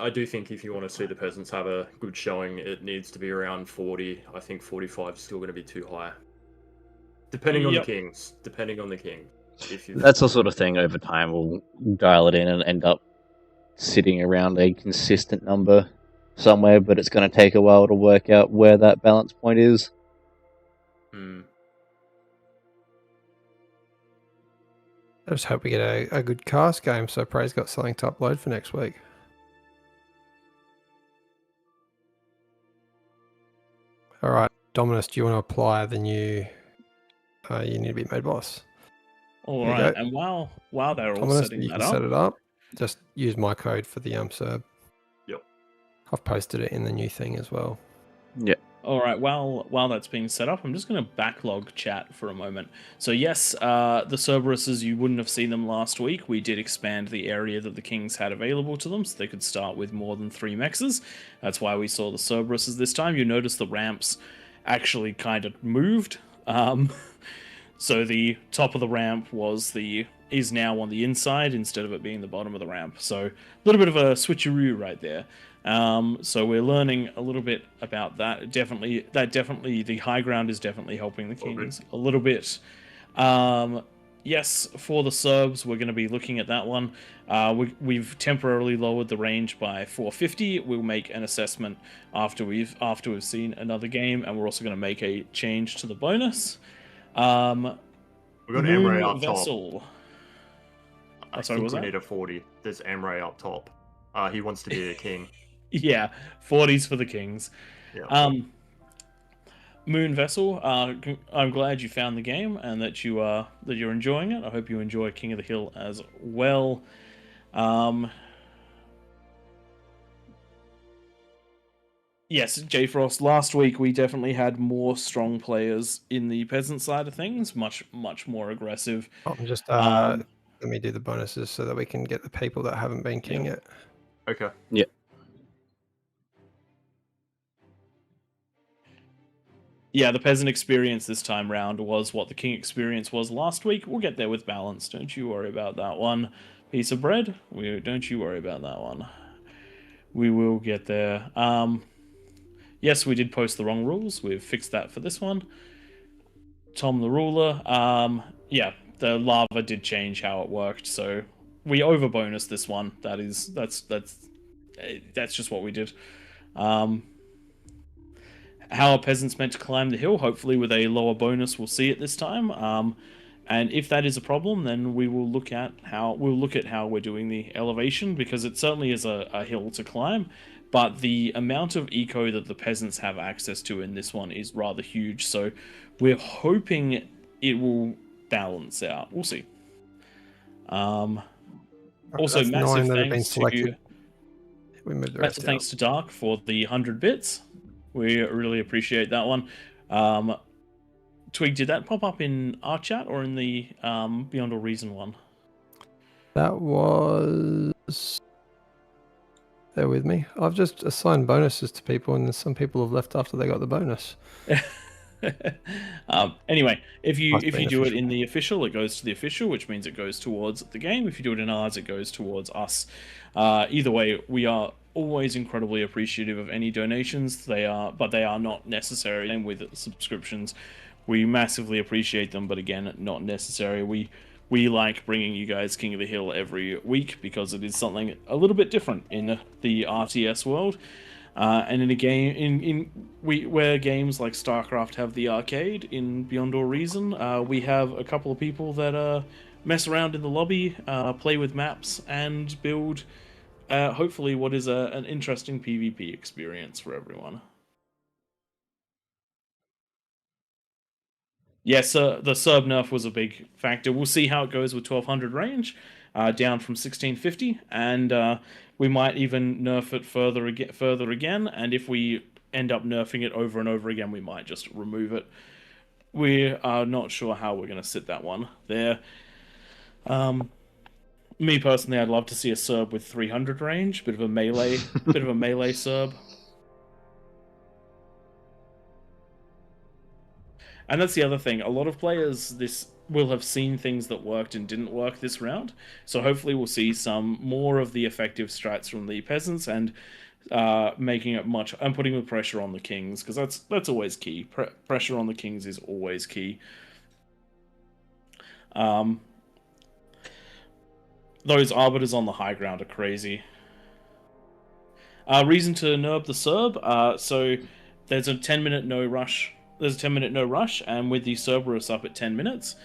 F: do think if you want to see the peasants have a good showing, it needs to be around 40. I think 45 is still going to be too high. Depending on the
C: Yep.
F: kings. Depending on the king. If you
D: that's the sort of thing over time we'll dial it in and end up sitting around a consistent number somewhere, but it's going to take a while to work out where that balance point is.
F: Hmm.
B: I just hope we get a good cast game so Prey's got something to upload for next week. All right, Dominus, do you want to apply the new you need to be made boss?
C: All
B: There you
C: right,
B: go.
C: and while they're all
B: Dominus,
C: setting
B: you
C: that
B: can
C: up,
B: set it up. Just use my code for the serb.
F: Yep.
B: I've posted it in the new thing as well.
C: all right, while that's being set up, I'm just going to backlog chat for a moment. So yes, the Cerberuses, you wouldn't have seen them last week. We did expand the area that the Kings had available to them, so they could start with more than 3 mexes. That's why we saw the Cerberuses this time. You notice the ramps actually kind of moved. So the top of the ramp is now on the inside instead of it being the bottom of the ramp. So a little bit of a switcheroo right there. So we're learning a little bit about that. Definitely, the high ground is definitely helping the Kings a little bit. yes, for the Serbs, we're going to be looking at that one. We've temporarily lowered the range by 450. We'll make an assessment after we've seen another game, and we're also going to make a change to the bonus.
F: We got Emre up
C: Vessel.
F: top.
C: Oh,
F: I
C: sorry,
F: think
C: what
F: we
C: was
F: need a 40. There's Emre up top. He wants to be a king.
C: Yeah, 40s for the Kings.
F: Yeah.
C: Moon Vessel, I'm glad you found the game and that you're enjoying it. I hope you enjoy King of the Hill as well. Yes, J Frost. Last week we definitely had more strong players in the peasant side of things, much more aggressive.
B: I'm just let me do the bonuses so that we can get the people that haven't been king yet.
F: Okay.
D: Yeah.
C: Yeah, the peasant experience this time round was what the king experience was last week. We'll get there with balance. Don't you worry about that one. Piece of bread. Don't you worry about that one. We will get there. Yes, we did post the wrong rules. We've fixed that for this one. Tom the ruler. Yeah, the lava did change how it worked, so we over bonus this one. That's just what we did. How are peasants meant to climb the hill? Hopefully with a lower bonus, we'll see it this time. And if that is a problem, then we will look at how we're doing the elevation, because it certainly is a hill to climb, but the amount of eco that the peasants have access to in this one is rather huge. So we're hoping it will balance out. We'll see. Also, massive thanks to Dark for the 100 bits. We really appreciate that one. Twig, did that pop up in our chat or in the Beyond All Reason one?
B: That was... Bear with me. I've just assigned bonuses to people, and some people have left after they got the bonus.
C: Anyway, if you do it in the official, it goes to the official, which means it goes towards the game. If you do it in ours, it goes towards us. Either way, we are always incredibly appreciative of any donations. But they are not necessary. And with subscriptions, we massively appreciate them, but again, not necessary. We like bringing you guys King of the Hill every week because it is something a little bit different in the RTS world. And in a game, where games like StarCraft have the arcade, in Beyond All Reason, we have a couple of people that mess around in the lobby, play with maps, and build, hopefully, what is an interesting PvP experience for everyone. Yes, the Serb nerf was a big factor. We'll see how it goes with 1200 range, down from 1650, and we might even nerf it further again, and if we end up nerfing it over and over again, we might just remove it. We are not sure how we're going to sit that one there. Me personally, I'd love to see a Serb with 300 range, bit of a melee Serb. And that's the other thing. A lot of players will have seen things that worked and didn't work this round. So hopefully we'll see some more of the effective strats from the peasants and making it and putting the pressure on the kings, because that's always key. Pressure on the kings is always key. Those arbiters on the high ground are crazy. Reason to nerb the Serb. So there's a 10-minute no rush. There's a 10-minute no rush, and with the Cerberus up at 10 minutes,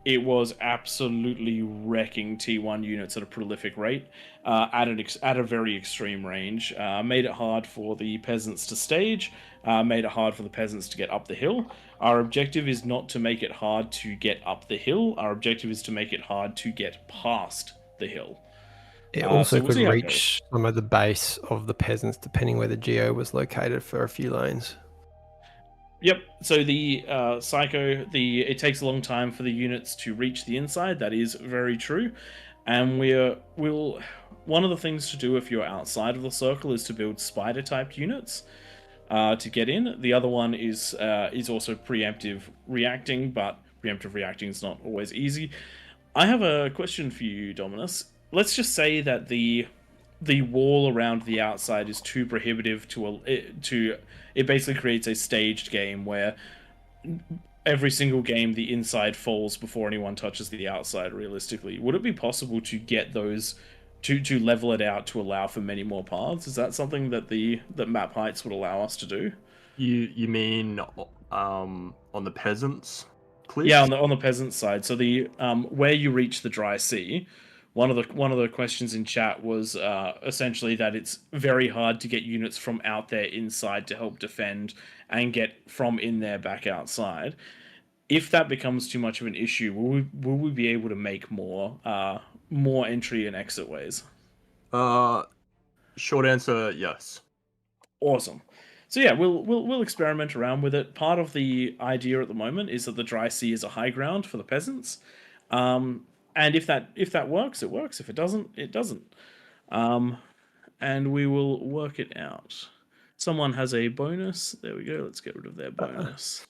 C: it was absolutely wrecking T1 units at a prolific rate, at a very extreme range. Made it hard for the peasants to stage, made it hard for the peasants to get up the hill. Our objective is not to make it hard to get up the hill. Our objective is to make it hard to get past the hill.
B: It also could reach some of the base of the peasants, depending where the geo was located for a few lanes.
C: Yep, so the Psycho, it takes a long time for the units to reach the inside. That is very true. And one of the things to do if you're outside of the circle is to build spider-typed units to get in. The other one is also preemptive reacting, but preemptive reacting is not always easy. I have a question for you, Dominus. Let's just say that the wall around the outside is too prohibitive it basically creates a staged game where every single game the inside falls before anyone touches the outside, realistically. Would it be possible to get those to level it out to allow for many more paths? Is that something that that map heights would allow us to do?
F: You mean on the peasants cliff?
C: Yeah, on the peasant side. So the where you reach the dry sea, one of the questions in chat was essentially that it's very hard to get units from out there inside to help defend and get from in there back outside. If that becomes too much of an issue, will we be able to make more entry and exit ways?
F: Short answer, yes.
C: Awesome. So yeah, we'll experiment around with it. Part of the idea at the moment is that the dry sea is a high ground for the peasants, and if that works, it works. If it doesn't, it doesn't. And we will work it out. Someone has a bonus. There we go. Let's get rid of their bonus.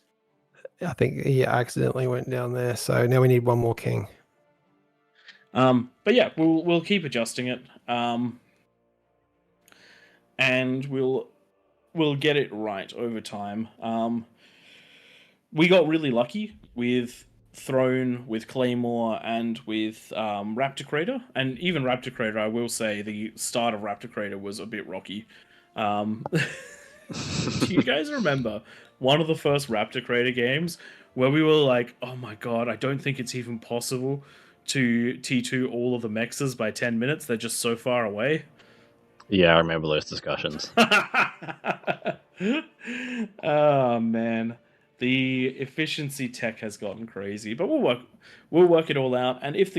B: I think he accidentally went down there, so now we need one more king.
C: But yeah, we'll keep adjusting it, and we'll get it right over time. We got really lucky with Throne, with Claymore, and with Raptor Crater. And even Raptor Crater, I will say, the start of Raptor Crater was a bit rocky. Do you guys remember one of the first Raptor Crater games where we were like, oh my god, I don't think it's even possible to T2 all of the mexes by 10 minutes. They're just so far away.
D: Yeah, I remember those discussions.
C: Oh man, the efficiency tech has gotten crazy, but we'll work it all out. And if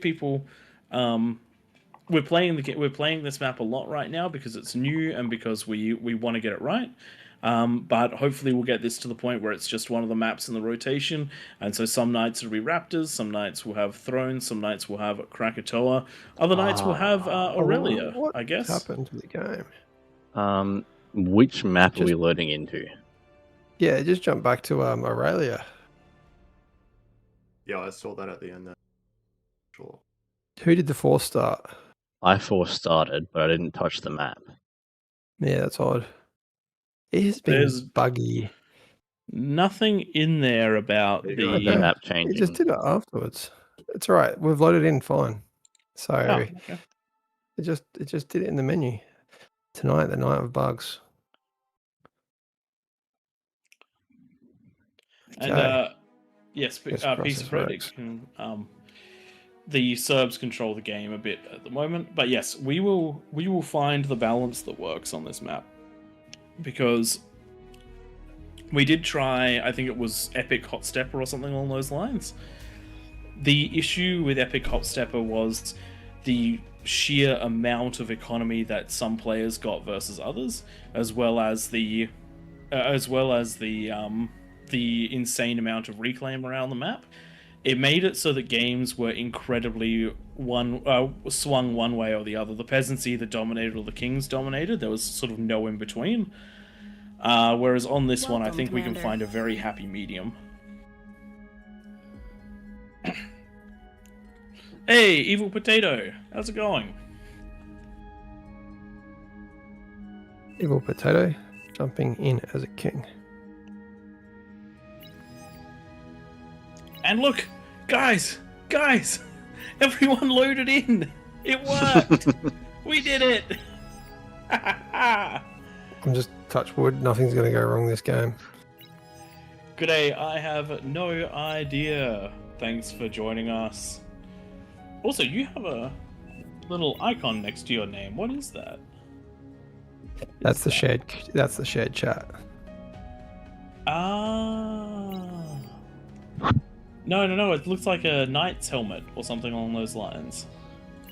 C: people, we're playing this map a lot right now because it's new and because we want to get it right. But hopefully we'll get this to the point where it's just one of the maps in the rotation, and so some nights it'll be Raptors, some nights we'll have Thrones, some nights we'll have Krakatoa, other nights we'll have Aurelia,
B: What
C: I guess.
B: happened to the game?
D: Which map are we loading into?
B: Yeah, just jump back to Aurelia.
F: Yeah, I saw that at the end there. Sure.
B: Who did the force start?
D: I force started, but I didn't touch the map.
B: Yeah, that's odd. It has been
C: There's
B: buggy.
C: nothing in there about
D: The
C: the
D: map
B: It
D: changing.
B: just did it afterwards. It's all right. We've loaded in fine. So
C: okay.
B: it just did it in the menu. Tonight, the night of bugs.
C: And
B: Okay.
C: yes,
B: Yes,
C: piece of
B: process
C: credit can the Serbs control the game a bit at the moment, but yes, we will find the balance that works on this map, because we did try, I think it was Epic Hot Stepper or something along those lines. The issue with Epic Hot Stepper was the sheer amount of economy that some players got versus others, as well as the insane amount of reclaim around the map. It made it so that games were incredibly swung one way or the other. The peasants either dominated or the kings dominated. There was sort of no in between. Whereas on this one, I think we can find a very happy medium. Hey, Evil Potato, how's it going?
B: Evil Potato jumping in as a king.
C: And look, guys, everyone loaded in. It worked. We did it.
B: I'm just touch wood. Nothing's going to go wrong this game.
C: G'day, I have no idea. Thanks for joining us. Also, you have a little icon next to your name. What is that?
B: That's the shared. That's the shared chat.
C: Ah. No. It looks like a knight's helmet or something along those lines.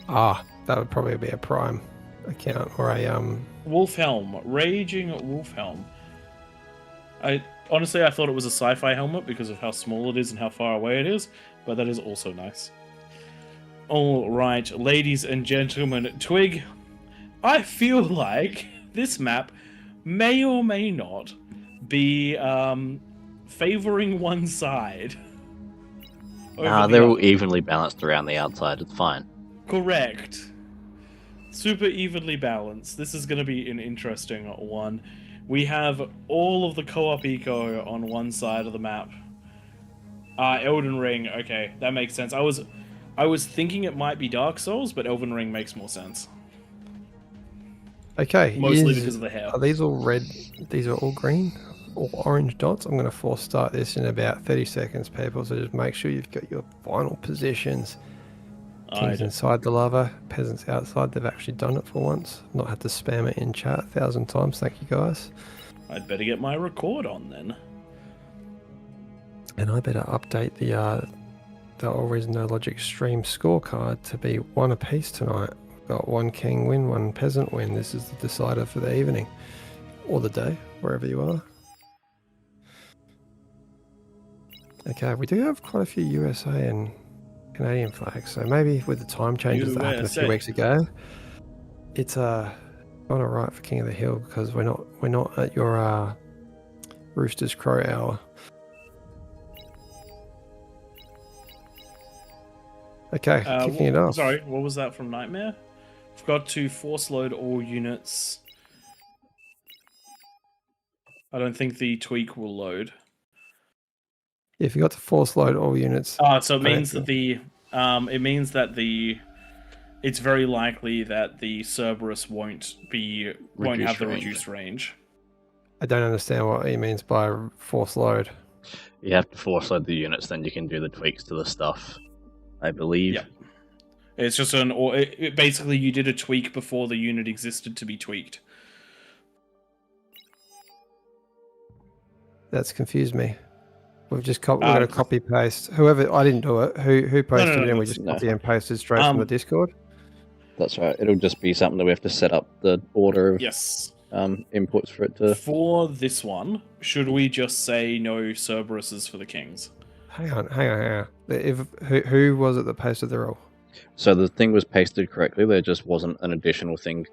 B: Ah, that would probably be a Prime account or a
C: Wolf helm, raging wolf helm. I thought it was a sci-fi helmet because of how small it is and how far away it is, but that is also nice. All right, ladies and gentlemen, Twig, I feel like this map may or may not be favoring one side.
D: They're all evenly balanced around the outside. It's fine.
C: Correct. Super evenly balanced. This is going to be an interesting one. We have all of the co-op eco on one side of the map. Elden Ring. Okay, that makes sense. I was thinking it might be Dark Souls, but Elden Ring makes more sense.
B: Okay,
C: Mostly because of the hair.
B: Are these all red? These are all green or orange dots? I'm going to force start this in about 30 seconds, people. So just make sure you've got your final positions. Kings inside the lava, peasants outside. They've actually done it for once. Not had to spam it in chat 1,000 times. Thank you, guys.
C: I'd better get my record on then.
B: And I better update the AllReasonNoLogic stream scorecard to be 1 apiece tonight. We've got 1 king win, 1 peasant win. This is the decider for the evening. Or the day, wherever you are. Okay, we do have quite a few USA and Canadian flags, so maybe with the time changes that happened a few weeks ago, it's not alright for King of the Hill because we're not at your Rooster's Crow hour. Okay, kicking it off.
C: Sorry, what was that from Nightmare? Forgot to force load all units. I don't think the tweak will load.
B: If you got to force load all units.
C: So it means that it's very likely that the Cerberus won't have the reduced range.
B: I don't understand what he means by force load.
D: You have to force load the units, then you can do the tweaks to the stuff, I believe.
C: Yeah. It's just basically you did a tweak before the unit existed to be tweaked.
B: That's confused me. We've just we're going to copy paste. Whoever, I didn't do it. Who posted it in? We just copy and pasted straight from the Discord.
D: That's right. It'll just be something that we have to set up the order of inputs for it to.
C: For this one, should we just say no Cerberuses for the kings?
B: Hang on. Who was it that posted the rule?
D: So the thing was pasted correctly. There just wasn't an additional thing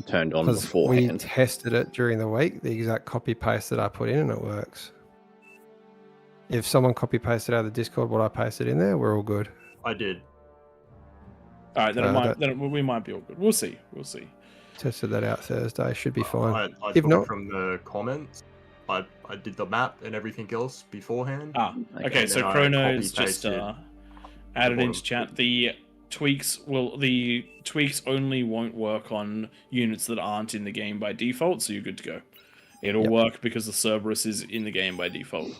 D: turned on beforehand.
B: We tested it during the week. The exact copy paste that I put in, and it works. If someone copy pasted out of the Discord what I pasted in there, we're all good.
F: I did.
C: All right, then we might be all good. We'll see.
B: Tested that out Thursday. Should be fine.
F: I
B: if not,
F: from the comments, I did the map and everything else beforehand.
C: Okay. So Chrono's just added into chat. The tweaks only won't work on units that aren't in the game by default, so you're good to go. It'll work because the Cerberus is in the game by default.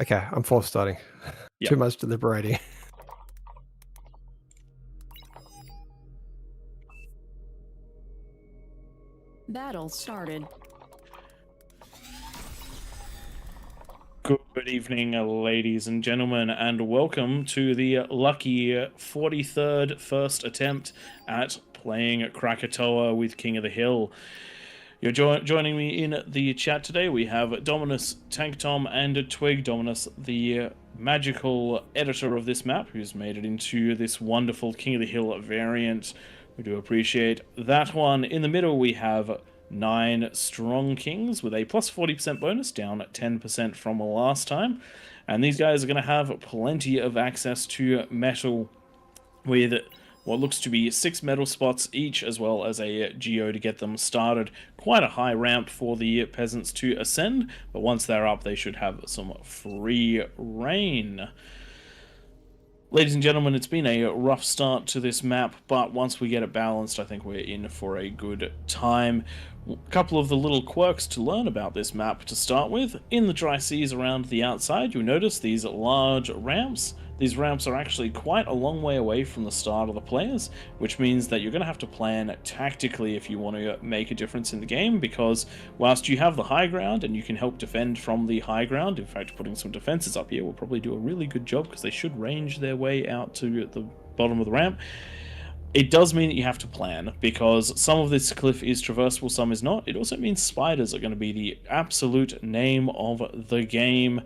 B: Okay, I'm force starting. Too much deliberating.
E: Battle started.
C: Good evening, ladies and gentlemen, and welcome to the lucky 43rd first attempt at playing Krakatoa with King of the Hill. You're joining me in the chat today. We have Dominus, Tank Tom, and Twig. Dominus, the magical editor of this map, who's made it into this wonderful King of the Hill variant. We do appreciate that one. In the middle, we have 9 strong kings with a plus 40% bonus, down at 10% from last time. And these guys are going to have plenty of access to metal with what looks to be 6 metal spots each, as well as a geo to get them started. Quite a high ramp for the peasants to ascend, but once they're up, they should have some free reign. Ladies and gentlemen, it's been a rough start to this map, but once we get it balanced, I think we're in for a good time. A couple of the little quirks to learn about this map to start with. In the dry seas around the outside, you'll notice these large ramps. These ramps are actually quite a long way away from the start of the players, which means that you're going to have to plan tactically if you want to make a difference in the game, because whilst you have the high ground and you can help defend from the high ground, in fact putting some defenses up here will probably do a really good job because they should range their way out to the bottom of the ramp. It does mean that you have to plan, because some of this cliff is traversable, some is not. It also means spiders are going to be the absolute name of the game.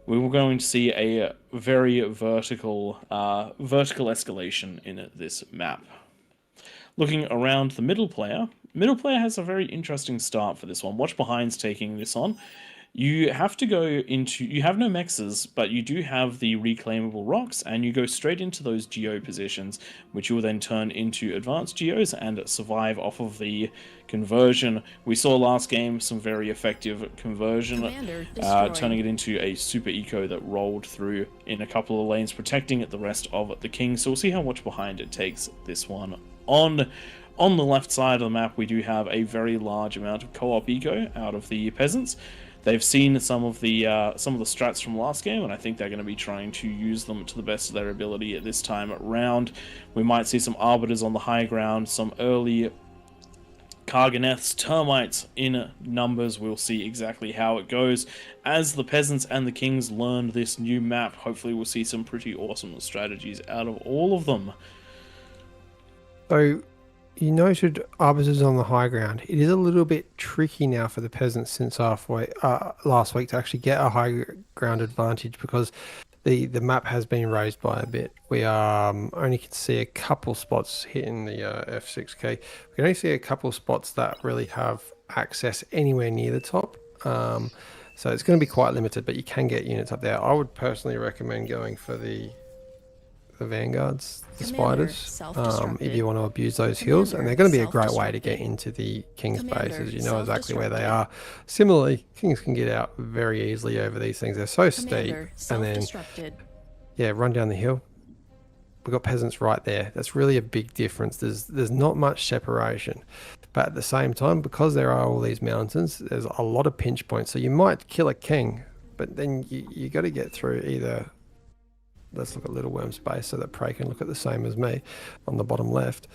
C: We were going to see a very vertical escalation in this map. Looking around the middle player has a very interesting start for this one. Watch Behind's taking this on. You have to go into, you have no mexes, but you do have the reclaimable rocks, and you go straight into those geo positions, which you will then turn into advanced geos and survive off of the conversion. We saw last game some very effective conversion, turning it into a super eco that rolled through in a couple of lanes, protecting the rest of the king. So we'll see how much behind it takes this one on. On the left side of the map, we do have a very large amount of co-op eco out of the peasants. They've seen some of the strats from last game, and I think they're going to be trying to use them to the best of their ability at this time round. We might see some arbiters on the high ground, some early Karganeths, termites in numbers. We'll see exactly how it goes. As the peasants and the kings learn this new map, hopefully we'll see some pretty awesome strategies out of all of them.
B: So, you noted arbiters on the high ground. It is a little bit tricky now for the peasants since last week to actually get a high ground advantage, because the map has been raised by a bit. We only can see a couple spots hitting the F6K. We can only see a couple spots that really have access anywhere near the top. So it's going to be quite limited, but you can get units up there. I would personally recommend going for the vanguards, the spiders, if you want to abuse those hills, and they're going to be a great way to get into the king's bases. You know exactly where they are. Similarly, kings can get out very easily over these things. They're so steep, and then run down the hill. We've got peasants right there. That's really a big difference. There's not much separation, but at the same time, because there are all these mountains, there's a lot of pinch points. So you might kill a king, but then you got to get through either. Let's look at Little Worm's base so that Prey can look at the same as me on the bottom left.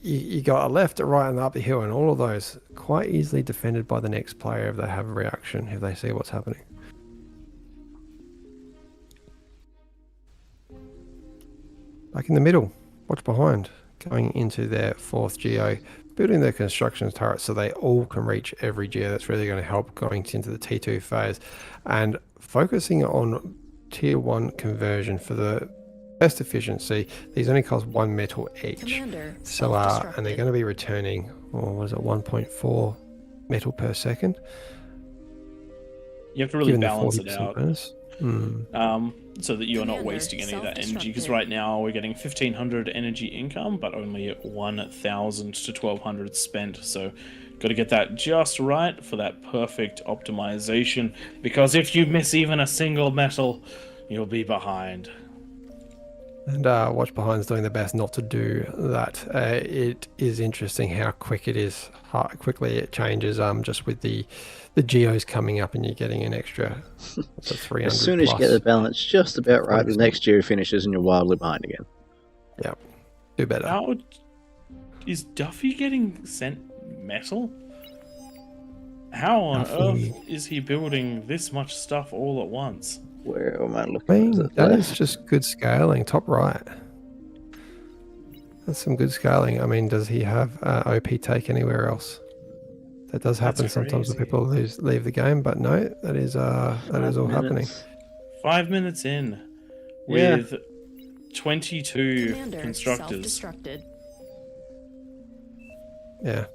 B: You got a left, a right, and up the hill, and all of those quite easily defended by the next player if they have a reaction, if they see what's happening. Back in the middle, watch behind, going into their 4th geo, building their construction turrets so they all can reach every geo. That's really going to help going into the T2 phase, and focusing on tier 1 conversion for the best efficiency. These only cost 1 metal each. So and they're going to be returning, 1.4 metal per second.
C: You have to really balance it out. So that you're not wasting any of that energy, because right now we're getting 1500 energy income, but only 1000 to 1200 spent. So got to get that just right for that perfect optimization, because if you miss even a single metal, you'll be behind. And Watch Behind's doing the best not to do that. It is interesting how quick it is, how quickly it changes, just with the geos coming up and you're getting an extra 300
D: As soon as you get the balance just about right, the next geo finishes and you're wildly behind again.
B: Yeah, do better.
C: How is Duffy getting sent metal? How on earth is he building this much stuff all at once?
D: Where am I looking?
B: That is just good scaling, top right. That's some good scaling. I mean, does he have OP take anywhere else? That does happen sometimes when people leave the game, but no, that is all happening.
C: 5 minutes in with 22 constructors.
B: Yeah.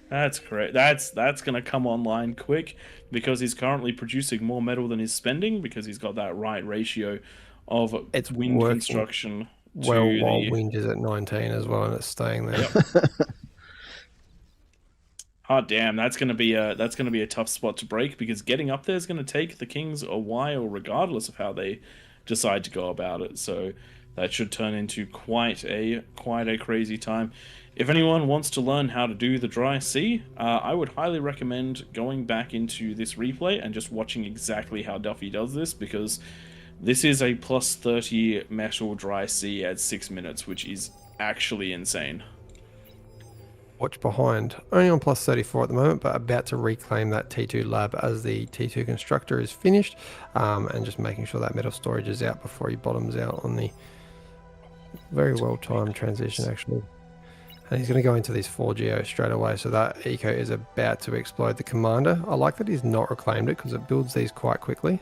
C: That's correct. That's going to come online quick, because he's currently producing more metal than he's spending, because he's got that right ratio of wind construction.
B: While wind is at 19 as well, and it's staying there.
C: Yep. Oh damn, that's gonna be a tough spot to break, because getting up there is gonna take the Kings a while, regardless of how they decide to go about it. So that should turn into quite a crazy time. If anyone wants to learn how to do the dry sea, I would highly recommend going back into this replay and just watching exactly how Duffy does this, because this is a plus 30 metal dry sea at 6 minutes, which is actually insane.
B: Watch Behind, only on plus 34 at the moment, but about to reclaim that T2 lab as the T2 constructor is finished, and just making sure that metal storage is out before he bottoms out on the very well-timed transition, actually. And he's going to go into these 4 geo straight away, so that eco is about to explode the commander. I like that he's not reclaimed it, because it builds these quite quickly.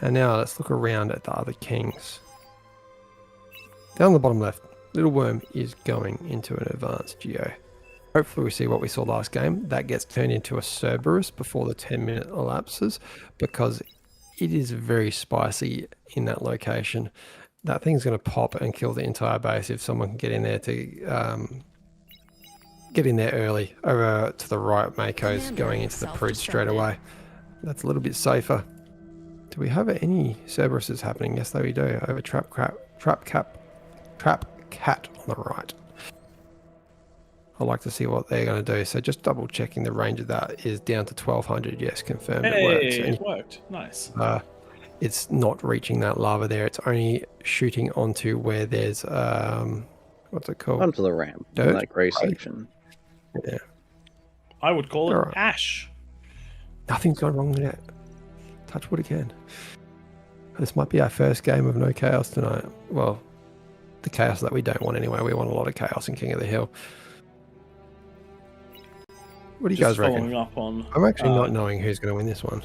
B: And now let's look around at the other kings. Down the bottom left, Little Worm is going into an advanced geo. hopefully we see what we saw last game. That gets turned into a Cerberus before the 10-minute elapses, because it is very spicy in that location. That thing's going to pop and kill the entire base if someone can get in there to get in there early. Over to the right, Mako's going into the Prude straight away. That's a little bit safer. Do we have any Cerberuses happening? Yes, though we do. Over Trap Cat on the right. I'd like to see what they're going to do. So just double checking the range of that is down to 1200. Yes, confirmed it works.
C: Hey, it worked. Nice.
B: It's not reaching that lava there. It's only shooting onto where there's what's it called?
D: Onto the ramp.
B: Dirt?
D: That grey section.
B: Yeah.
C: I would call it
B: Alright.
C: ash.
B: Nothing's gone wrong yet. Touch wood again. This might be our first game of no chaos tonight. Well, the chaos that we don't want anyway. We want a lot of chaos in King of the Hill. What do you guys reckon? I'm actually not knowing who's going to win this one.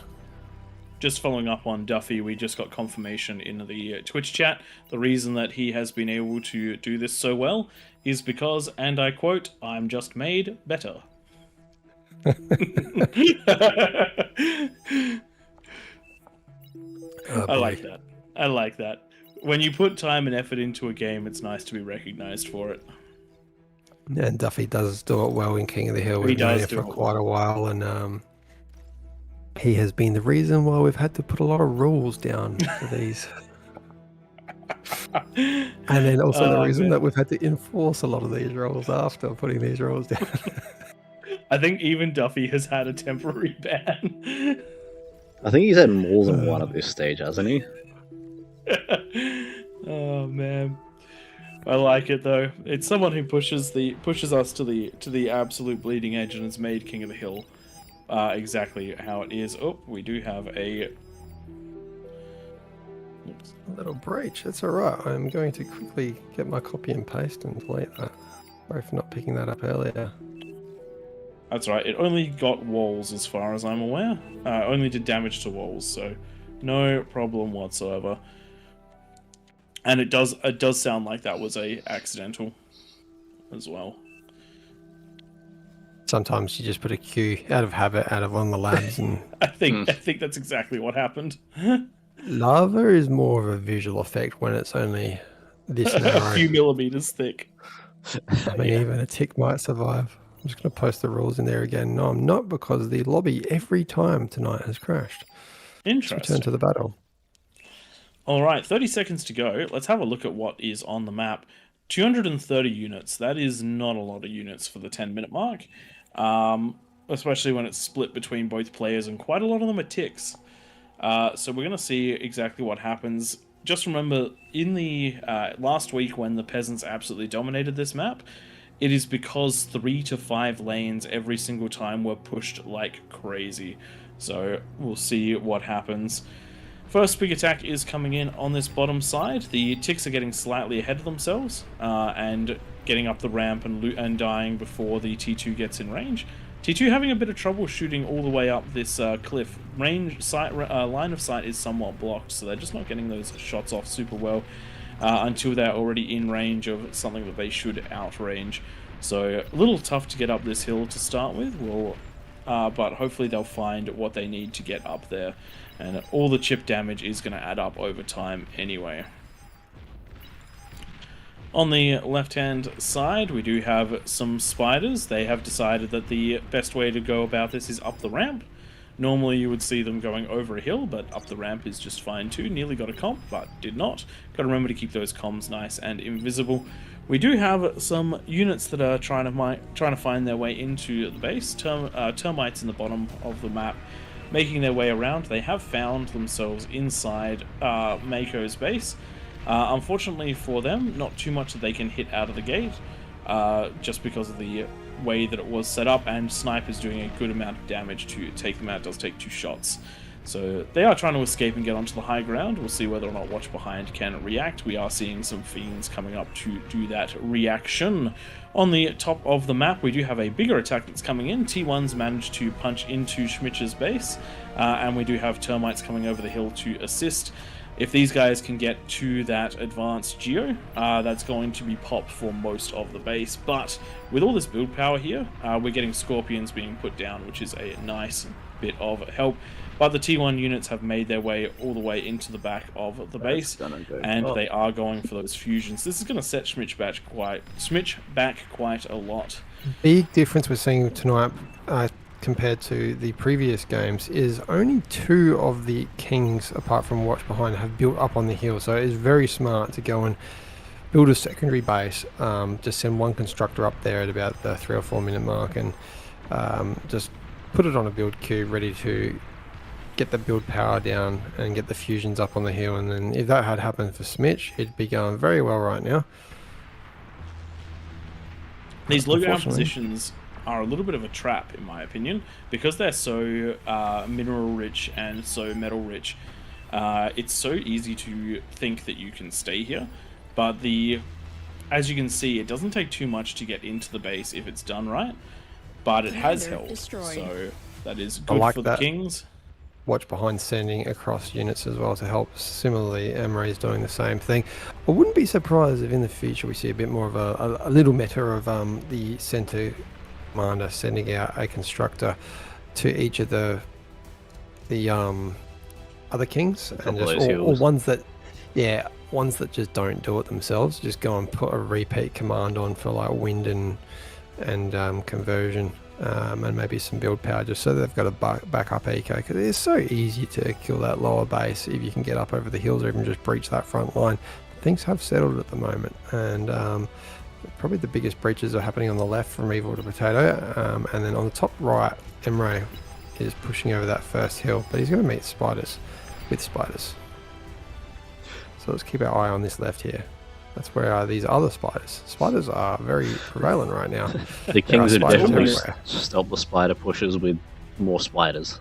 C: Just following up on Duffy, we just got confirmation in the Twitch chat. The reason that he has been able to do this so well is because, and I quote, "I'm just made better."
B: Oh,
C: I like that. I like that. When you put time and effort into a game, it's nice to be recognized for it.
B: And Duffy does do it well in King of the Hill. We've known him for quite a while, and he has been the reason why we've had to put a lot of rules down for these. And then also the reason that we've had to enforce a lot of these rules after putting these rules down.
C: I think even Duffy has had a temporary ban.
D: I think he's had more than one at this stage, hasn't he?
C: Oh man, I like it though. It's someone who pushes us to the absolute bleeding edge and has made King of the Hill exactly how it is. Oh, we do have a
B: little breach. That's all right. I'm going to quickly get my copy and paste and delete that. Sorry for not picking that up earlier.
C: That's right. It only got walls as far as I'm aware. Only did damage to walls, so no problem whatsoever. And it does sound like that was a accidental as well.
B: Sometimes you just put a Q out of habit, out of on the labs, and
C: I think that's exactly what happened.
B: lava is more of a visual effect when it's only this narrow.
C: A few millimeters thick.
B: I mean, even a tick might survive. I'm just going to post the rules in there again. No, I'm not, because the lobby every time tonight has crashed.
C: Interesting.
B: Let's return to the battle.
C: All right, 30 seconds to go. Let's have a look at what is on the map. 230 units. That is not a lot of units for the 10-minute mark, especially when it's split between both players, and quite a lot of them are ticks. So we're going to see exactly what happens. Just remember, in the last week when the peasants absolutely dominated this map, it is because 3 to 5 lanes every single time were pushed like crazy. So we'll see what happens. First big attack is coming in on this bottom side. The ticks are getting slightly ahead of themselves and getting up the ramp and dying before the T2 gets in range. T2 having a bit of trouble shooting all the way up this cliff. Line of sight is somewhat blocked, so they're just not getting those shots off super well until they're already in range of something that they should outrange. So a little tough to get up this hill to start with. But hopefully they'll find what they need to get up there. And all the chip damage is going to add up over time anyway. On the left-hand side, we do have some spiders. They have decided that the best way to go about this is up the ramp. Normally you would see them going over a hill, but up the ramp is just fine too. Nearly got a comp, but did not. Got to remember to keep those comms nice and invisible. We do have some units that are trying to find their way into the base. Termites in the bottom of the map, making their way around. They have found themselves inside Mako's base. Unfortunately for them, not too much that they can hit out of the gate, just because of the way that it was set up, and Snipe is doing a good amount of damage to take them out. It does take 2 shots. So they are trying to escape and get onto the high ground. We'll see whether or not Watch Behind can react. We are seeing some Fiends coming up to do that reaction. On the top of the map, we do have a bigger attack that's coming in. T1's managed to punch into Schmitch's base, and we do have Termites coming over the hill to assist. If these guys can get to that advanced geo, that's going to be pop for most of the base. But with all this build power here, we're getting Scorpions being put down, which is a nice bit of help. But the T1 units have made their way all the way into the back of the base, and they are going for those fusions. This is going to set Schmitch back quite a lot.
B: Big difference we're seeing tonight compared to the previous games is only 2 of the Kings, apart from Watch Behind, have built up on the hill. So it is very smart to go and build a secondary base, just send 1 constructor up there at about the 3 or 4 minute mark, and just put it on a build queue ready to get the build power down and get the fusions up on the hill. And then if that had happened for Schmitch, it'd be going very well right now.
C: These low ground positions are a little bit of a trap, in my opinion, because they're so mineral rich and so metal rich. It's so easy to think that you can stay here, but as you can see, it doesn't take too much to get into the base if it's done right, but it has held, so that is good for the Kings.
B: Watch Behind sending across units as well to help. Similarly, Emre is doing the same thing. I wouldn't be surprised if in the future we see a bit more of a little meta of the center commander sending out a constructor to each of the other Kings, and just, or ones that just don't do it themselves. Just go and put a repeat command on for like wind and conversion. And maybe some build power, just so they've got a backup eco, because it's so easy to kill that lower base if you can get up over the hills or even just breach that front line. Things have settled at the moment, and probably the biggest breaches are happening on the left from Evil to Potato, and then on the top right, Emre is pushing over that first hill, but he's going to meet spiders with spiders. So let's keep our eye on this left here. That's where these other spiders are very prevalent right now.
D: The Kings have definitely stopped the spider pushes with more spiders.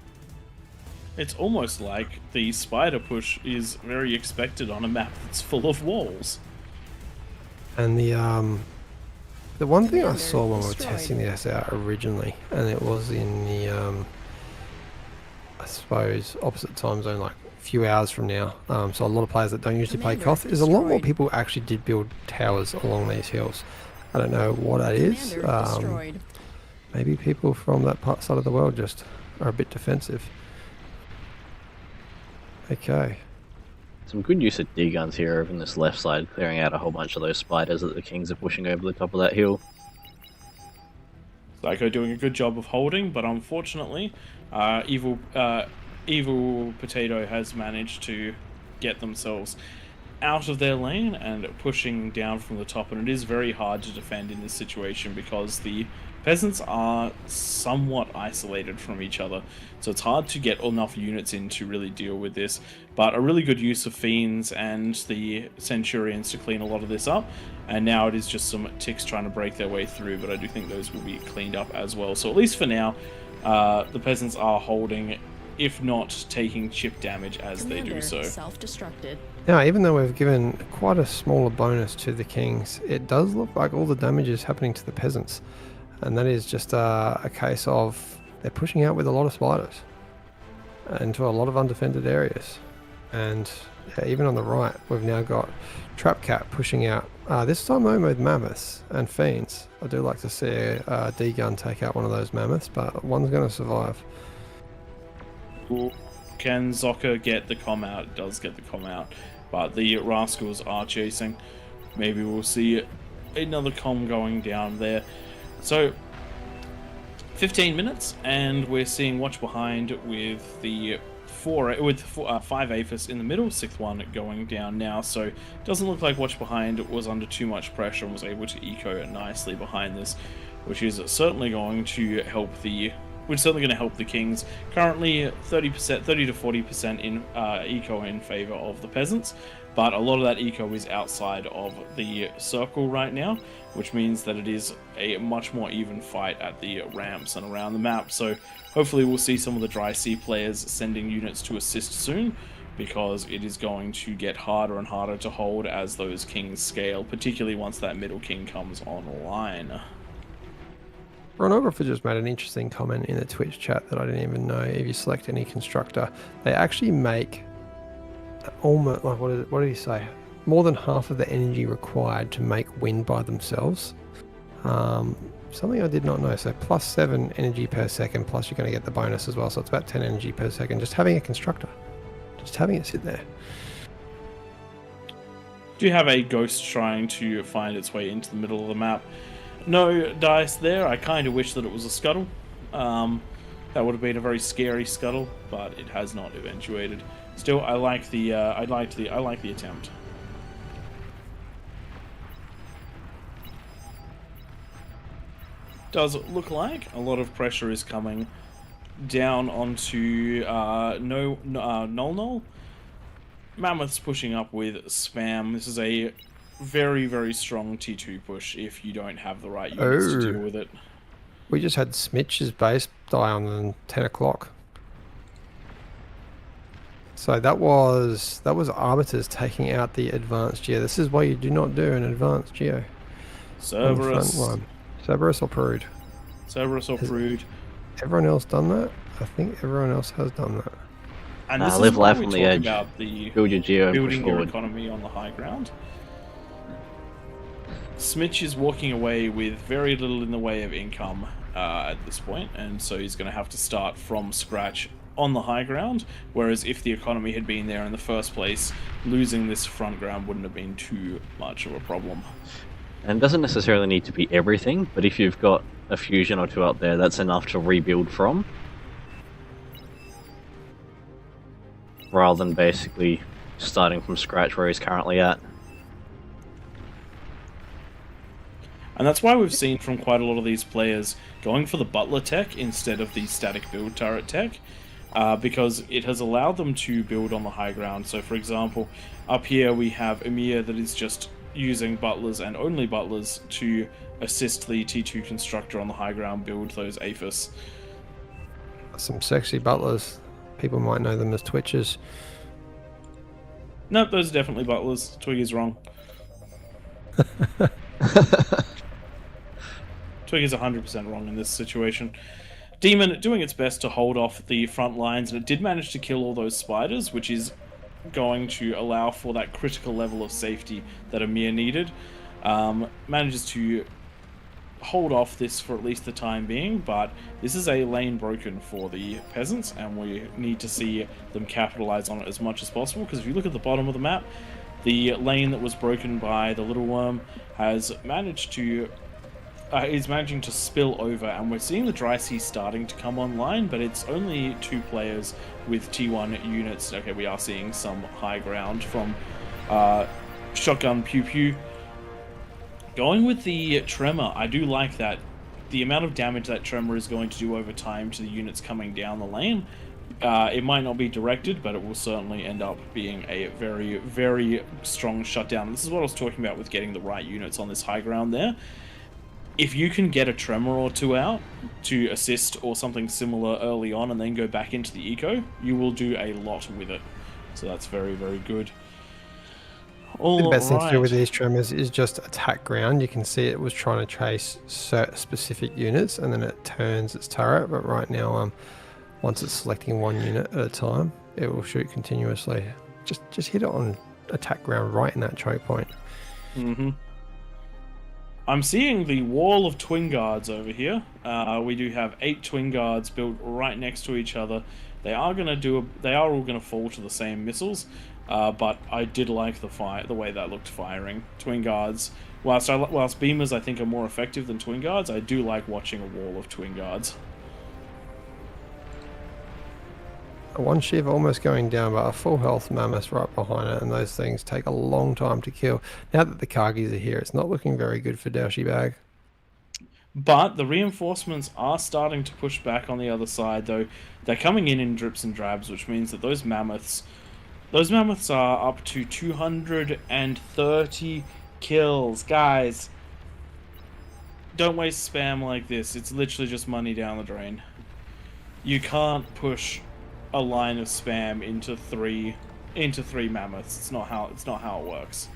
C: It's almost like the spider push is very expected on a map that's full of walls.
B: And the one thing I saw when we were testing this out originally, and it was in the I suppose opposite time zone, like few hours from now, so a lot of players that don't usually play Koth, is a lot more people actually did build towers along these hills. I don't know what that is. Maybe people from that side of the world just are a bit defensive. Okay.
D: Some good use of D-guns here over in this left side, clearing out a whole bunch of those spiders that the Kings are pushing over the top of that hill.
C: Psycho doing a good job of holding, but unfortunately, Evil Potato has managed to get themselves out of their lane and pushing down from the top, and it is very hard to defend in this situation because the peasants are somewhat isolated from each other, so it's hard to get enough units in to really deal with this. But a really good use of Fiends and the Centurions to clean a lot of this up, and now it is just some ticks trying to break their way through, but I do think those will be cleaned up as well. So at least for now, the peasants are holding, if not taking chip damage as they do so.
E: Self-destructed.
B: Now, even though we've given quite a smaller bonus to the Kings, it does look like all the damage is happening to the peasants, and that is just a case of they're pushing out with a lot of spiders into a lot of undefended areas. And yeah, even on the right, we've now got Trap Cat pushing out, this time though with mammoths and fiends. I do like to see a D-gun take out one of those mammoths, but one's going to survive.
C: Can Zoka get the comm out? It does get the comm out, but the rascals are chasing. Maybe we'll see another comm going down there. So 15 minutes, and we're seeing Watch Behind with the 5 Aphis in the middle, 6th one going down now. So it doesn't look like Watch Behind was under too much pressure and was able to eco nicely behind this, which is certainly going to help the Kings. Currently 30% to 40% in eco in favor of the peasants, but a lot of that eco is outside of the circle right now, which means that it is a much more even fight at the ramps and around the map. So hopefully we'll see some of the dry sea players sending units to assist soon, because it is going to get harder and harder to hold as those kings scale, particularly once that middle king comes online.
B: Ronographer just made an interesting comment in the Twitch chat that I didn't even know. If you select any constructor, they actually make almost, like, what did he say? More than half of the energy required to make wind by themselves. Something I did not know. So +7 energy per second, plus you're going to get the bonus as well. So it's about 10 energy per second. Just having a constructor, just having it sit there.
C: Do you have a ghost trying to find its way into the middle of the map? No dice there. I kind of wish that it was a scuttle. That would have been a very scary scuttle, but it has not eventuated. Still, I like the attempt. Does look like a lot of pressure is coming down onto NoLogic. Mammoth's pushing up with spam. This is a very, very strong T2 push if you don't have the right units to deal with it.
B: We just had Smitch's base die on 10 o'clock. So that was Arbiters taking out the advanced geo. This is why you do not do an advanced geo.
C: Cerberus.
B: Cerberus or Prude?
C: Cerberus or Prude.
B: Everyone else done that? I think everyone else has done that.
C: And this
D: live
C: is why
D: life
C: we
D: on
C: talk
D: the edge.
C: about the
D: Build your geo,
C: building
D: push
C: your
D: forward.
C: economy on the high ground. Smitch is walking away with very little in the way of income at this point, and so he's going to have to start from scratch on the high ground, whereas if the economy had been there in the first place, losing this front ground wouldn't have been too much of a problem.
D: And it doesn't necessarily need to be everything, but if you've got a fusion or two up there, that's enough to rebuild from. Rather than basically starting from scratch where he's currently at.
C: And that's why we've seen from quite a lot of these players going for the butler tech instead of the static build turret tech, because it has allowed them to build on the high ground. So for example, up here we have Emir that is just using butlers and only butlers to assist the T2 constructor on the high ground build those APHIS.
B: Some sexy butlers. People might know them as Twitchers.
C: Nope, those are definitely butlers. Twig is wrong. Twig is 100% wrong in this situation. Demon doing its best to hold off the front lines, and it did manage to kill all those spiders, which is going to allow for that critical level of safety that Emir needed. Manages to hold off this for at least the time being, but this is a lane broken for the peasants, and we need to see them capitalize on it as much as possible, because if you look at the bottom of the map, the lane that was broken by the little worm has managed to is managing to spill over, and we're seeing the dry sea starting to come online, but it's only 2 players with T1 units. Okay, we are seeing some high ground from Shotgun Pew Pew. Going with the Tremor, I do like that. The amount of damage that Tremor is going to do over time to the units coming down the lane, it might not be directed, but it will certainly end up being a very, very strong shutdown. This is what I was talking about with getting the right units on this high ground there. If you can get a Tremor or 2 out to assist or something similar early on and then go back into the eco, you will do a lot with it. So that's very, very good.
B: The best thing to do with these Tremors is just attack ground. You can see it was trying to chase specific units, and then it turns its turret. But right now, once it's selecting 1 unit at a time, it will shoot continuously. Just hit it on attack ground right in that choke point.
C: Mm-hmm. I'm seeing the wall of twin guards over here. We do have 8 twin guards built right next to each other. They are all gonna fall to the same missiles. But I did like the way that looked firing. Twin guards, whilst beamers I think are more effective than twin guards, I do like watching a wall of twin guards.
B: One Shiv almost going down, but a full health Mammoth right behind it, and those things take a long time to kill. Now that the Kargis are here, it's not looking very good for Daoshi Bag.
C: But the reinforcements are starting to push back on the other side, though. They're coming in drips and drabs, which means that those Mammoths Those mammoths are up to 230 kills. Guys, don't waste spam like this. It's literally just money down the drain. You can't push a line of spam into three mammoths. It's not how it works.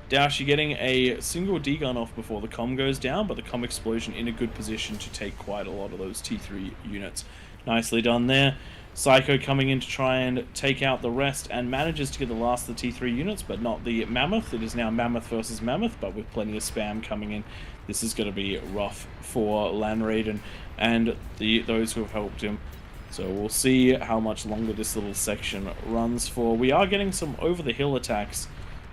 C: Dash, you're getting a single D-gun off before the comm goes down, but the comm explosion in a good position to take quite a lot of those T3 units. Nicely done there. Psycho coming in to try and take out the rest and manages to get the last of the T3 units, but not the Mammoth. It is now Mammoth versus Mammoth, but with plenty of spam coming in. This is going to be rough for Lanraiden and those who have helped him. So we'll see how much longer this little section runs for. We are getting some over-the-hill attacks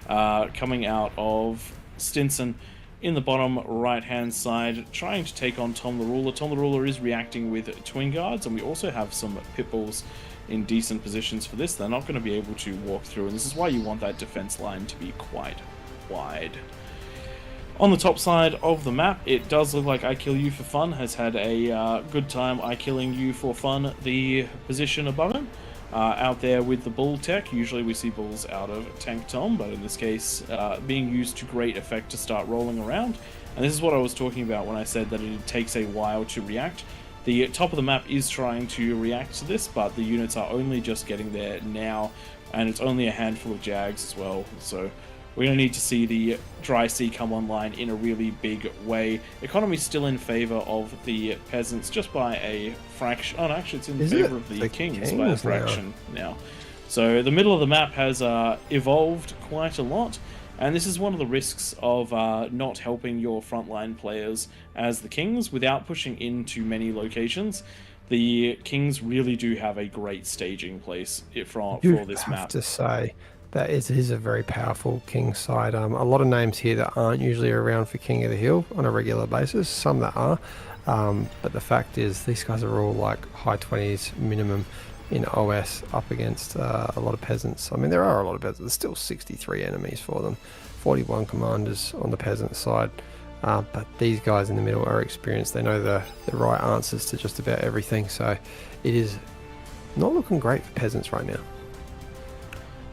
C: coming out of Stinson in the bottom right-hand side, trying to take on Tom the Ruler. Tom the Ruler is reacting with Twin Guards, and we also have some Pitbulls in decent positions for this. They're not going to be able to walk through, and this is why you want that defense line to be quite wide. On the top side of the map, it does look like I Kill You for Fun has had a good time I Killing You for Fun, the position above him. Out there with the bull tech. Usually we see bulls out of Tank Tom, but in this case being used to great effect to start rolling around. And this is what I was talking about when I said that it takes a while to react. The top of the map is trying to react to this, but the units are only just getting there now, and it's only a handful of Jags as well, so we're going to need to see the Dry Sea come online in a really big way. Economy's still in favor of the peasants just by a fraction. Oh, no, actually, it's in favor of the kings by a fraction now. So the middle of the map has evolved quite a lot, and this is one of the risks of not helping your frontline players as the kings without pushing into many locations. The kings really do have a great staging place for this map.
B: I have to say that it is a very powerful king side. A lot of names here that aren't usually around for King of the Hill on a regular basis, some that are, but the fact is these guys are all like high 20s minimum in OS up against a lot of peasants. I mean, there are a lot of peasants. There's still 63 enemies for them, 41 commanders on the peasant side, but these guys in the middle are experienced. They know the right answers to just about everything, so it is not looking great for peasants right now.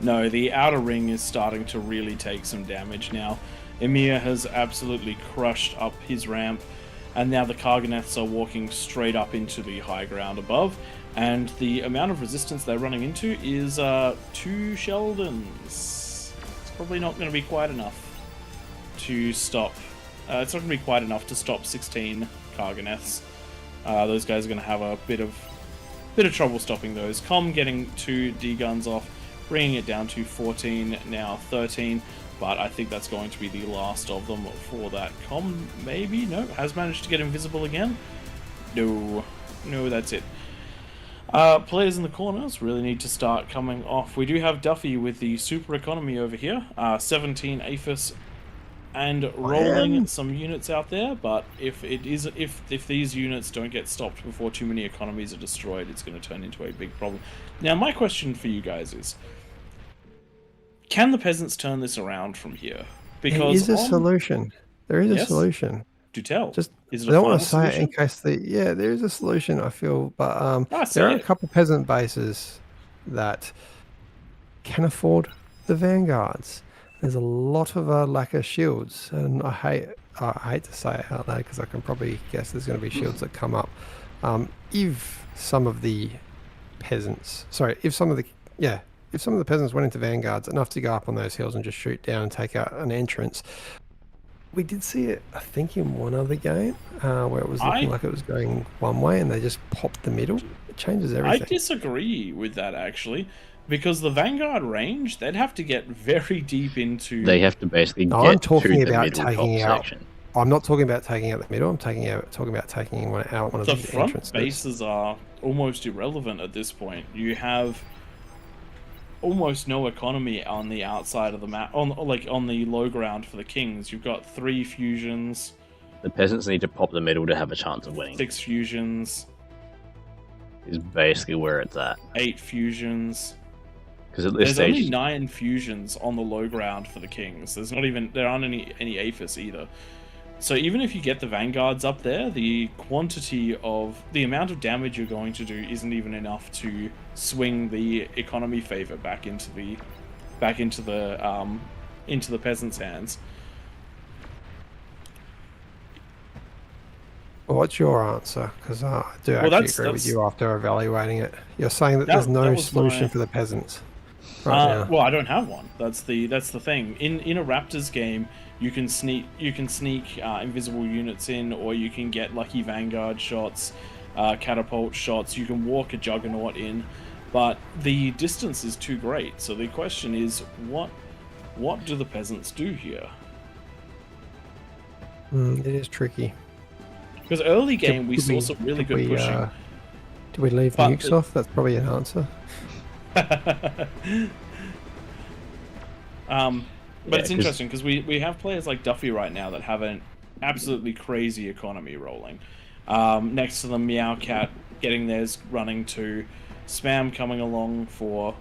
C: No, the outer ring is starting to really take some damage now. Emir has absolutely crushed up his ramp, and now the Karganeths are walking straight up into the high ground above, and the amount of resistance they're running into is 2 Sheldons. It's probably not going to be quite enough to stop. It's not going to be quite enough to stop 16 Karganeths. Those guys are going to have a bit of trouble stopping those. Com getting 2 D-guns off, bringing it down to 14, now 13, but I think that's going to be the last of them for that com, maybe? No, has managed to get invisible again? No, that's it. Players in the corners really need to start coming off. We do have Duffy with the super economy over here, 17 APHIS, and rolling some units out there, but if these units don't get stopped before too many economies are destroyed, it's going to turn into a big problem. Now, my question for you guys is, can the peasants turn this around from here? Because
B: there is a solution. There is a solution.
C: Do tell.
B: Just
C: is it
B: I
C: a
B: don't
C: final
B: want to say
C: solution?
B: it in case there is a solution, I feel, but there are a couple peasant bases that can afford the vanguards. There's a lot of lack of shields, and I hate to say it out loud because I can probably guess there's going to be shields that come up. If some of the peasants went into vanguards enough to go up on those hills and just shoot down and take out an entrance. We did see it, I think, in one other game where it was looking like it was going one way and they just popped the middle. It changes everything.
C: I disagree with that, actually, because the vanguard range, they'd have to get very deep into...
D: They have to basically get
B: I'm talking
D: to the
B: about
D: middle
B: taking
D: top
B: out.
D: section.
B: I'm not talking about taking out the middle. I'm talking about taking out one of
C: the
B: these
C: front
B: entrances.
C: bases are almost irrelevant at this point. You have almost no economy on the outside of the map, on the low ground for the kings. You've got 3 fusions.
D: The peasants need to pop the middle to have a chance of winning.
C: 6 fusions.
D: Is basically where it's at.
C: 8 fusions.
D: Because at this
C: There's
D: stage,
C: only 9 fusions on the low ground for the kings. There aren't any APHIS either. So even if you get the vanguards up there, the amount of damage you're going to do isn't even enough to swing the economy favor back into the peasants' hands.
B: Well, what's your answer? Because I do actually agree with you after evaluating it. You're saying that there's no solution for the peasants right now.
C: Well, I don't have one. That's the thing. In a Raptors game, you can sneak invisible units in, or you can get lucky vanguard shots, catapult shots. You can walk a juggernaut in, but the distance is too great. So the question is, what do the peasants do here?
B: It is tricky.
C: Because early game we saw some really good pushing.
B: Do we leave nukes off? That's probably an answer.
C: But it's interesting because we have players like Duffy right now that have an absolutely crazy economy rolling. Next to them, Meowcat getting theirs running to spam coming along for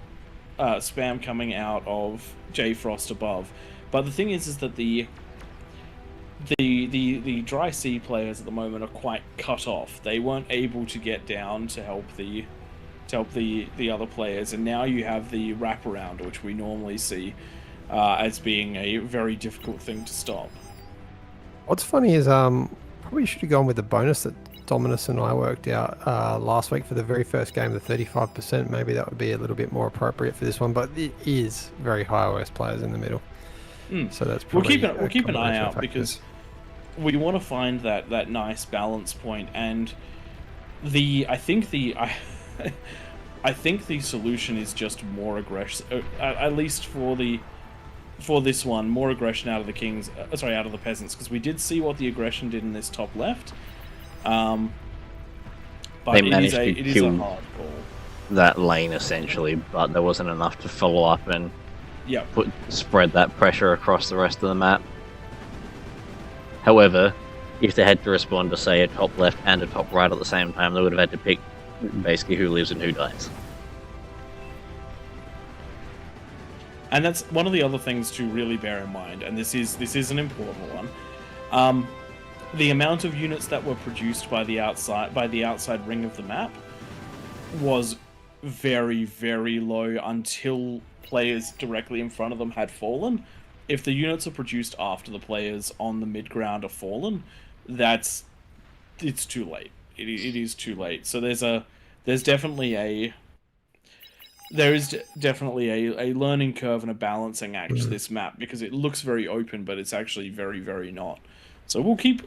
C: spam coming out of J Frost above. But the thing is that the dry sea players at the moment are quite cut off. They weren't able to get down to help the other players, and now you have the wraparound, which we normally see as being a very difficult thing to stop.
B: What's funny is probably should have gone with the bonus that Dominus and I worked out last week for the very first game, the 35%. Maybe that would be a little bit more appropriate for this one, but it is very high OS players in the middle. So that's probably
C: we'll keep an eye out because we want to find that nice balance point, and I think the solution is just more aggression, at least for this one, more aggression out of the kings, out of the peasants, because we did see what the aggression did in this top left. But
D: they managed to
C: it is
D: kill
C: a hard call.
D: that lane essentially, but there wasn't enough to follow up and spread that pressure across the rest of the map. However, if they had to respond to, say, a top left and a top right at the same time, they would have had to pick basically who lives and who dies.
C: And that's one of the other things to really bear in mind, and this is an important one. The amount of units that were produced by the outside ring of the map was very, very low until players directly in front of them had fallen. If the units are produced after the players on the mid ground are fallen, it's too late. It is too late. So there is definitely a learning curve and a balancing act to this map, because it looks very open, but it's actually very, very not. So we'll keep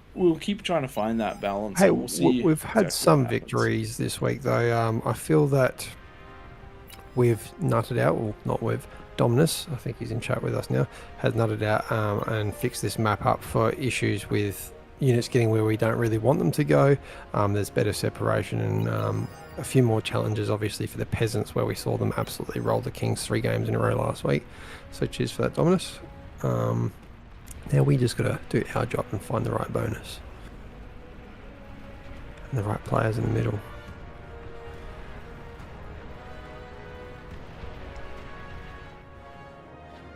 C: trying to find that balance.
B: Hey,
C: and we'll see
B: we've had some victories this week though. I feel that we've nutted out, well, not with Dominus, I think he's in chat with us now, has nutted out and fixed this map up for issues with units getting where we don't really want them to go. There's better separation and a few more challenges obviously for the peasants, where we saw them absolutely roll the kings 3 games in a row last week. So cheers for that, Dominus. Now we just gotta do our job and find the right bonus and the right players in the middle.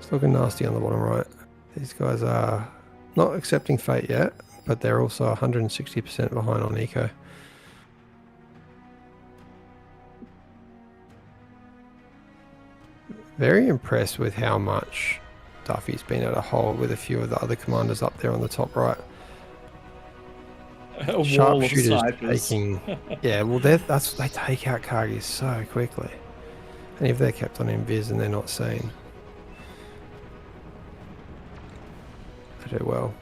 B: It's looking nasty on the bottom right. These guys are not accepting fate yet, but they're also 160% behind on eco. Very impressed with how much Duffy's been able to hold with a few of the other commanders up there on the top right. Sharpshooters taking, yeah, well they take out Kargis so quickly, and if they're kept on invis and they're not seen, they do well.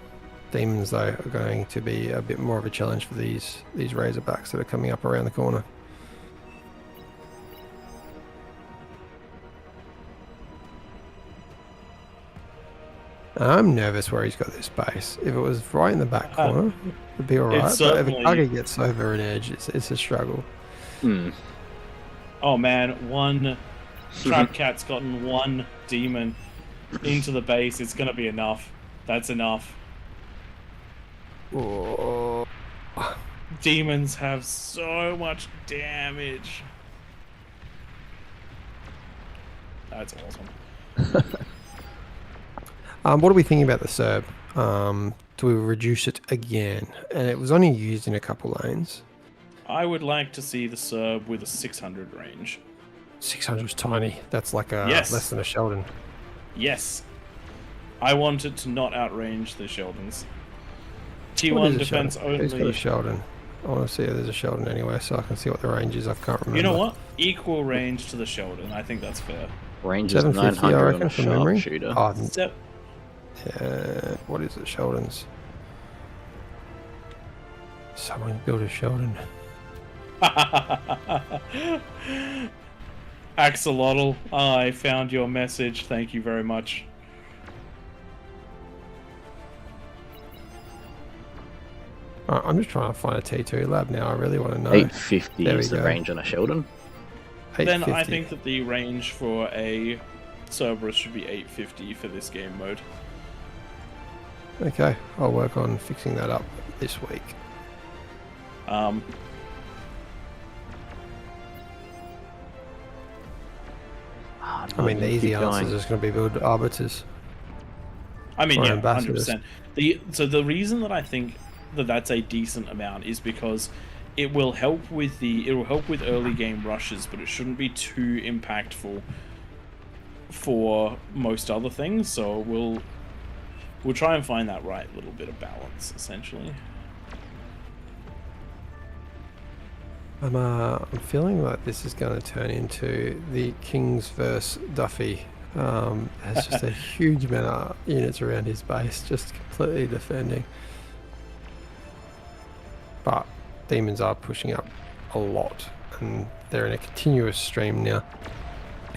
B: Demons though are going to be a bit more of a challenge for these Razorbacks that are coming up around the corner. I'm nervous where he's got this base. If it was right in the back corner, it'd be alright. But if a Kargi gets over an edge, it's a struggle.
C: Oh man, one Trap Cat's gotten one demon into the base. It's gonna be enough. That's enough.
B: Oh.
C: Demons have so much damage. That's awesome.
B: What are we thinking about the Serb? do we reduce it again? And it was only used in a couple lanes.
C: I would like to see the Serb with a 600 range.
B: 600 is tiny. That's like
C: Yes.
B: less than a Sheldon.
C: Yes. I want it to not outrange the Sheldons. T1
B: What is a
C: defense
B: Sheldon? Who's got a
C: only.
B: Sheldon? I want to see if there's a Sheldon anywhere so I can see what the range is. I can't remember.
C: You know what? Equal range to the Sheldon. I think that's fair.
D: Range is
B: 750, I
D: 900 on
B: reckon,
D: a
B: from memory.
D: sharpshooter.
B: Oh,
C: Step.
B: what is it? Sheldons. Someone build a Sheldon.
C: Axolotl, I found your message. Thank you very much.
B: I'm just trying to find a T2 lab now. I really want to know.
D: 850
B: There
D: is
B: we
D: the
B: go.
D: range on a Sheldon.
C: Then I
B: 850.
C: think that the range for a Cerberus should be 850 for this game mode.
B: Okay, I'll work on fixing that up this week. I mean, the easy answer is just going to be build arbiters.
C: I mean,
B: Or
C: yeah,
B: ambassadors.
C: 100%. So the reason that I think that that's a decent amount is because it will help with early game rushes, but it shouldn't be too impactful for most other things. So we'll try and find that right little bit of balance, essentially.
B: I'm feeling like this is going to turn into the Kings versus Duffy. Has just a huge amount of units around his base, just completely defending. But demons are pushing up a lot, and they're in a continuous stream now.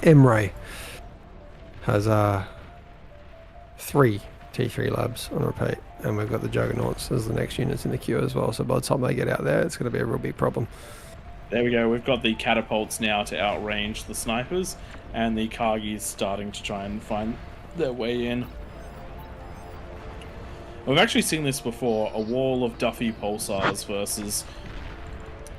B: Emre has 3 T3 labs on repeat, and we've got the Juggernauts as the next units in the queue as well. So by the time they get out there, it's going to be a real big problem.
C: There we go. We've got the catapults now to outrange the snipers, and the Kargis starting to try and find their way in. We've actually seen this before, a wall of Duffy pulsars versus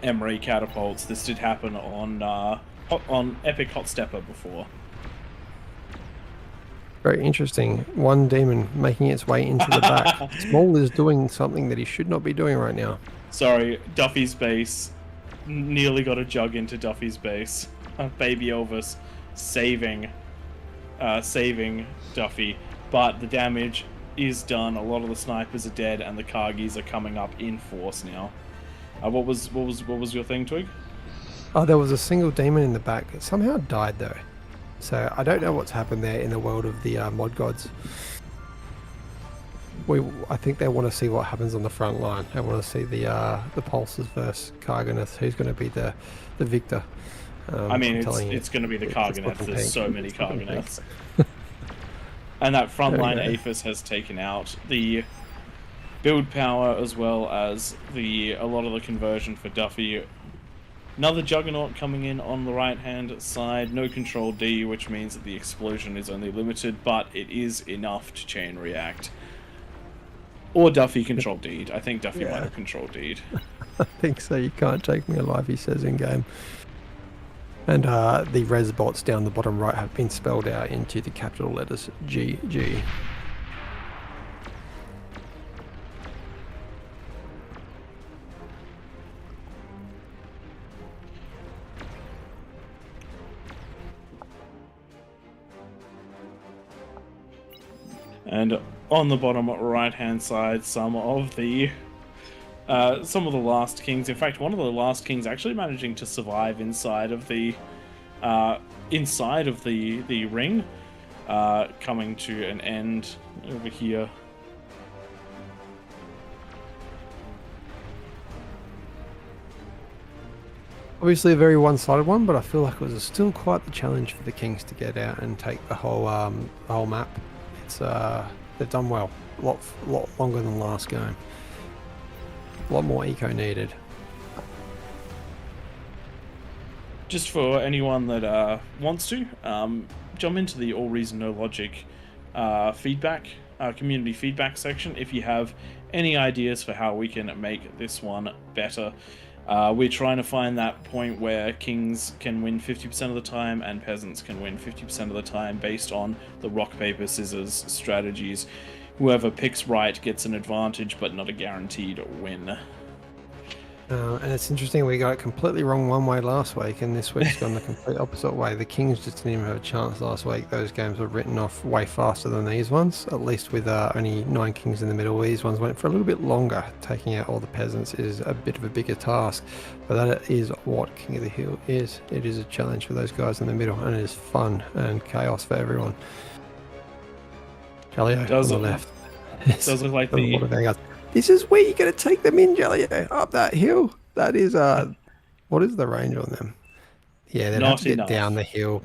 C: Emery catapults. This did happen on Epic Hot Stepper before.
B: Very interesting. One demon making its way into the back. Small is doing something that he should not be doing right now.
C: Sorry, Duffy's base. Nearly got a jug into Duffy's base. Baby Elvis saving Duffy, but the damage is done. A lot of the snipers are dead, and the Kargis are coming up in force now. What was your thing, Twig?
B: Oh, there was a single demon in the back. It somehow died though, so I don't know what's happened there in the world of the mod gods. I think they want to see what happens on the front line. They want to see the pulses versus Karganeth. Who's going to be the victor?
C: I mean, it's going to be the Karganeth. There's so many Karganeths. And that frontline Aphis has taken out the build power as well as a lot of the conversion for Duffy. Another Juggernaut coming in on the right hand side. No control D, which means that the explosion is only limited, but it is enough to chain react. Or Duffy control D'd. I think Duffy might have control D'd.
B: I think so. You can't take me alive, he says in game. And the res bots down the bottom right have been spelled out into the capital letters GG.
C: And on the bottom right hand side, some of the last kings. In fact, one of the last kings actually managing to survive inside of the ring, coming to an end over here.
B: Obviously a very one-sided one, but I feel like it was still quite the challenge for the Kings to get out and take the whole map. It's they've done well. A lot longer than last game. A lot more eco needed.
C: Just for anyone that wants to, jump into the AllReasonNoLogic community feedback section if you have any ideas for how we can make this one better. We're trying to find that point where kings can win 50% of the time and peasants can win 50% of the time based on the rock, paper, scissors strategies. whoever picks right gets an advantage, but not a guaranteed win.
B: And it's interesting, we got it completely wrong one way last week, and this week's gone the complete opposite way. The Kings just didn't even have a chance last week. Those games were written off way faster than these ones, at least with only 9 Kings in the middle. These ones went for a little bit longer. Taking out all the peasants is a bit of a bigger task, but that is what King of the Hill is. It is a challenge for those guys in the middle, and it is fun and chaos for everyone. Jaleo on the left.
C: Does look like the...
B: This is where you're going to take them in, Jaleo, up that hill. That is, what is the range on them? Yeah, they'd have to get down the hill.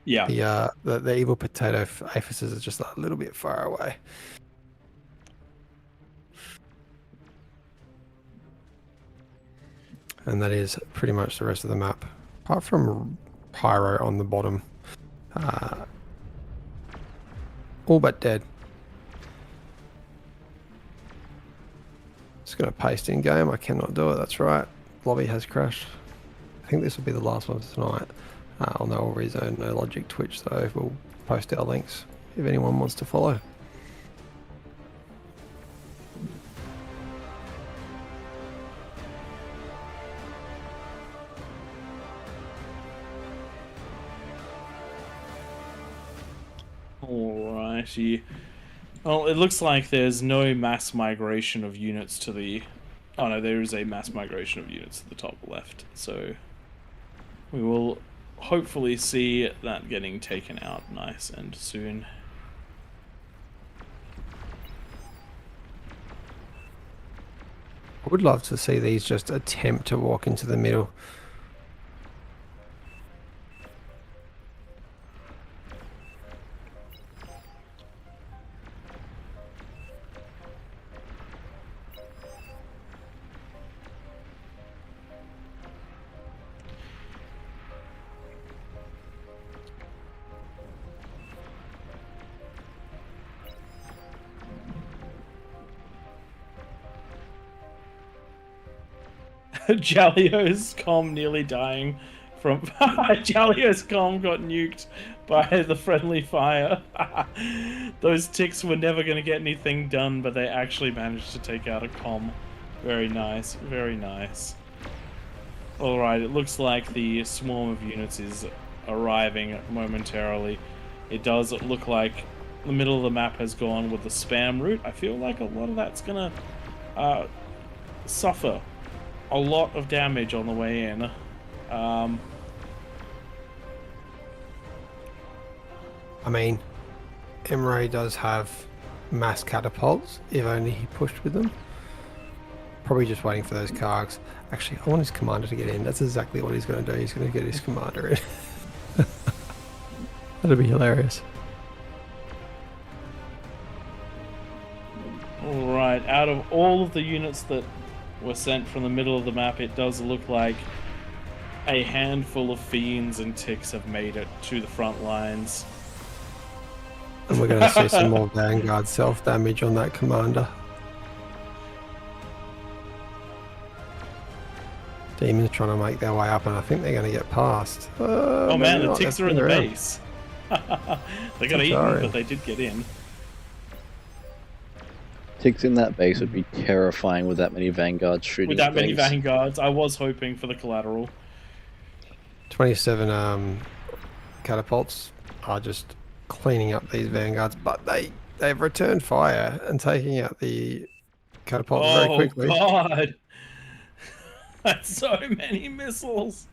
C: Yeah.
B: The evil potato aphises are just a little bit far away. And that is pretty much the rest of the map. Apart from Pyro on the bottom. All but dead. Just going to paste in game. I cannot do it. That's right. Lobby has crashed. I think this will be the last one for tonight. On the AllReasonNoLogic Twitch, so we'll post our links if anyone wants to follow.
C: Alrighty. Well, it looks like there's no mass migration of units to the... Oh no, there is a mass migration of units to the top left. So we will hopefully see that getting taken out nice and soon.
B: I would love to see these just attempt to walk into the middle.
C: Jalio's comm nearly dying from... Jalio's comm got nuked by the friendly fire. Those ticks were never going to get anything done, but they actually managed to take out a comm. Very nice, very nice. Alright, it looks like the swarm of units is arriving momentarily. It does look like the middle of the map has gone with the spam route. I feel like a lot of that's going to suffer a lot of damage on the way in.
B: I mean, Emre does have mass catapults, if only he pushed with them. Probably just waiting for those cargs. Actually, I want his commander to get in. That's exactly what he's going to do. He's going to get his commander in. That'd be hilarious.
C: Alright, out of all of the units that were sent from the middle of the map, it does look like a handful of fiends and ticks have made it to the front lines.
B: And we're going to see some more Vanguard self-damage on that commander. Demons trying to make their way up, and I think they're going to get past.
C: Oh man, the ticks are in the base. They got eaten, but they did get in.
D: Ticks in that base would be terrifying with that many vanguards shooting.
C: With that many vanguards, I was hoping for the collateral.
B: 27 catapults are just cleaning up these vanguards, but they've returned fire and taking out the catapults very quickly.
C: Oh god! That's so many missiles.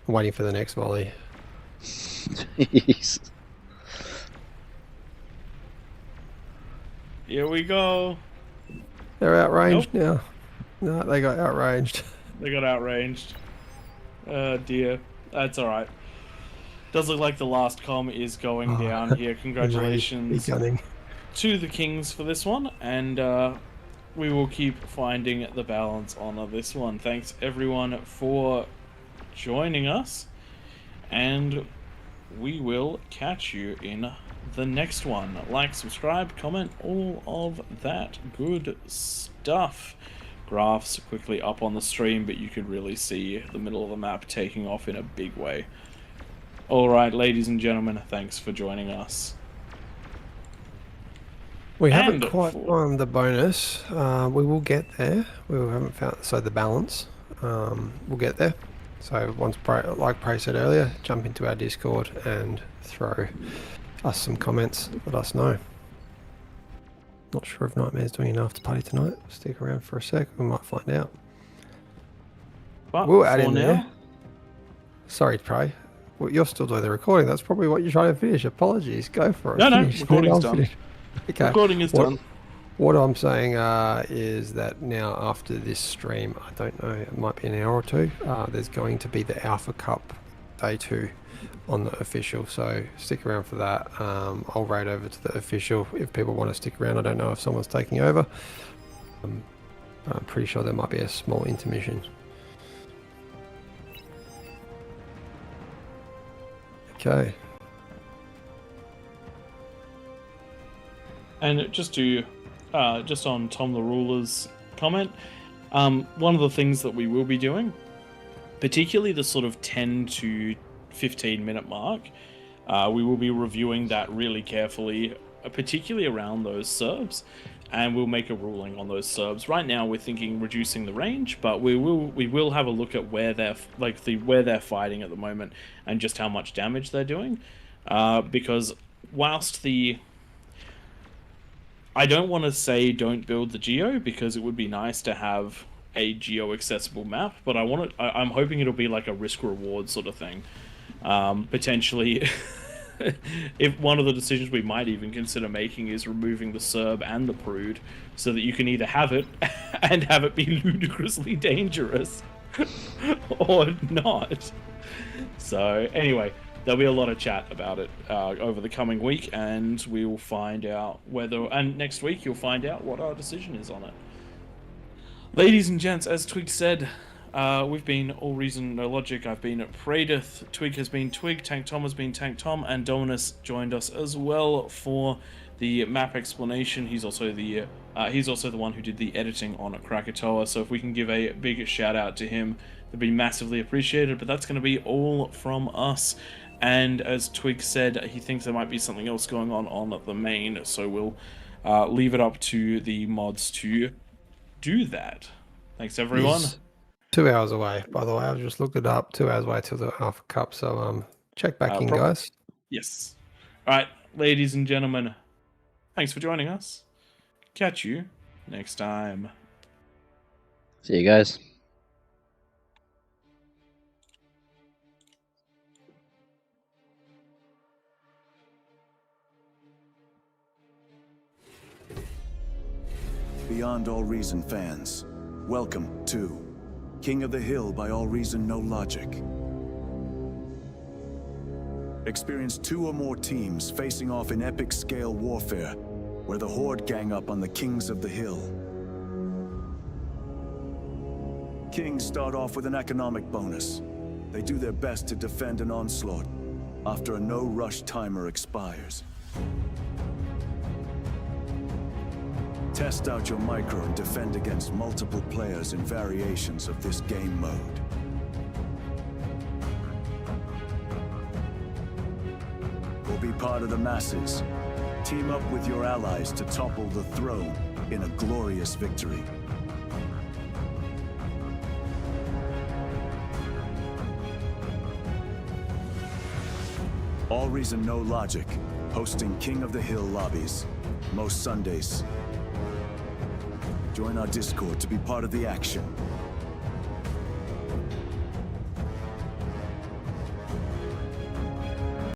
B: I'm waiting for the next volley.
D: Jeez.
C: Here we go.
B: They're outranged now. No, they got outranged.
C: They got outranged. Oh dear. That's alright. Does look like the last comm is going down here. Congratulations to the Kings for this one. And we will keep finding the balance on this one. Thanks everyone for joining us. And we will catch you in the next one. Like, subscribe, comment, all of that good stuff. Graphs quickly up on the stream, but you could really see the middle of the map taking off in a big way. All right, ladies and gentlemen, thanks for joining us.
B: We haven't
C: And
B: quite
C: for-
B: found the bonus. We will get there. We haven't found the balance. We'll get there. So once, like Prey said earlier, jump into our Discord and throw us some comments. Let us know. Not sure if Nightmare's doing enough to party tonight. Stick around for a sec. We might find out.
C: But
B: We'll add
C: for
B: in
C: now,
B: there. Sorry, Prey. Well, you're still doing the recording. That's probably what you're trying to finish. Apologies. Go for it.
C: No,
B: Finish.
C: recording's done.
B: Finish. Okay.
C: Recording is done.
B: What I'm saying is that now after this stream, I don't know, it might be an hour or two, there's going to be the Alpha Cup Day 2 on the official, so stick around for that. I'll raid over to the official if people want to stick around. I don't know if someone's taking over. I'm pretty sure there might be a small intermission. Okay.
C: And just on Tom the Ruler's comment, one of the things that we will be doing, particularly the sort of 10 to 15 minute mark, we will be reviewing that really carefully, particularly around those serbs, and we'll make a ruling on those serbs. Right now we're thinking reducing the range, but we will have a look at where they're where they're fighting at the moment and just how much damage they're doing, because whilst I don't want to say don't build the geo, because it would be nice to have a geo accessible map, but I'm hoping it'll be like a risk reward sort of thing. Potentially, if one of the decisions we might even consider making is removing the Serb and the Prude, so that you can either have it and have it be ludicrously dangerous or not. So anyway, there'll be a lot of chat about it over the coming week, and we will find out and next week you'll find out what our decision is on it. Ladies and gents, as Twig said, we've been AllReasonNoLogic. I've been Pradith, Twig has been Twig, Tank Tom has been Tank Tom, and Dominus joined us as well for the map explanation. He's also the one who did the editing on Krakatoa, so if we can give a big shout out to him, that'd be massively appreciated. But that's going to be all from us. And as Twig said, he thinks there might be something else going on the main, so we'll leave it up to the mods to do that. Thanks, everyone.
B: He's 2 hours away, by the way. I just looked it up. 2 hours away till the Alpha Cup, so check back in, guys.
C: Yes. All right, ladies and gentlemen, thanks for joining us. Catch you next time.
D: See you guys.
A: Beyond All Reason fans, welcome to King of the Hill by AllReasonNoLogic. Experience 2 or more teams facing off in epic scale warfare, where the Horde gang up on the Kings of the Hill. Kings start off with an economic bonus. They do their best to defend an onslaught after a no-rush timer expires. Test out your micro and defend against multiple players in variations of this game mode. Or be part of the masses. Team up with your allies to topple the throne in a glorious victory. AllReasonNoLogic, hosting King of the Hill lobbies, most Sundays. Join our Discord to be part of the action.